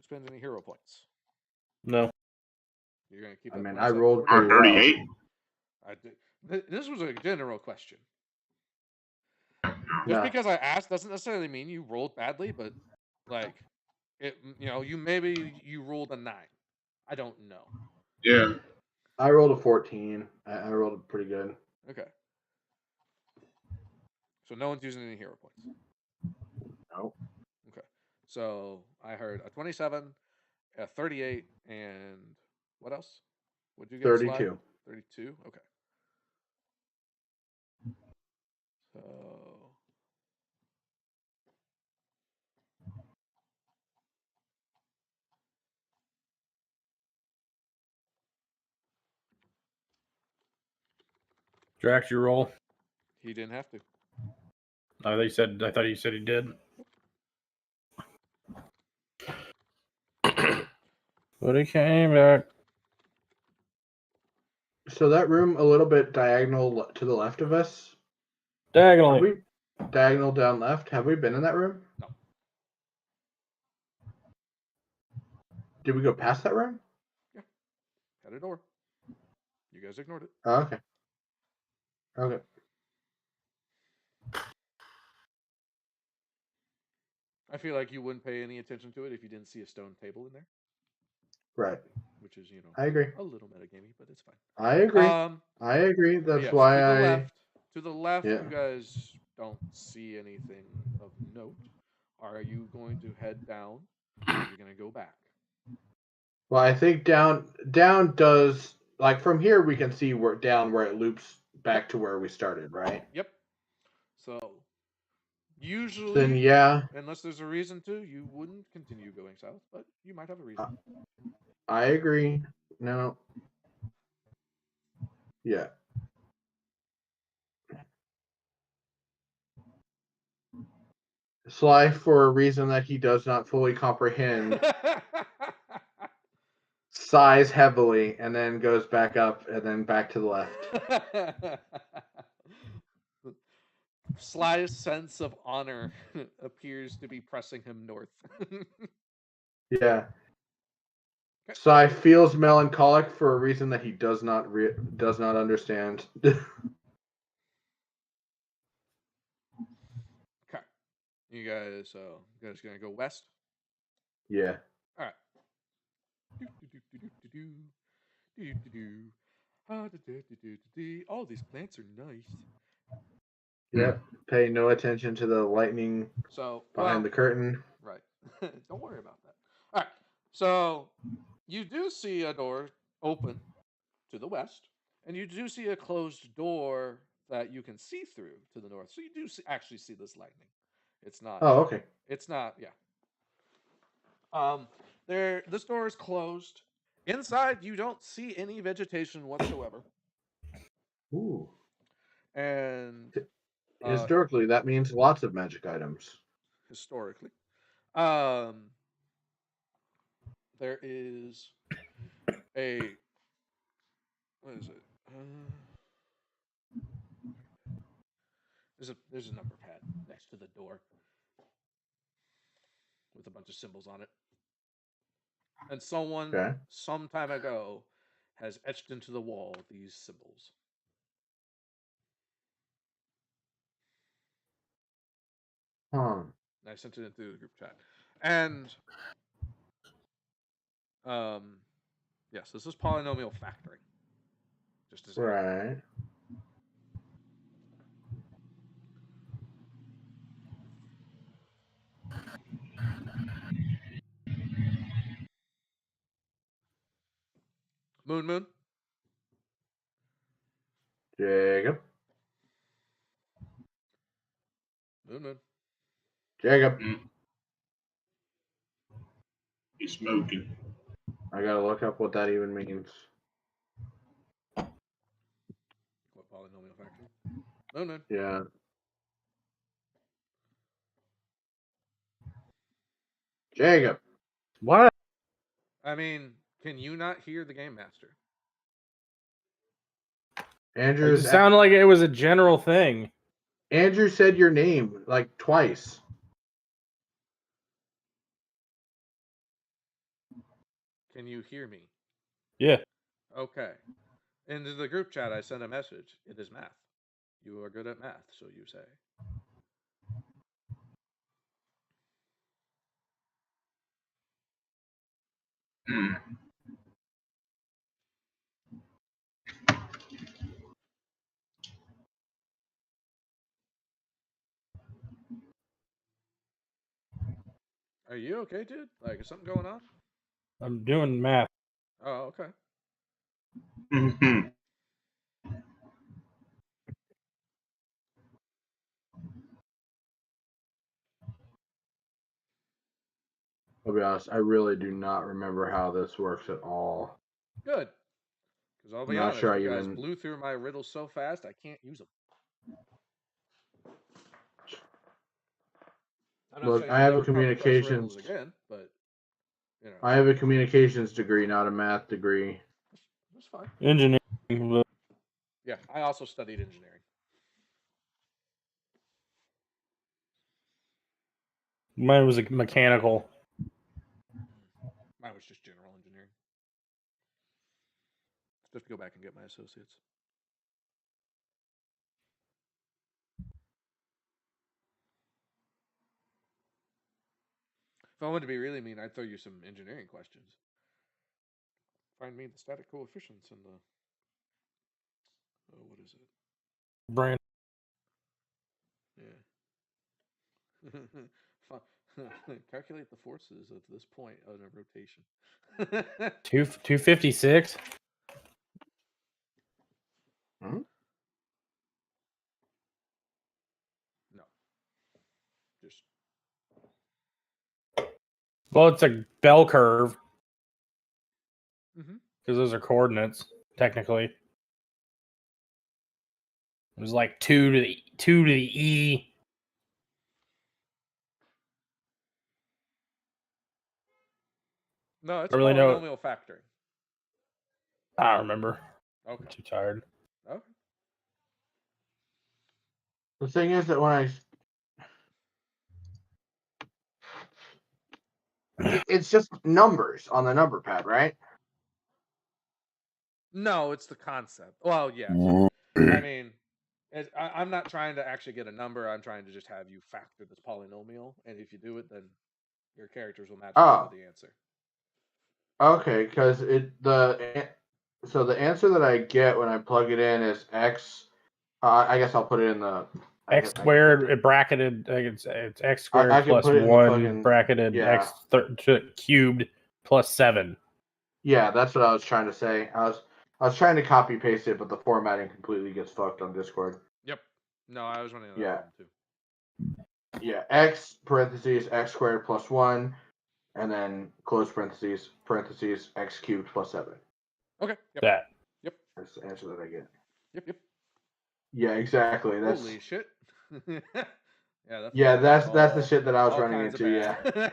spend any hero points? No. You're going to keep. I mean, 27 I rolled fortitude? pretty well. 38. I did. This was a general question. Just Yeah. because I asked doesn't necessarily mean you rolled badly, but like it, you rolled a 9. I don't know. Yeah. I rolled a 14. I rolled pretty good. Okay. So no one's using any hero points. No. Okay. So I heard a 27, a 38, and what else? What'd you get? 32. Sly? 32? Okay. So Drax, your roll. he didn't have to. I thought you said he did. But he came back. So that room a little bit diagonal to the left of us, Diagonally. Diagonal down left. Have we been in that room? No. Did we go past that room? Had a door. You guys ignored it. Oh, okay. Okay. I feel like you wouldn't pay any attention to it if you didn't see a stone table in there, Right. which is, I agree. a little metagamey, but it's fine. I agree. I agree. But That's yes, why to the left, Yeah. you guys don't see anything of note. Are you going to head down? Or are you going to go back? Well, I think down does like from here we can see where it loops back to where we started, right? Yep. So usually, Then yeah, unless there's a reason to, you wouldn't continue going south, but you might have a reason. I agree. No. Yeah. Sly, for a reason that he does not fully comprehend, sighs heavily and then goes back up and then back to the left. Sly's sense of honor appears to be pressing him north. Yeah. Sly feels melancholic for a reason that he does not understand. Okay. You guys gonna go west? Yeah. All right. Oh, these plants are nice. Yep. Pay no attention to the lightning behind the curtain. Right. Don't worry about that. All right. So you do see a door open to the west, and you do see a closed door that you can see through to the north. So you do actually see this lightning. It's not. Oh, okay. It's not. Yeah. This door is closed. Inside, you don't see any vegetation whatsoever. Ooh. And historically, that means lots of magic items. Historically, there is a what is it? There's a number pad next to the door with a bunch of symbols on it. And someone some time ago has etched into the wall these symbols. Huh. And I sent it into the group chat. And yes, this is polynomial factoring. Just as right. Moon. Jacob. Moon. Jacob. He's smoking. I gotta look up what that even means. What polynomial factoring? Moon. Yeah. Jacob. What? I mean, can you not hear the game master? Andrew. It sounded like it was a general thing. Andrew said your name like twice. Can you hear me? Yeah. Okay. Into the group chat, I sent a message. It is math. You are good at math, so you say. Are you okay, dude? Like, is something going on? I'm doing math. Oh, okay. I'll be honest, I really do not remember how this works at all. Good. Because I'll be not honest, sure you guys blew through my riddles so fast, I can't use them. Look, I have a communications again, but you know. I have a communications degree, not a math degree. That's fine. Engineering. Yeah, I also studied engineering. Mine was a mechanical. Mine was just general engineering. Just go back and get my associates. If I wanted to be really mean, I'd throw you some engineering questions. Find me the static coefficients and the... Oh, what is it? Brand. Yeah. Calculate the forces at this point on a rotation. 256. No. Just Well, it's a bell curve Mhm. because those are coordinates technically. It was like 2 to the e. no, it's I really know- polynomial factoring. I don't remember. I'm Okay. too tired. Okay. The thing is that when it's just numbers on the number pad, right? No, it's the concept. Well, yeah. I mean, I'm not trying to actually get a number. I'm trying to just have you factor this polynomial, and if you do it, then your characters will magically know the answer. Okay, because so the answer that I get when I plug it in is x. I guess I'll put it in the X squared bracketed. It's x squared I can plus put it in the 1 fucking- bracketed yeah. x cubed plus 7. Yeah, that's what I was trying to say. I was trying to copy paste it, but the formatting completely gets fucked on Discord. Yep. No, I was running that Yeah. problem too. Yeah, x parentheses x squared plus 1, and then close parentheses x cubed plus 7. Okay. Yep. That. Yep. That's the answer that I get. Yep. Yeah, that's Holy shit. Yeah, that's the shit that I was all running kinds of into.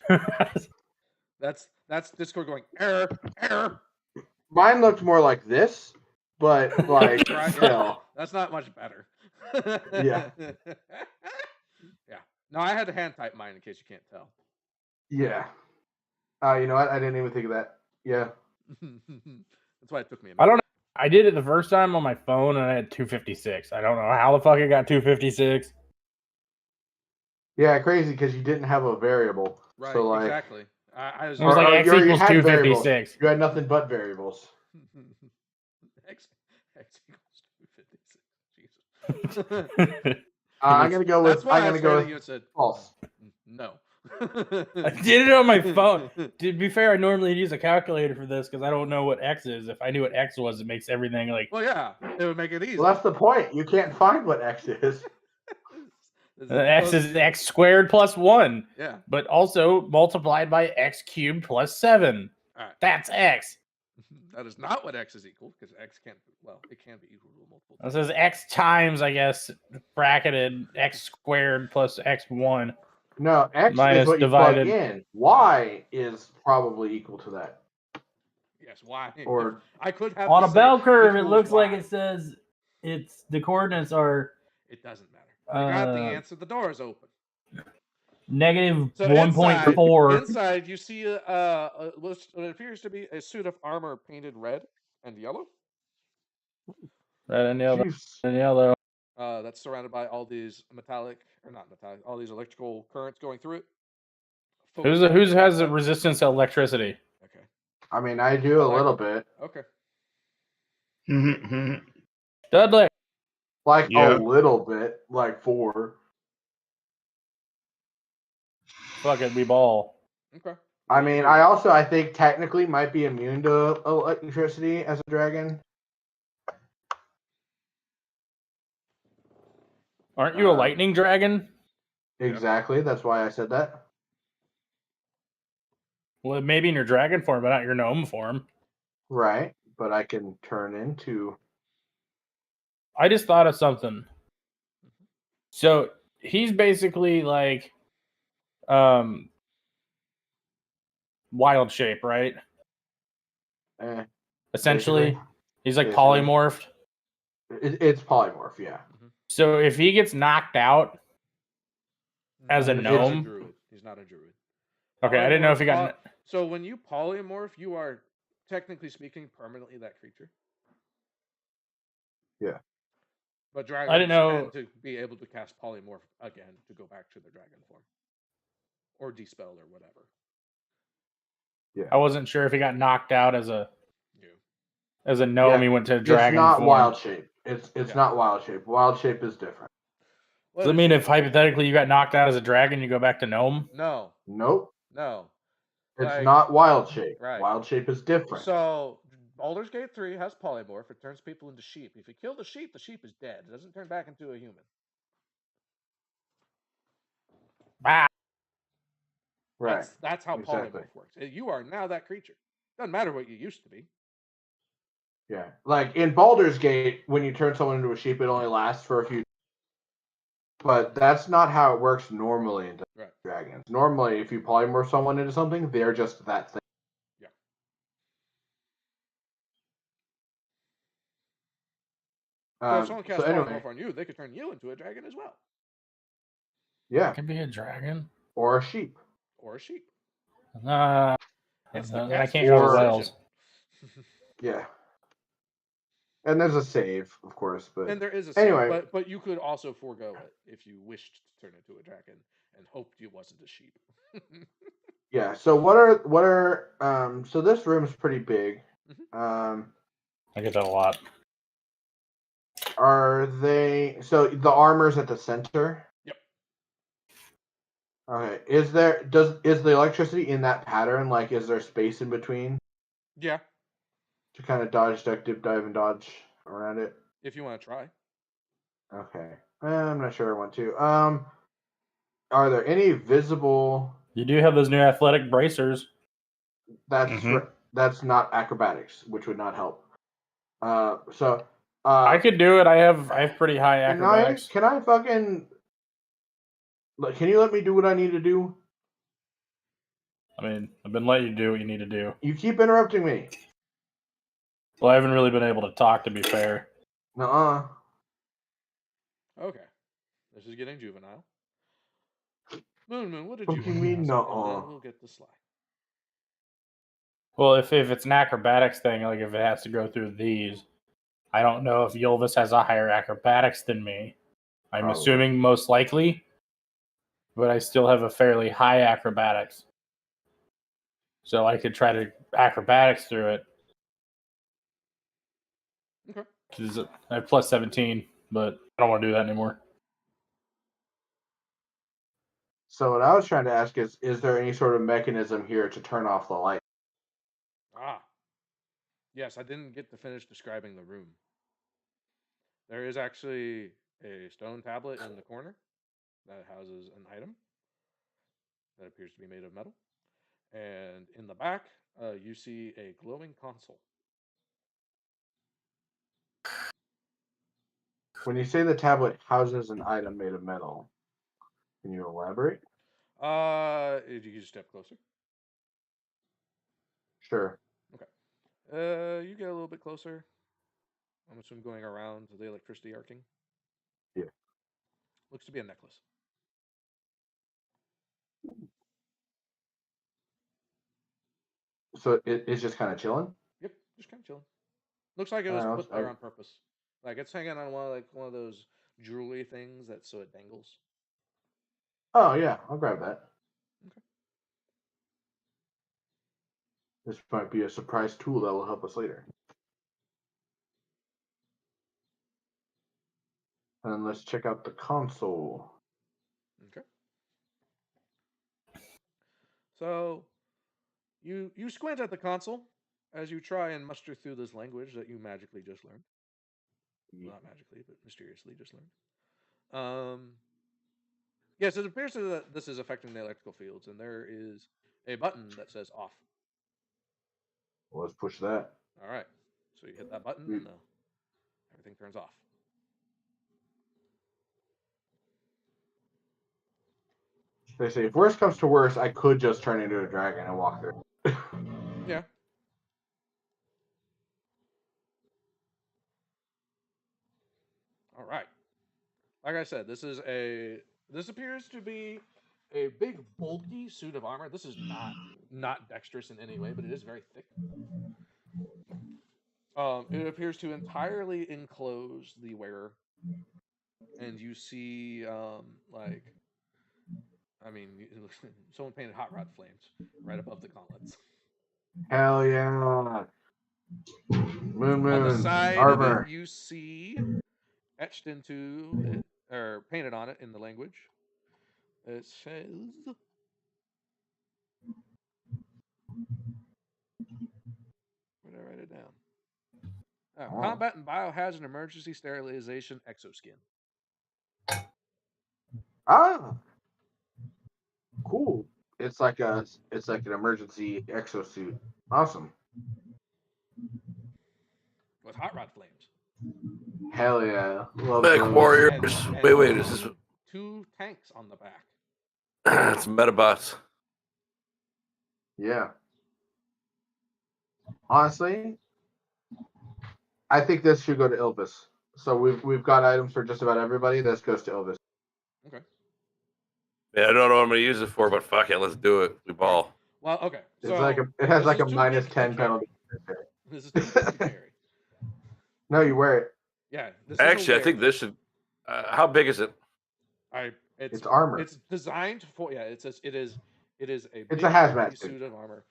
bad. That's Discord going error. Mine looked more like this, but like Right, still. yeah, that's not much better. Yeah. Yeah. No, I had to hand type mine in case you can't tell. Yeah. You know what? I didn't even think of that. Yeah. That's why it took me a minute. I don't know. I did it the first time on my phone and I had 256. I don't know how the fuck it got 256. Yeah, crazy because you didn't have a variable. Right, So like exactly. I was It was like x you equals had 256. You had nothing but variables. X equals 256. Jesus. I'm gonna go with. That's why I'm gonna go with you said false. no. I did it on my phone. To be fair, I normally use a calculator for this because I don't know what x is. If I knew what x was, it makes everything like. Well, yeah, it would make it easy. Well, that's the point. You can't find what x is. X is x squared plus 1. Yeah. But also multiplied by x cubed plus 7. All right. That's x. That is not what x is equal because x can't. Well, it can be equal to a multiple. This is x times, I guess, bracketed x squared plus x1. No, x Minus is what you divided. plug in. Y is probably equal to that. Yes, y. Or I could have On to a say bell curve, it equals looks like y. it says the coordinates are It doesn't matter. I got the answer. The door is open. negative So 1.4. Inside, you see what appears to be a suit of armor painted red and yellow. Red and yellow. jeez. And yellow. That's surrounded by all these all these electrical currents going through it. Who's has a resistance to electricity? Okay. I mean, I do a little bit. Okay. Dudley. Like Yeah. a little bit. Like 4. Fuck it, we ball. Okay. I mean, I think technically might be immune to electricity as a dragon. Aren't you a lightning dragon? Exactly. That's why I said that. Well, maybe in your dragon form, but not your gnome form. Right. But I can turn into. I just thought of something. So he's basically like wild shape, right? Essentially. Basically. He's like Basically. polymorphed. It's polymorph, yeah. So if he gets knocked out as a It's- gnome, Druid. He's not a druid. Okay, I didn't know if he Polymorph- got. So when you polymorph, you are technically speaking permanently that creature. Yeah. But I dragons didn't know. tend to be able to cast polymorph again to go back to their dragon form. Or dispel or whatever. I wasn't sure if he got knocked out as a Yeah. gnome. Yeah, He went to It's dragon not form. wild shape. It's Yeah. not wild shape. Wild shape is different. Does it mean if hypothetically you got knocked out as a dragon, you go back to gnome? No. Nope. No. It's Like- not wild shape. Right. Wild shape is different. So Baldur's Gate 3 has polymorph. It turns people into sheep. If you kill the sheep is dead. It doesn't turn back into a human. Bah. right. That's how Exactly. polymorph works. You are now that creature. Doesn't matter what you used to be. Yeah. Like in Baldur's Gate, when you turn someone into a sheep, it only lasts for a few. But that's not how it works normally in Right. Dragons. Normally, if you polymorph someone into something, they're just that thing. Yeah. So if someone casts anyway, polymorph on you, they could turn you into a dragon as well. yeah, It can be a dragon. or a sheep. Or a sheep. It's the I cast can't or- go to decision. Wells. Yeah. And there's a save, of course, but And there is a Anyway. save, but you could also forego it if you wished to turn into a dragon and hoped you wasn't a sheep. yeah. So what are so this room's pretty big. Mhm. I get that a lot. Are they so the armor's at the center? Yep. Okay. Is the electricity in that pattern? Like, is there space in between Yeah, to kind of dodge, duck, dip, dive, and dodge around it? if you want to try. Okay. I'm not sure I want to. Are there any visible? You do have those new athletic bracers. That's Mhm. that's not acrobatics, which would not help. So I could do it. I have pretty high acrobatics. Can I fucking? Like, can you let me do what I need to do? I mean, I've been letting you do what you need to do. You keep interrupting me. Well, I haven't really been able to talk, to be fair. Nuh-uh. Okay. This is getting juvenile. Moon, what did What you do you want to mean, ask? nuh-uh? And then we'll get the slide. Well, if it's an acrobatics thing, like if it has to go through these, I don't know if Yulvis has a higher acrobatics than me. I'm Probably. assuming most likely, but I still have a fairly high acrobatics. So I could try to acrobatics through it. Okay. 'Cause I have plus 17, but I don't want to do that anymore. So what I was trying to ask is there any sort of mechanism here to turn off the light? Ah. Yes, I didn't get to finish describing the room. There is actually a stone tablet in the corner that houses an item that appears to be made of metal. And in the back, you see a glowing console. When you say the tablet houses an item made of metal, can you elaborate? You just step closer. Sure. You get a little bit closer. I'm assuming going around the electricity arcing. Yeah. Looks to be a necklace. So it's just kind of chilling. Yep, just kind of chilling. Looks like it was put there on purpose. Like it's hanging on one of those jewelry things that so it dangles. Oh yeah, I'll grab that. Okay. This might be a surprise tool that will help us later. And let's check out the console. Okay. So you squint at the console as you try and muster through this language that you magically just learned. Yeah. Not magically, but mysteriously just learned. Yes, it appears that this is affecting the electrical fields, and there is a button that says off. Well, let's push that. All right. So you hit that button, and everything turns off. They say if worst comes to worst, I could just turn into a dragon and walk through. Yeah. All right. Like I said, this appears to be a big bulky suit of armor. This is not dexterous in any way, but it is very thick. It appears to entirely enclose the wearer, and you see someone painted hot rod flames right above the gauntlets. Hell yeah. Moon On the side armor. of it, you see etched into it or painted on it in the language. It says, where did I write it down? Combat and biohazard emergency sterilization exoskin. Ah, cool. It's like an emergency exosuit. Awesome. With hot rod flames. Hell yeah. Love Mech those. Warriors. And Wait, is this? two tanks on the back? It's Metabots. Yeah. Honestly, I think this should go to Ilvis. So we've got items for just about everybody. This goes to Ilvis. Okay. Yeah, I don't know what I'm gonna use it for, but fuck it, let's do it. We ball. Well, okay. It's So like it has this like is a too minus big to 10 carry. penalty. This is too big to carry. No, you wear it. Yeah. This Actually, I is think this should. How big is it? It's armor. It's designed for it is a It's big a hazmat suit of armor.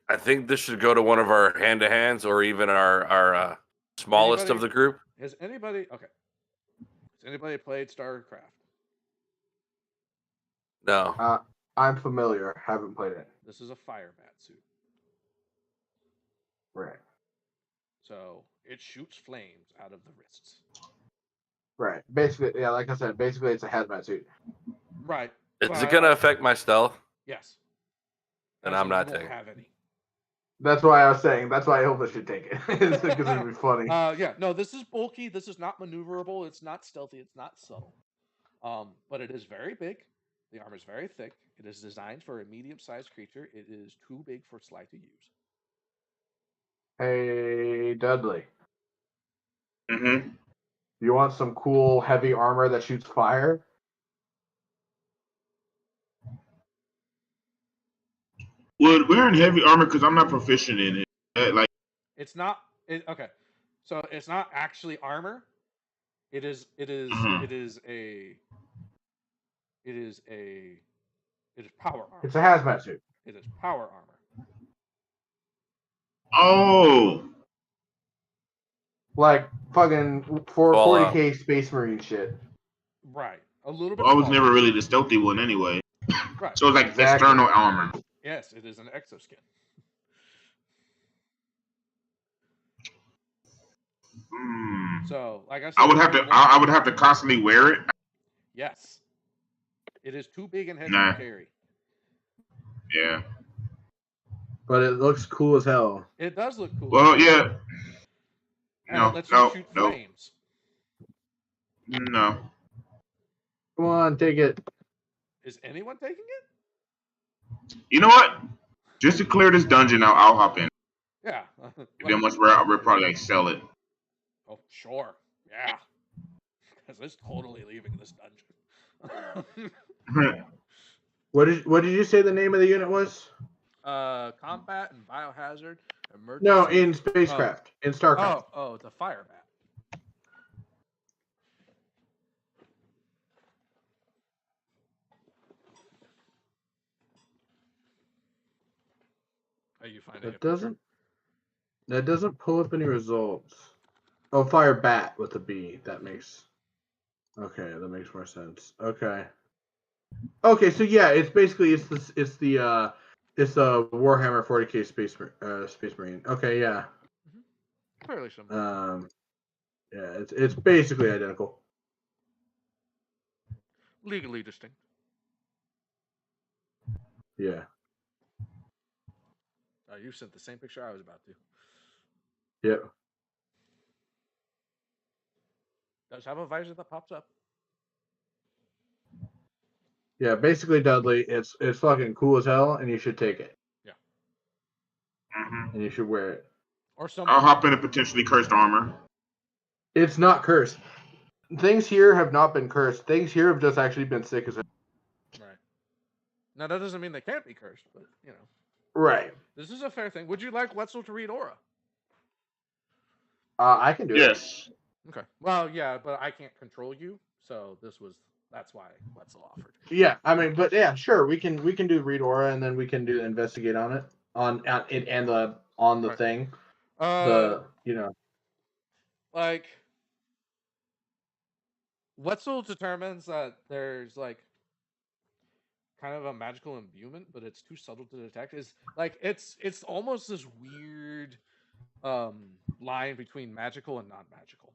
I think this should go to one of our hand-to-hands or even our smallest of the group. Has anybody played StarCraft? No. I'm familiar. Haven't played it. This is a fire bat suit. Right. So it shoots flames out of the wrists. Right. Basically, yeah, like I said, basically it's a hazmat suit. Right. Is it gonna affect my stealth? Yes. Then As I'm in, not you won't taking. have any. That's why I was saying. That's why Ilvis should take it. Because it'd be funny. Yeah. No, this is bulky. This is not maneuverable. It's not stealthy. It's not subtle. But it is very big. The armor is very thick. It is designed for a medium-sized creature. It is too big for Sly to use. Hey, Dudley. Mm-hmm. You want some cool heavy armor that shoots fire? Well, wearing heavy armor because I'm not proficient in it. Like It's not. Okay. So it's not actually armor. It is power armor. It's a hazmat suit. It is power armor. oh, Like fucking Fallout. 40K Space Marine shit. Right. A little bit. I was smaller. never really the stealthy one anyway. Right. So it's like Exactly. external armor. Yes, it is an exoskin. So, like I said, I would have to constantly wear it. Yes. It is too big and heavy Nah. to carry. Yeah. But it looks cool as hell. It does look cool. Well, yeah. And No, it lets you shoot no. flames. No. Come on, take it. Is anyone taking it? You know what? Just to clear this dungeon, I'll hop in. Yeah. Then once we'll probably like sell it. Oh, sure. Yeah. Because it's totally leaving this dungeon. What did you say the name of the unit was? Combat and biohazard emergency. No, in spacecraft, in StarCraft. Oh, the fire bat. Are you finding it? That doesn't pull up any results. Oh, fire bat with a B. That makes more sense. Okay. Okay, so yeah, it's basically it's the Warhammer 40K Space Marine. Okay, yeah. Fairly similar. Yeah, it's basically identical. Legally distinct. Yeah. You sent the same picture I was about to. Yep. Does have a visor that pops up. Yeah, basically, Dudley, it's fucking cool as hell, and you should take it. Yeah. Mm-hmm. And you should wear it. Or some. I'll hop in a potentially cursed armor. It's not cursed. things here have not been cursed. Things here have just actually been sick as a... Right. Now that doesn't mean they can't be cursed, but you know. Right. This is a fair thing. Would you like Wetzel to read Aura? I can do it. Yes. Okay. Well, yeah, but I can't control you, so that's why Wetzel offered. Yeah, I mean, but yeah, sure, we can do read aura, and then we can do investigate on it on it and the Right. thing. You know. Like Wetzel determines that there's like kind of a magical imbuement, but it's too subtle to detect. Is like it's almost this weird line between magical and non-magical.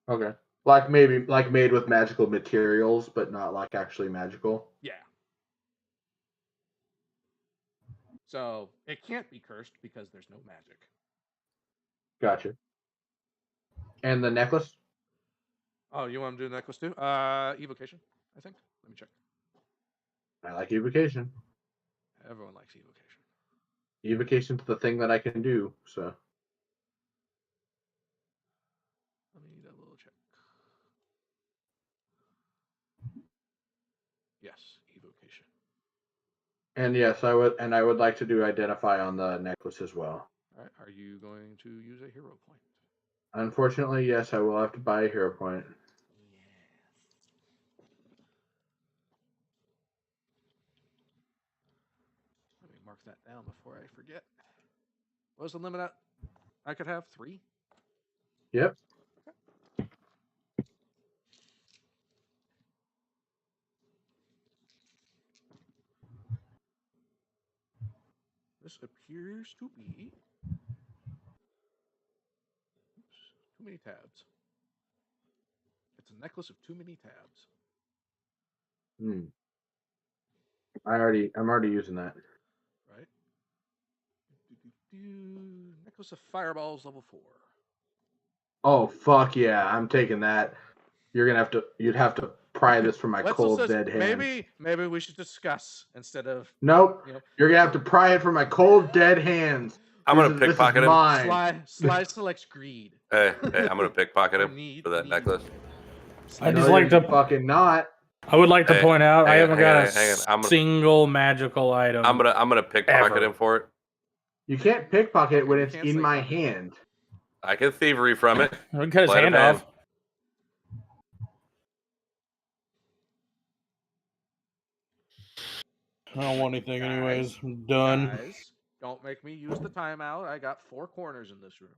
Okay. Like maybe like made with magical materials, but not like actually magical. Yeah. So it can't be cursed because there's no magic. Gotcha. And the necklace? Oh, you want to do the necklace too? Evocation, I think. Let me check. I like evocation. Everyone likes evocation. Evocation's the thing that I can do, so. Let me double check. Yes, evocation. And yes, I would like to do identify on the necklace as well. All right. Are you going to use a hero point? Unfortunately, yes, I will have to buy a hero point. Let me mark that down before I forget. What was the limit I could have? 3? Yep. This appears to be... Oops, too many tabs. It's a necklace of too many tabs. I'm already using that. Right? Necklace of fireballs level 4. Oh fuck yeah, I'm taking that. You'd have to pry this from my cold dead hands. Maybe we should discuss instead of Nope. You know, You're gonna have to pry it from my cold dead hands. I'm gonna pickpocket him. Mine. Sly selects greed. Hey, I'm gonna pickpocket him Need- for that need- necklace. I No, just you're like to. fucking not. I would like to Hey, point out I hang on, haven't got hang on. a I'm gonna- single magical item. I'm gonna pickpocket Ever. him for it. You can't pickpocket it when You it's can't in say my that. hand. I can thievery from it. We cut his Sleight of hand hand. off. I don't want anything Guys, anyways. I'm done. Guys, don't make me use the timeout. I got 4 corners in this room.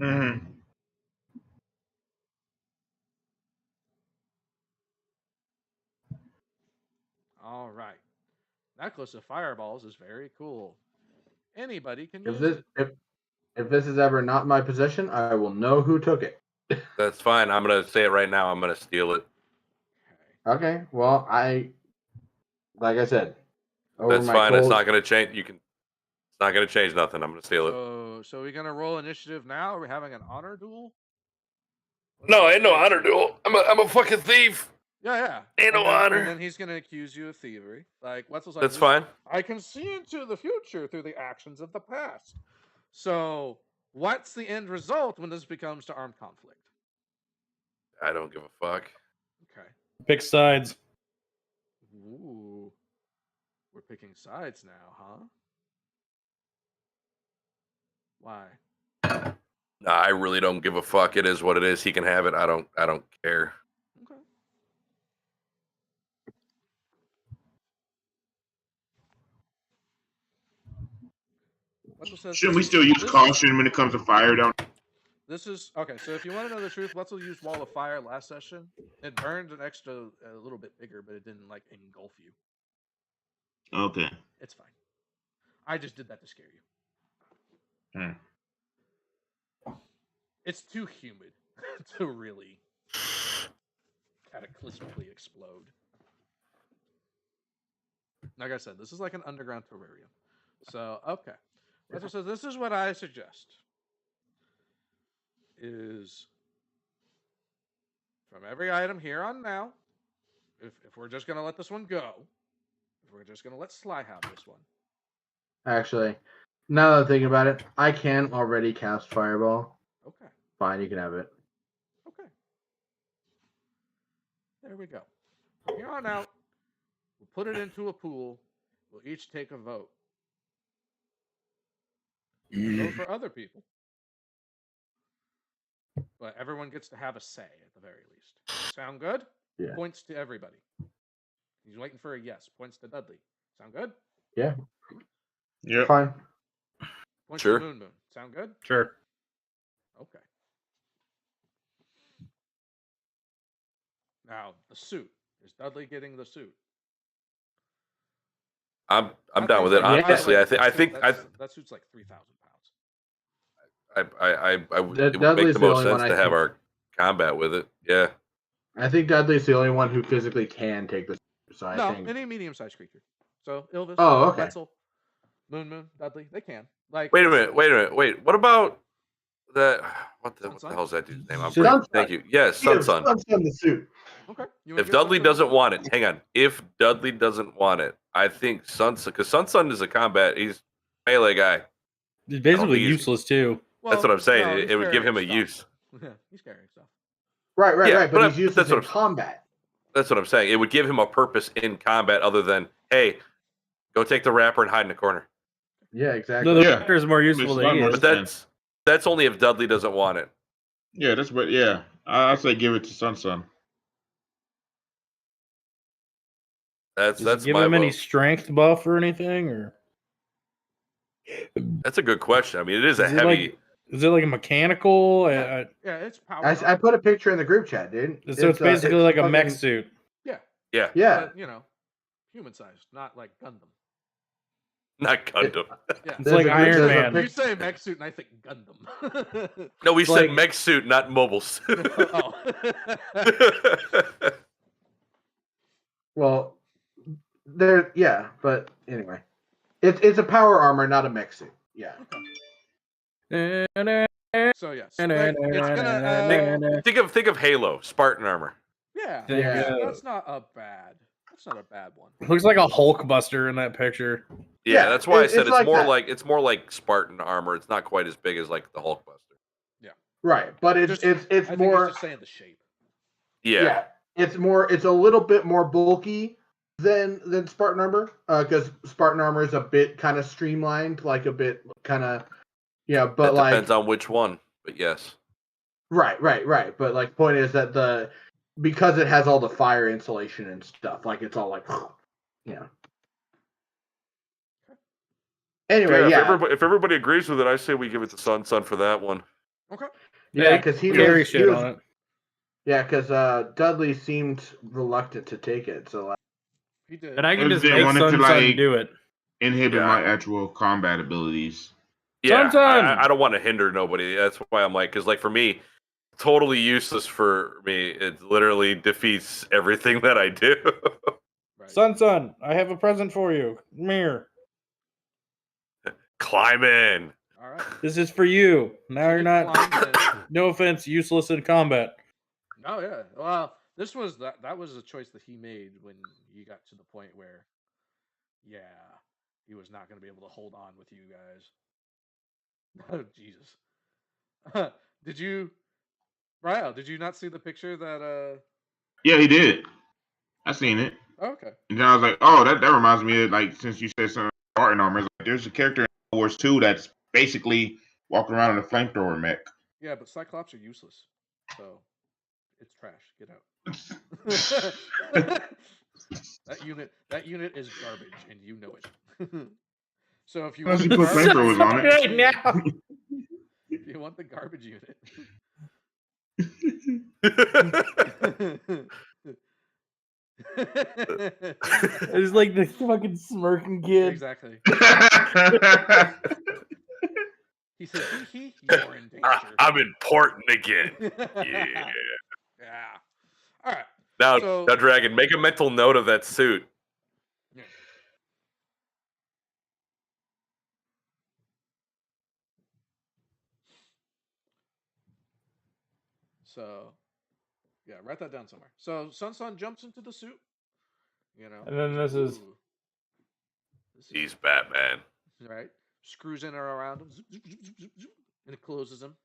Mm-hmm. All right. Necklace of fireballs is very cool. Anybody can If use this it. if this is ever not my possession, I will know who took it. That's fine. I'm gonna say it right now. I'm gonna steal it. Okay. Well, like I said, over That's my fine. It's cold- not gonna change. It's not gonna change nothing. I'm gonna steal it. So we're gonna roll initiative now? Are we having an honor duel? No, ain't no honor duel. I'm a fucking thief. Yeah. Ain't no then, honor. And then he's gonna accuse you of thievery. Like Wetzel's like, That's fine. I can see into the future through the actions of the past. So what's the end result when this becomes to armed conflict? I don't give a fuck. Okay. Pick sides. Ooh. We're picking sides now, huh? Why? Nah, I really don't give a fuck. It is what it is. He can have it. I don't care. Okay. Wetzel says Shouldn't we this- still use this- caution when it comes to fire? Don't. This is okay. So if you want to know the truth, Wetzel used Wall of Fire last session. It burned a little bit bigger, but it didn't like engulf you. Okay. It's fine. I just did that to scare you. It's too humid to really cataclysmically explode. Like I said, this is like an underground terrarium. So, okay. Wetzel says, this is what I suggest. Is from every item here on now, if we're just going to let this one go, if we're just going to let Sly have this one. Actually, now that I'm thinking about it, I can already cast Fireball. Okay. Fine, you can have it. There we go. From here on out, we'll put it into a pool. We'll each take a vote. Vote for other people. But everyone gets to have a say at the very least. Sound good? Yeah. Points to everybody. He's waiting for a yes. Points to Dudley. Sound good? Yeah. Yep. Fine. Points Sure. to Moon. Sound good? Sure. Okay. Now, the suit. Is Dudley getting the suit? I'm That down thing's with it. like- Honestly, that I suit- think that suit's like 3,000 pounds. it would make Dudley's the the most only one sense I to have think- our combat with it. Yeah. I think Dudley's the only one who physically can take the. So I No, think. any medium-sized creature. So Ilvis, Oh, okay. Wetzel, Moon, Dudley, they can. Like, Wait a minute. Wait. What about that? What the Sun? hell's that dude's name? Sun. Thank you. Yes, Give Sun. Sun the suit. Okay. You wanna If give Dudley Sun doesn't the want it, hang on. If Dudley doesn't want it, I think Sun, because Sun is a combat. He's a melee guy. He's basically he's- useless too. Well, That's what I'm saying. no, he's It would give him a carrying use. stuff. Yeah, he's carrying stuff. Right. Yeah, But he's but useless that's in what I'm- combat. That's what I'm saying. It would give him a purpose in combat other than, hey, go take the wrapper and hide in the corner. Yeah, exactly. No, the Yeah. Raptor is more useful Makes a than lot he more is. But that's only if Dudley doesn't want it. Yeah, that's what. Yeah, I say give it to Sun. That's Does it give my him any vote. strength buff or anything, or That's a good question. I mean, it is a is it heavy. is it like a mechanical? Yeah, it's power. I put a picture in the group chat, dude. So it's basically like a mech fucking- suit. Yeah, Yeah, Yeah. but, human sized, not like Gundam. not Gundam. Yeah. It's like Iron there's a Man. You pic- say mech suit, and I think Gundam. No, we It's said like- mech suit, not mobile suit. Oh. Well, yeah, but anyway, it's a power armor, not a mech suit. Yeah. So yes, it's gonna. think of Halo, Spartan armor. Yeah, Yeah. that's not a bad one. Looks like a Hulk Buster in that picture. Yeah, Yeah, that's why I said it's it's like more that. like Spartan armor. It's not quite as big as like the Hulk Buster. Right, but I it's think more. it's just saying the shape. Yeah. It's a little bit more bulky than Spartan armor, because Spartan armor is a bit kind of streamlined, like a bit kind of, but That like depends on which one, but yes. right. But like, point is that because it has all the fire insulation and stuff, like it's all like, Anyway, yeah. If everybody agrees with it, I say we give it to Sun for that one. Okay. Yeah, because Carry shit on it. Yeah, because Dudley seemed reluctant to take it, so like, He did. And I can Or just they make wanted to, Sun like- do it. Inhibit Yeah. my actual combat abilities. Yeah, Sun! I don't want to hinder nobody. That's why I'm like, because like for me, totally useless for me. It literally defeats everything that I do. Right. Sun, I have a present for you. Come here. Climb in. All right. This is for you. Now you're He not. climbs in. No offense, useless in combat. Oh yeah. Well, this was that was a choice that he made when he got to the point where, he was not going to be able to hold on with you guys. Oh Jesus. Did you, Ryle? Did you not see the picture that? Yeah, he did. I seen it, Oh, okay. and then I was like, "Oh, that reminds me of like since you said something about Spartan armor. Like, there's a character in Star Wars 2 that's basically walking around in a flamethrower mech." Yeah, but Cyclops are useless, so it's trash. Get out. That unit is garbage, and you know it. So if you Unless want you the put garbage flamethrowers on it. Right now. if you want the garbage unit, It's like the fucking smirking kid. exactly. He said, "You're in danger." I'm important again. Yeah. Yeah. All right. Now, So- now, Dragon, make a mental note of that suit. Yeah. So, yeah, write that down somewhere. So, Sun jumps into the suit. And then this is- Ooh. This is He's Batman. right. Screws in or around him, zoop, zoop, zoop, zoop, zoop, and it closes him.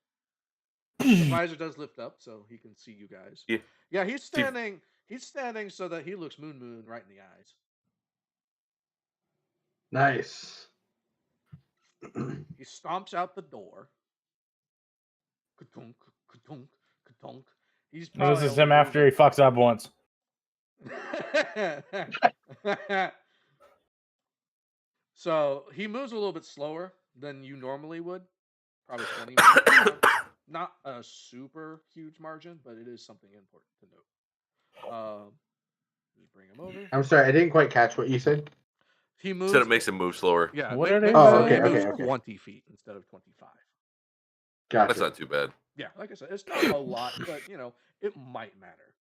The visor does lift up so he can see you guys. Yeah. Yeah, he's standing. He's standing so that he looks Moon right in the eyes. Nice. He stomps out the door. Ka-tunk, ka-tunk, ka-tunk. He's No, this probably is him after he fucks up once. So he moves a little bit slower than you normally would. Probably 20 minutes per round. Not a super huge margin, but it is something important to note. Just bring him over. I'm sorry, I didn't quite catch what you said. He moves. Said it makes him move slower. Yeah. What did I Oh, say? okay, He moves okay. 20 feet instead of 25. Gotcha. That's not too bad. Yeah, like I said, it's not a lot, but it might matter.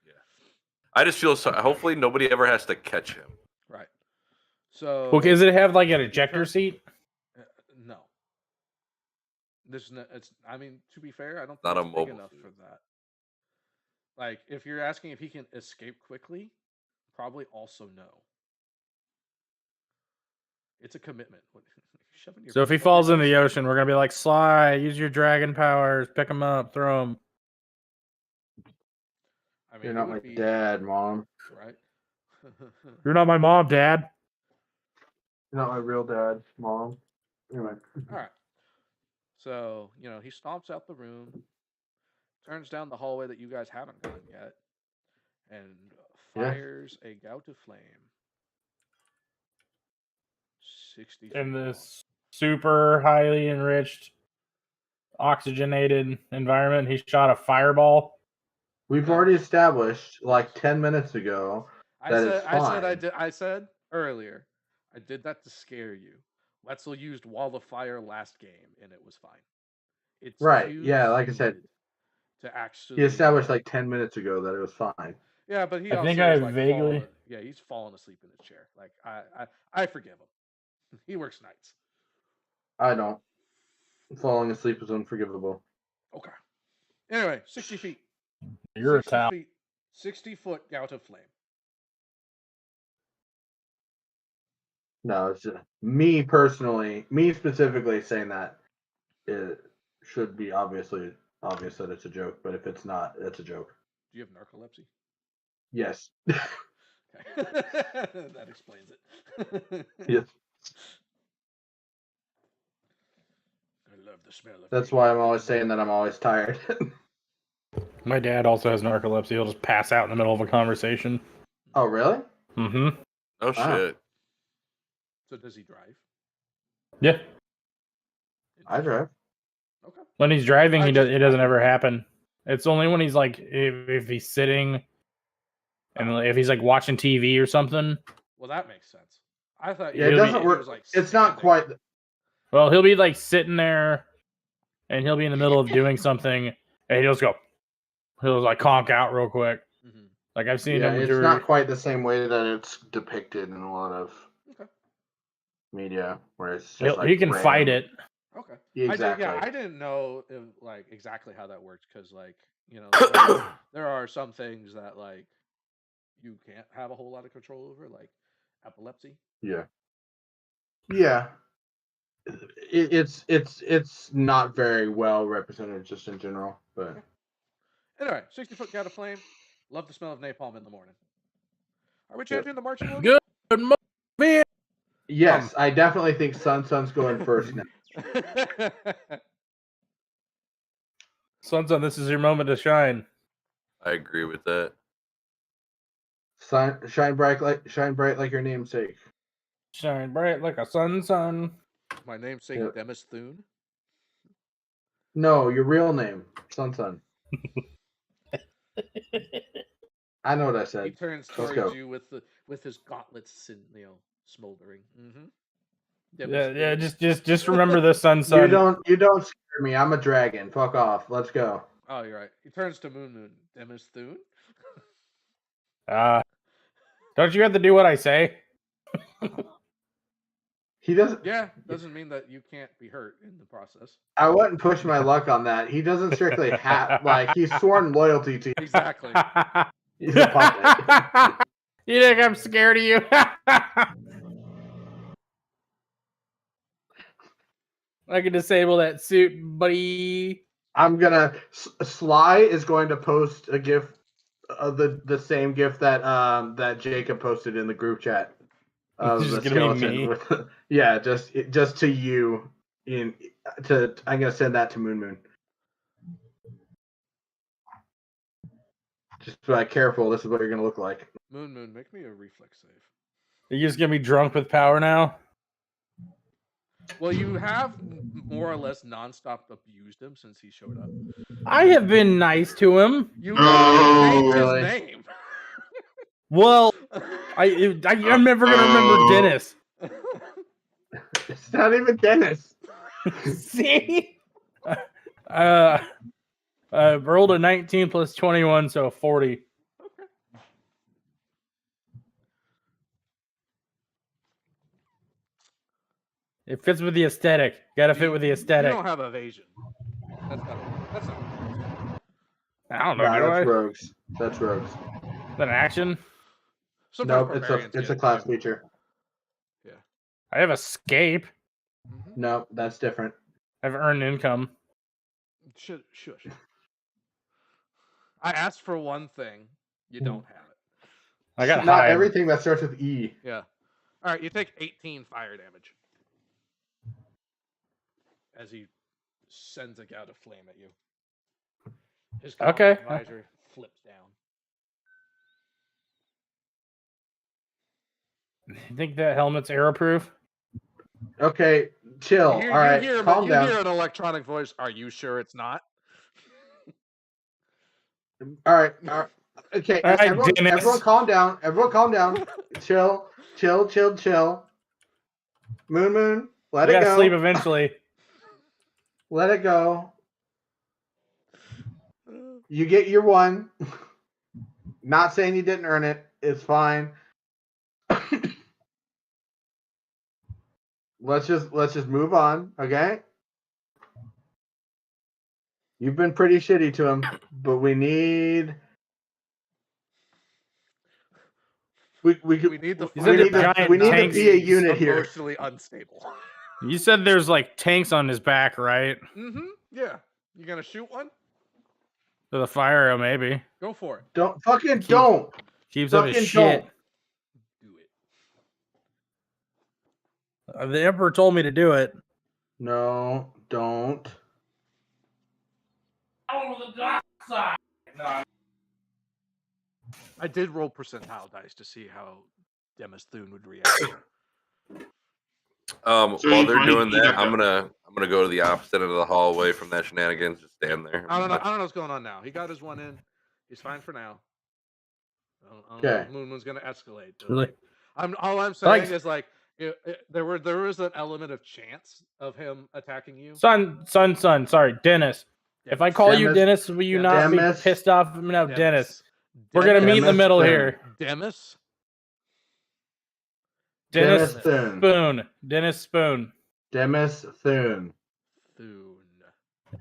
Yeah. I just feel so. Hopefully, nobody ever has to catch him. Right. So. Well, does it have like an ejector seat? No. There's no. It's. I mean, to be fair, I don't think Not a it's big mobile enough suit. for that. Like, if you're asking if he can escape quickly, probably also no. It's a commitment. So if he falls in the ocean, we're gonna be like, Sly, use your dragon powers, pick him up, throw him. I mean, You're it not would my be- dad, Mom. right? You're not my mom, Dad. You're not my real dad, Mom. Anyway. All right. So he stomps out the room, turns down the hallway that you guys haven't gone yet, and fires a gout of flame. 60 feet In long. this super highly enriched, oxygenated environment, he shot a fireball. We've No. already established like 10 minutes ago that it's fine. I said earlier, I did that to scare you. Wetzel used Wall of Fire last game, and it was fine. It's Right, too yeah, like I said, humid to actually. He established like 10 minutes ago that it was fine. Yeah, but he I also think is, I like, vaguely- he's fallen asleep in his chair. Like I forgive him. He works nights. I don't. Falling asleep is unforgivable. Okay. Anyway, 60 feet. You're a 60 towel. feet. 60-foot gout of flame. No, it's just me personally, me specifically saying that it should be obvious that it's a joke, but if it's not, it's a joke. Do you have narcolepsy? Yes. Okay. That explains it. Yes. I love the smell of. That's why I'm always saying that I'm always tired. My dad also has narcolepsy. He'll just pass out in the middle of a conversation. Oh, really? Mm-hmm. Oh Wow. shit. So does he drive? Yeah. I drive. Okay. When he's driving, I it just- doesn't ever happen. It's only when he's like, if he's sitting and if he's like watching TV or something. Well, that makes sense. I thought. Yeah, it He'll doesn't be- work. Was, like, It's not standing. quite. Well, he'll be like sitting there and he'll be in the middle of doing something and he'll just go, he'll like conk out real quick. Mhm. Like I've seen Yeah, him it's do. not quite the same way that it's depicted in a lot of Okay. media, where it's just like He can fight random. it. Okay. Exactly. I didn't know if, like, exactly how that worked because, like, there are some things that, like, you can't have a whole lot of control over, like epilepsy. Yeah. Yeah. It's not very well represented just in general, but Anyway, 60-foot gout of flame. Love the smell of napalm in the morning. Are we changing the marching order? Good movie. yes, I definitely think Sun's going first now. Sunsun, this is your moment to shine. I agree with that. Shine bright like your namesake. Shine bright like a sun. My namesake, Yep. Demis Thune. No, your real name, Sun. I know what I He said. turns Let's towards go. you with his gauntlets, smoldering. Mm-hmm. Yeah. Just remember this, Sun. You don't scare me. I'm a dragon. Fuck off. Let's go. Oh, you're right. He turns to Moon. Demis Thune. Don't you have to do what I say? He doesn't. Yeah, doesn't mean that you can't be hurt in the process. I wouldn't push my luck on that. He doesn't strictly have like he's sworn loyalty to you. Exactly. He's a puppet. You think I'm scared of you? I can disable that suit, buddy. I'm gonna. Sly is going to post a GIF, the same GIF that that Jacob posted in the group chat of It's the just gonna be skeleton. me. With, yeah, just to you. I'm gonna send that to Moon. Just be like, careful. This is what you're gonna look like. Moon, make me a reflex save. Are you just gonna be drunk with power now? Well, you have more or less nonstop abused him since he showed up. I have been nice to him. You Oh, changed really? his name. Well, I'm never gonna remember Dennis. It's not even Dennis. See? Rolled a 19 plus 21, so 40. It fits with the aesthetic. Gotta fit with the You aesthetic. don't have evasion. That's not. I don't know. Nah, Do that's I? rogues. That's rogues. Is that an action? Sometimes Nope, barbarians it's get a class it. feature. I have escape. Mhm. No, that's different. I've earned income. Shush. I asked for one thing. You don't have it. I got not hide. everything that starts with E. Yeah. All right. You take 18 fire damage as he sends a gout of flame at you. His Okay. combat visor flips down. You think that helmet's arrowproof? Okay, chill. You All right, hear, calm you down. hear an electronic voice. Are you sure it's not? All right. Okay, All right, everyone, Dennis. everyone calm down. Everyone calm down. Chill. Moon, let You it gotta go. sleep eventually. Let it go. You get your one. Not saying you didn't earn it. It's fine. let's just move on, okay? You've been pretty shitty to him, but we need We need the. You said we they're need to giant we need to tanks. be a unit here. Emotionally unstable. You said there's like tanks on his back, right? Mm-hmm. Yeah. You gonna shoot one? With a fire arrow, maybe. Go for it. Don't don't. Keeps up his Fucking shit. Do it. The Emperor told me to do it. No, don't. Oh, the dark side. No. I did roll percentile dice to see how Demis Thune would react. While you- they're doing you that, got I'm gonna go to the opposite end of the hallway from that shenanigans. Just stand there. I don't know what's going on now. He got his one in. He's fine for now. I don't know if Moon's gonna escalate. Really? All I'm saying Like- is like there was an element of chance of him attacking you. Son. Sorry, Dennis. If I call you Dennis, will you not Demis. be pissed off? No, Dennis. We're gonna meet in the Demis middle Thune. here. Demis. Dennis Thune. Spoon. Dennis Spoon. Demis Thune. Thune.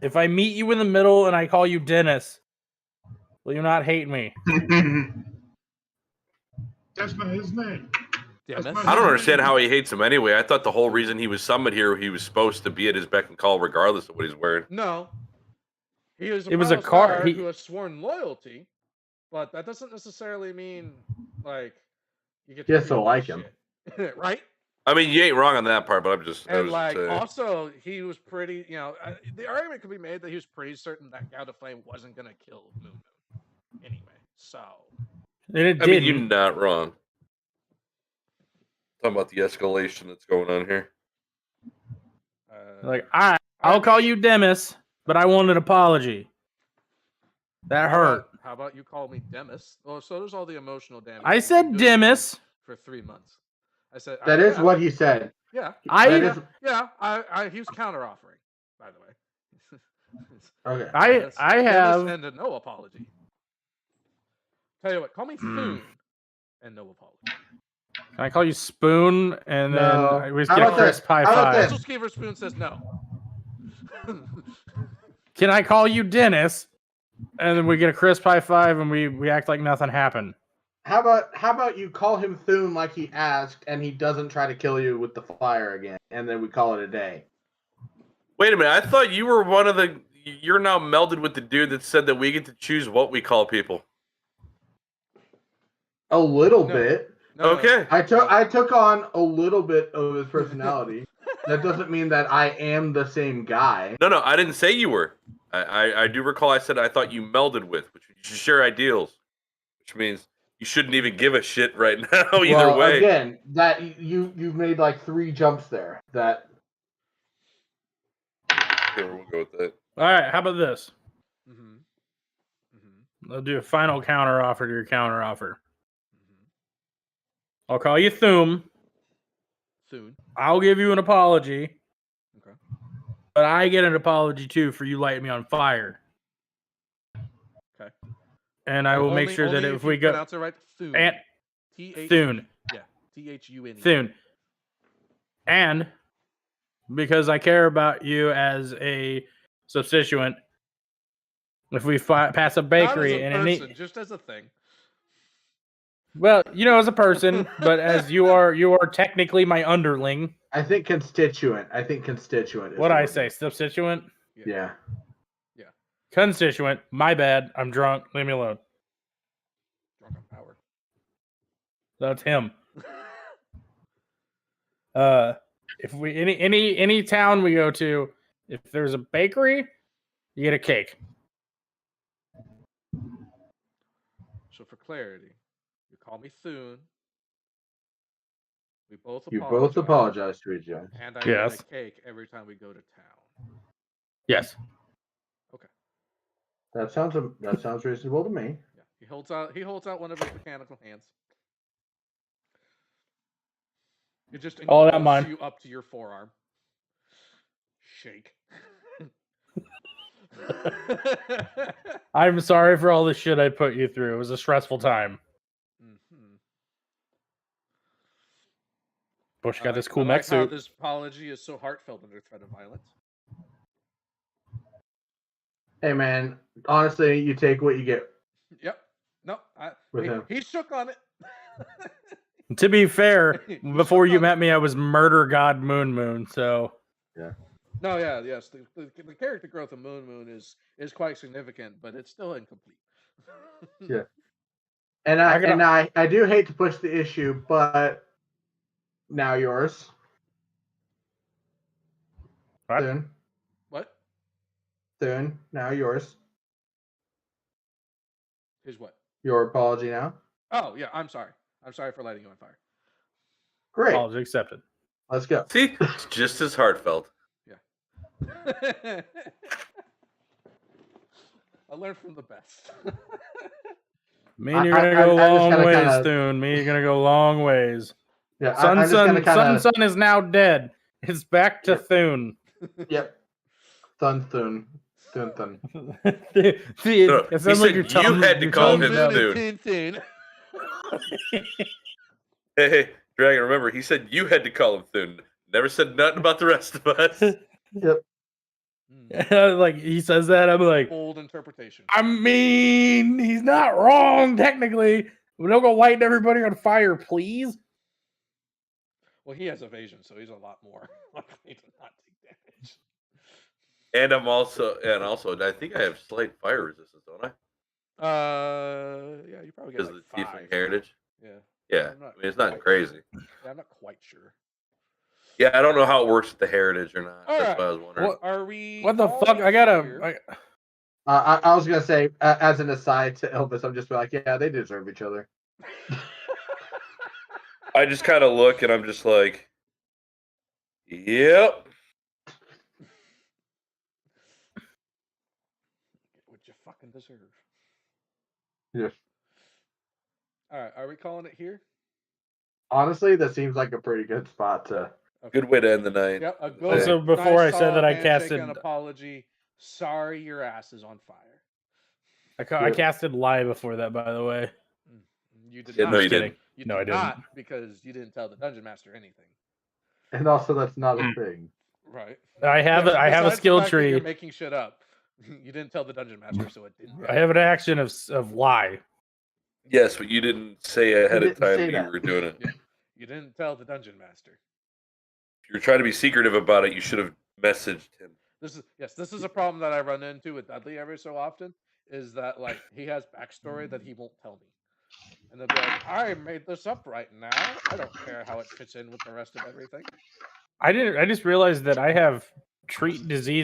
If I meet you in the middle and I call you Dennis, will you not hate me? That's not his name. Demis. I don't understand how he hates him anyway. I thought the whole reason he was summoned here, he was supposed to be at his beck and call, regardless of what he's wearing. No. He is It was a Palace car- Guard he- who has sworn loyalty, but that doesn't necessarily mean like you get He has to treat like him. shit. Right? I mean, you ain't wrong on that part, but I'm just. I And was like just, also he was pretty, the argument could be made that he was pretty certain that Gout of Flame wasn't gonna kill Moon anyway. So And it I mean, didn't. you're not wrong. Talking about the escalation that's going on here. Like, I'll call you Demis, but I want an apology. That hurt. How about you call me Demis? Oh, so there's all the emotional damage. I you've said been doing Demis. for 3 months. I said That is what he said. Yeah. I That is- Yeah. He was counter offering, by the way. Okay. Demis I have. and a no apology. Tell you what, call me Thune and no apology. Can I call you Spoon and then No. we just How get a about this? crisp high How about five? this? Crystal Skeever Spoon says no. Can I call you Dennis? And then we get a crisp high five and we act like nothing happened. How about you call him Thune like he asked, and he doesn't try to kill you with the fire again, and then we call it a day. Wait a minute. I thought you were one of the. you're now melded with the dude that said that we get to choose what we call people. A little No. bit. No, Okay. I took on a little bit of his personality. That doesn't mean that I am the same guy. No, I didn't say you were. I do recall I said I thought you melded with, which you should share ideals, which means you shouldn't even give a shit right now either Well, way. again, that you've made like 3 jumps there. That Sure, we'll go with that. All right, how about this? Mm-hmm. Mm-hmm. I'll do a final counter offer to your counter offer. Mm-hmm. I'll call you Thum. Soon. I'll give you an apology. Okay. But I get an apology too for you lighting me on fire. Okay. And I will make Only- sure that only if we you go pronounce it right, Thun. and T-H- Thune. Yeah. Thune. Thune. And because I care about you as a substituent, if we pass a bakery Not as and a it person, just as a thing. well, you know, as a person, but as you are technically my underling. I think constituent. Is What the I word. say, substituent, Yeah. constituent. My bad. I'm drunk. Leave me alone. Drunk on power. That's him. If we any town we go to, if there's a bakery, you get a cake. So for clarity, you call me Thune. We both You both apologize to each other. And I Yes. get a cake every time we go to town. Yes. That sounds reasonable to me. Yeah. He holds out one of his mechanical hands. It just Oh, not engulfs mine. you up to your forearm. Shake. I'm sorry for all the shit I put you through. It was a stressful time. Mhm. Bush I got like- this cool I mech like how suit. this apology is so heartfelt under threat of violence. Hey man, honestly, you take what you get. Yep. No, With him. he shook on it. To be fair, He before shook you on met me, I was Murder God Moon. So No, yeah, yes. The character growth of Moon is quite significant, but it's still incomplete. Yeah. And I do hate to push the issue, but now yours. What? Soon. What? Soon. Now yours. Is what? Your apology now. Oh, yeah, I'm sorry. I'm sorry for lighting you on fire. Great. apology accepted. Let's go. See, it's just as heartfelt. I learned from the best. Me and you're gonna go long ways soon. Me, you're gonna go long ways. Yeah, Sun is now dead. It's back to Thune. Yep. Thun. It He sounds like said you're telling you had to you're call telling him them. Thune. Hey, Dragon, remember, he said you had to call him Thune. Never said nothing about the rest of us. Yep. Like he says that, I'm like, Bold interpretation. I mean, he's not wrong technically. We don't go lighting everybody on fire, please. Well, he has evasion, so he's a lot more likely to not take damage. And also, I think I have slight fire resistance, don't I? Yeah, you probably get Because like of the 5. Tiefling heritage. Yeah. Yeah, I'm not I mean, it's not quite crazy. Yeah, I'm not quite sure. Yeah, I don't know how it works with the heritage or not. All That's right. what I was wondering. Are we? What the all fuck? here? I was gonna say, as an aside to Elvis, I'm just like, yeah, they deserve each other. I just kind of look and I'm just like, yep. Get what you fucking deserve. Yes. All right, are we calling it here? Honestly, that seems like a pretty good spot to. Good way to end the night. Yep. A Yeah. good, So before I said solid that I handshake casted- an apology. Sorry, your ass is on fire. I casted lie before that, by the way. You did Yeah, not. no, you Just kidding. didn't. You No, I did didn't. not, because you didn't tell the dungeon master anything. And also, that's not a thing. Right. I have a Besides the skill fact that tree. You're making shit up. You didn't tell the dungeon master, so it didn't. I have an action of lie. Yes, but you didn't say ahead You of didn't time say that you that. were doing it. Yeah. You didn't tell the dungeon master. If you were trying to be secretive about it, you should have messaged him. This is a problem that I run into with Dudley every so often. Is that like he has backstory that he won't tell me, and they'll be like, "I made this up right now. I don't care how it fits in with the rest of everything." I just realized that I have treat disease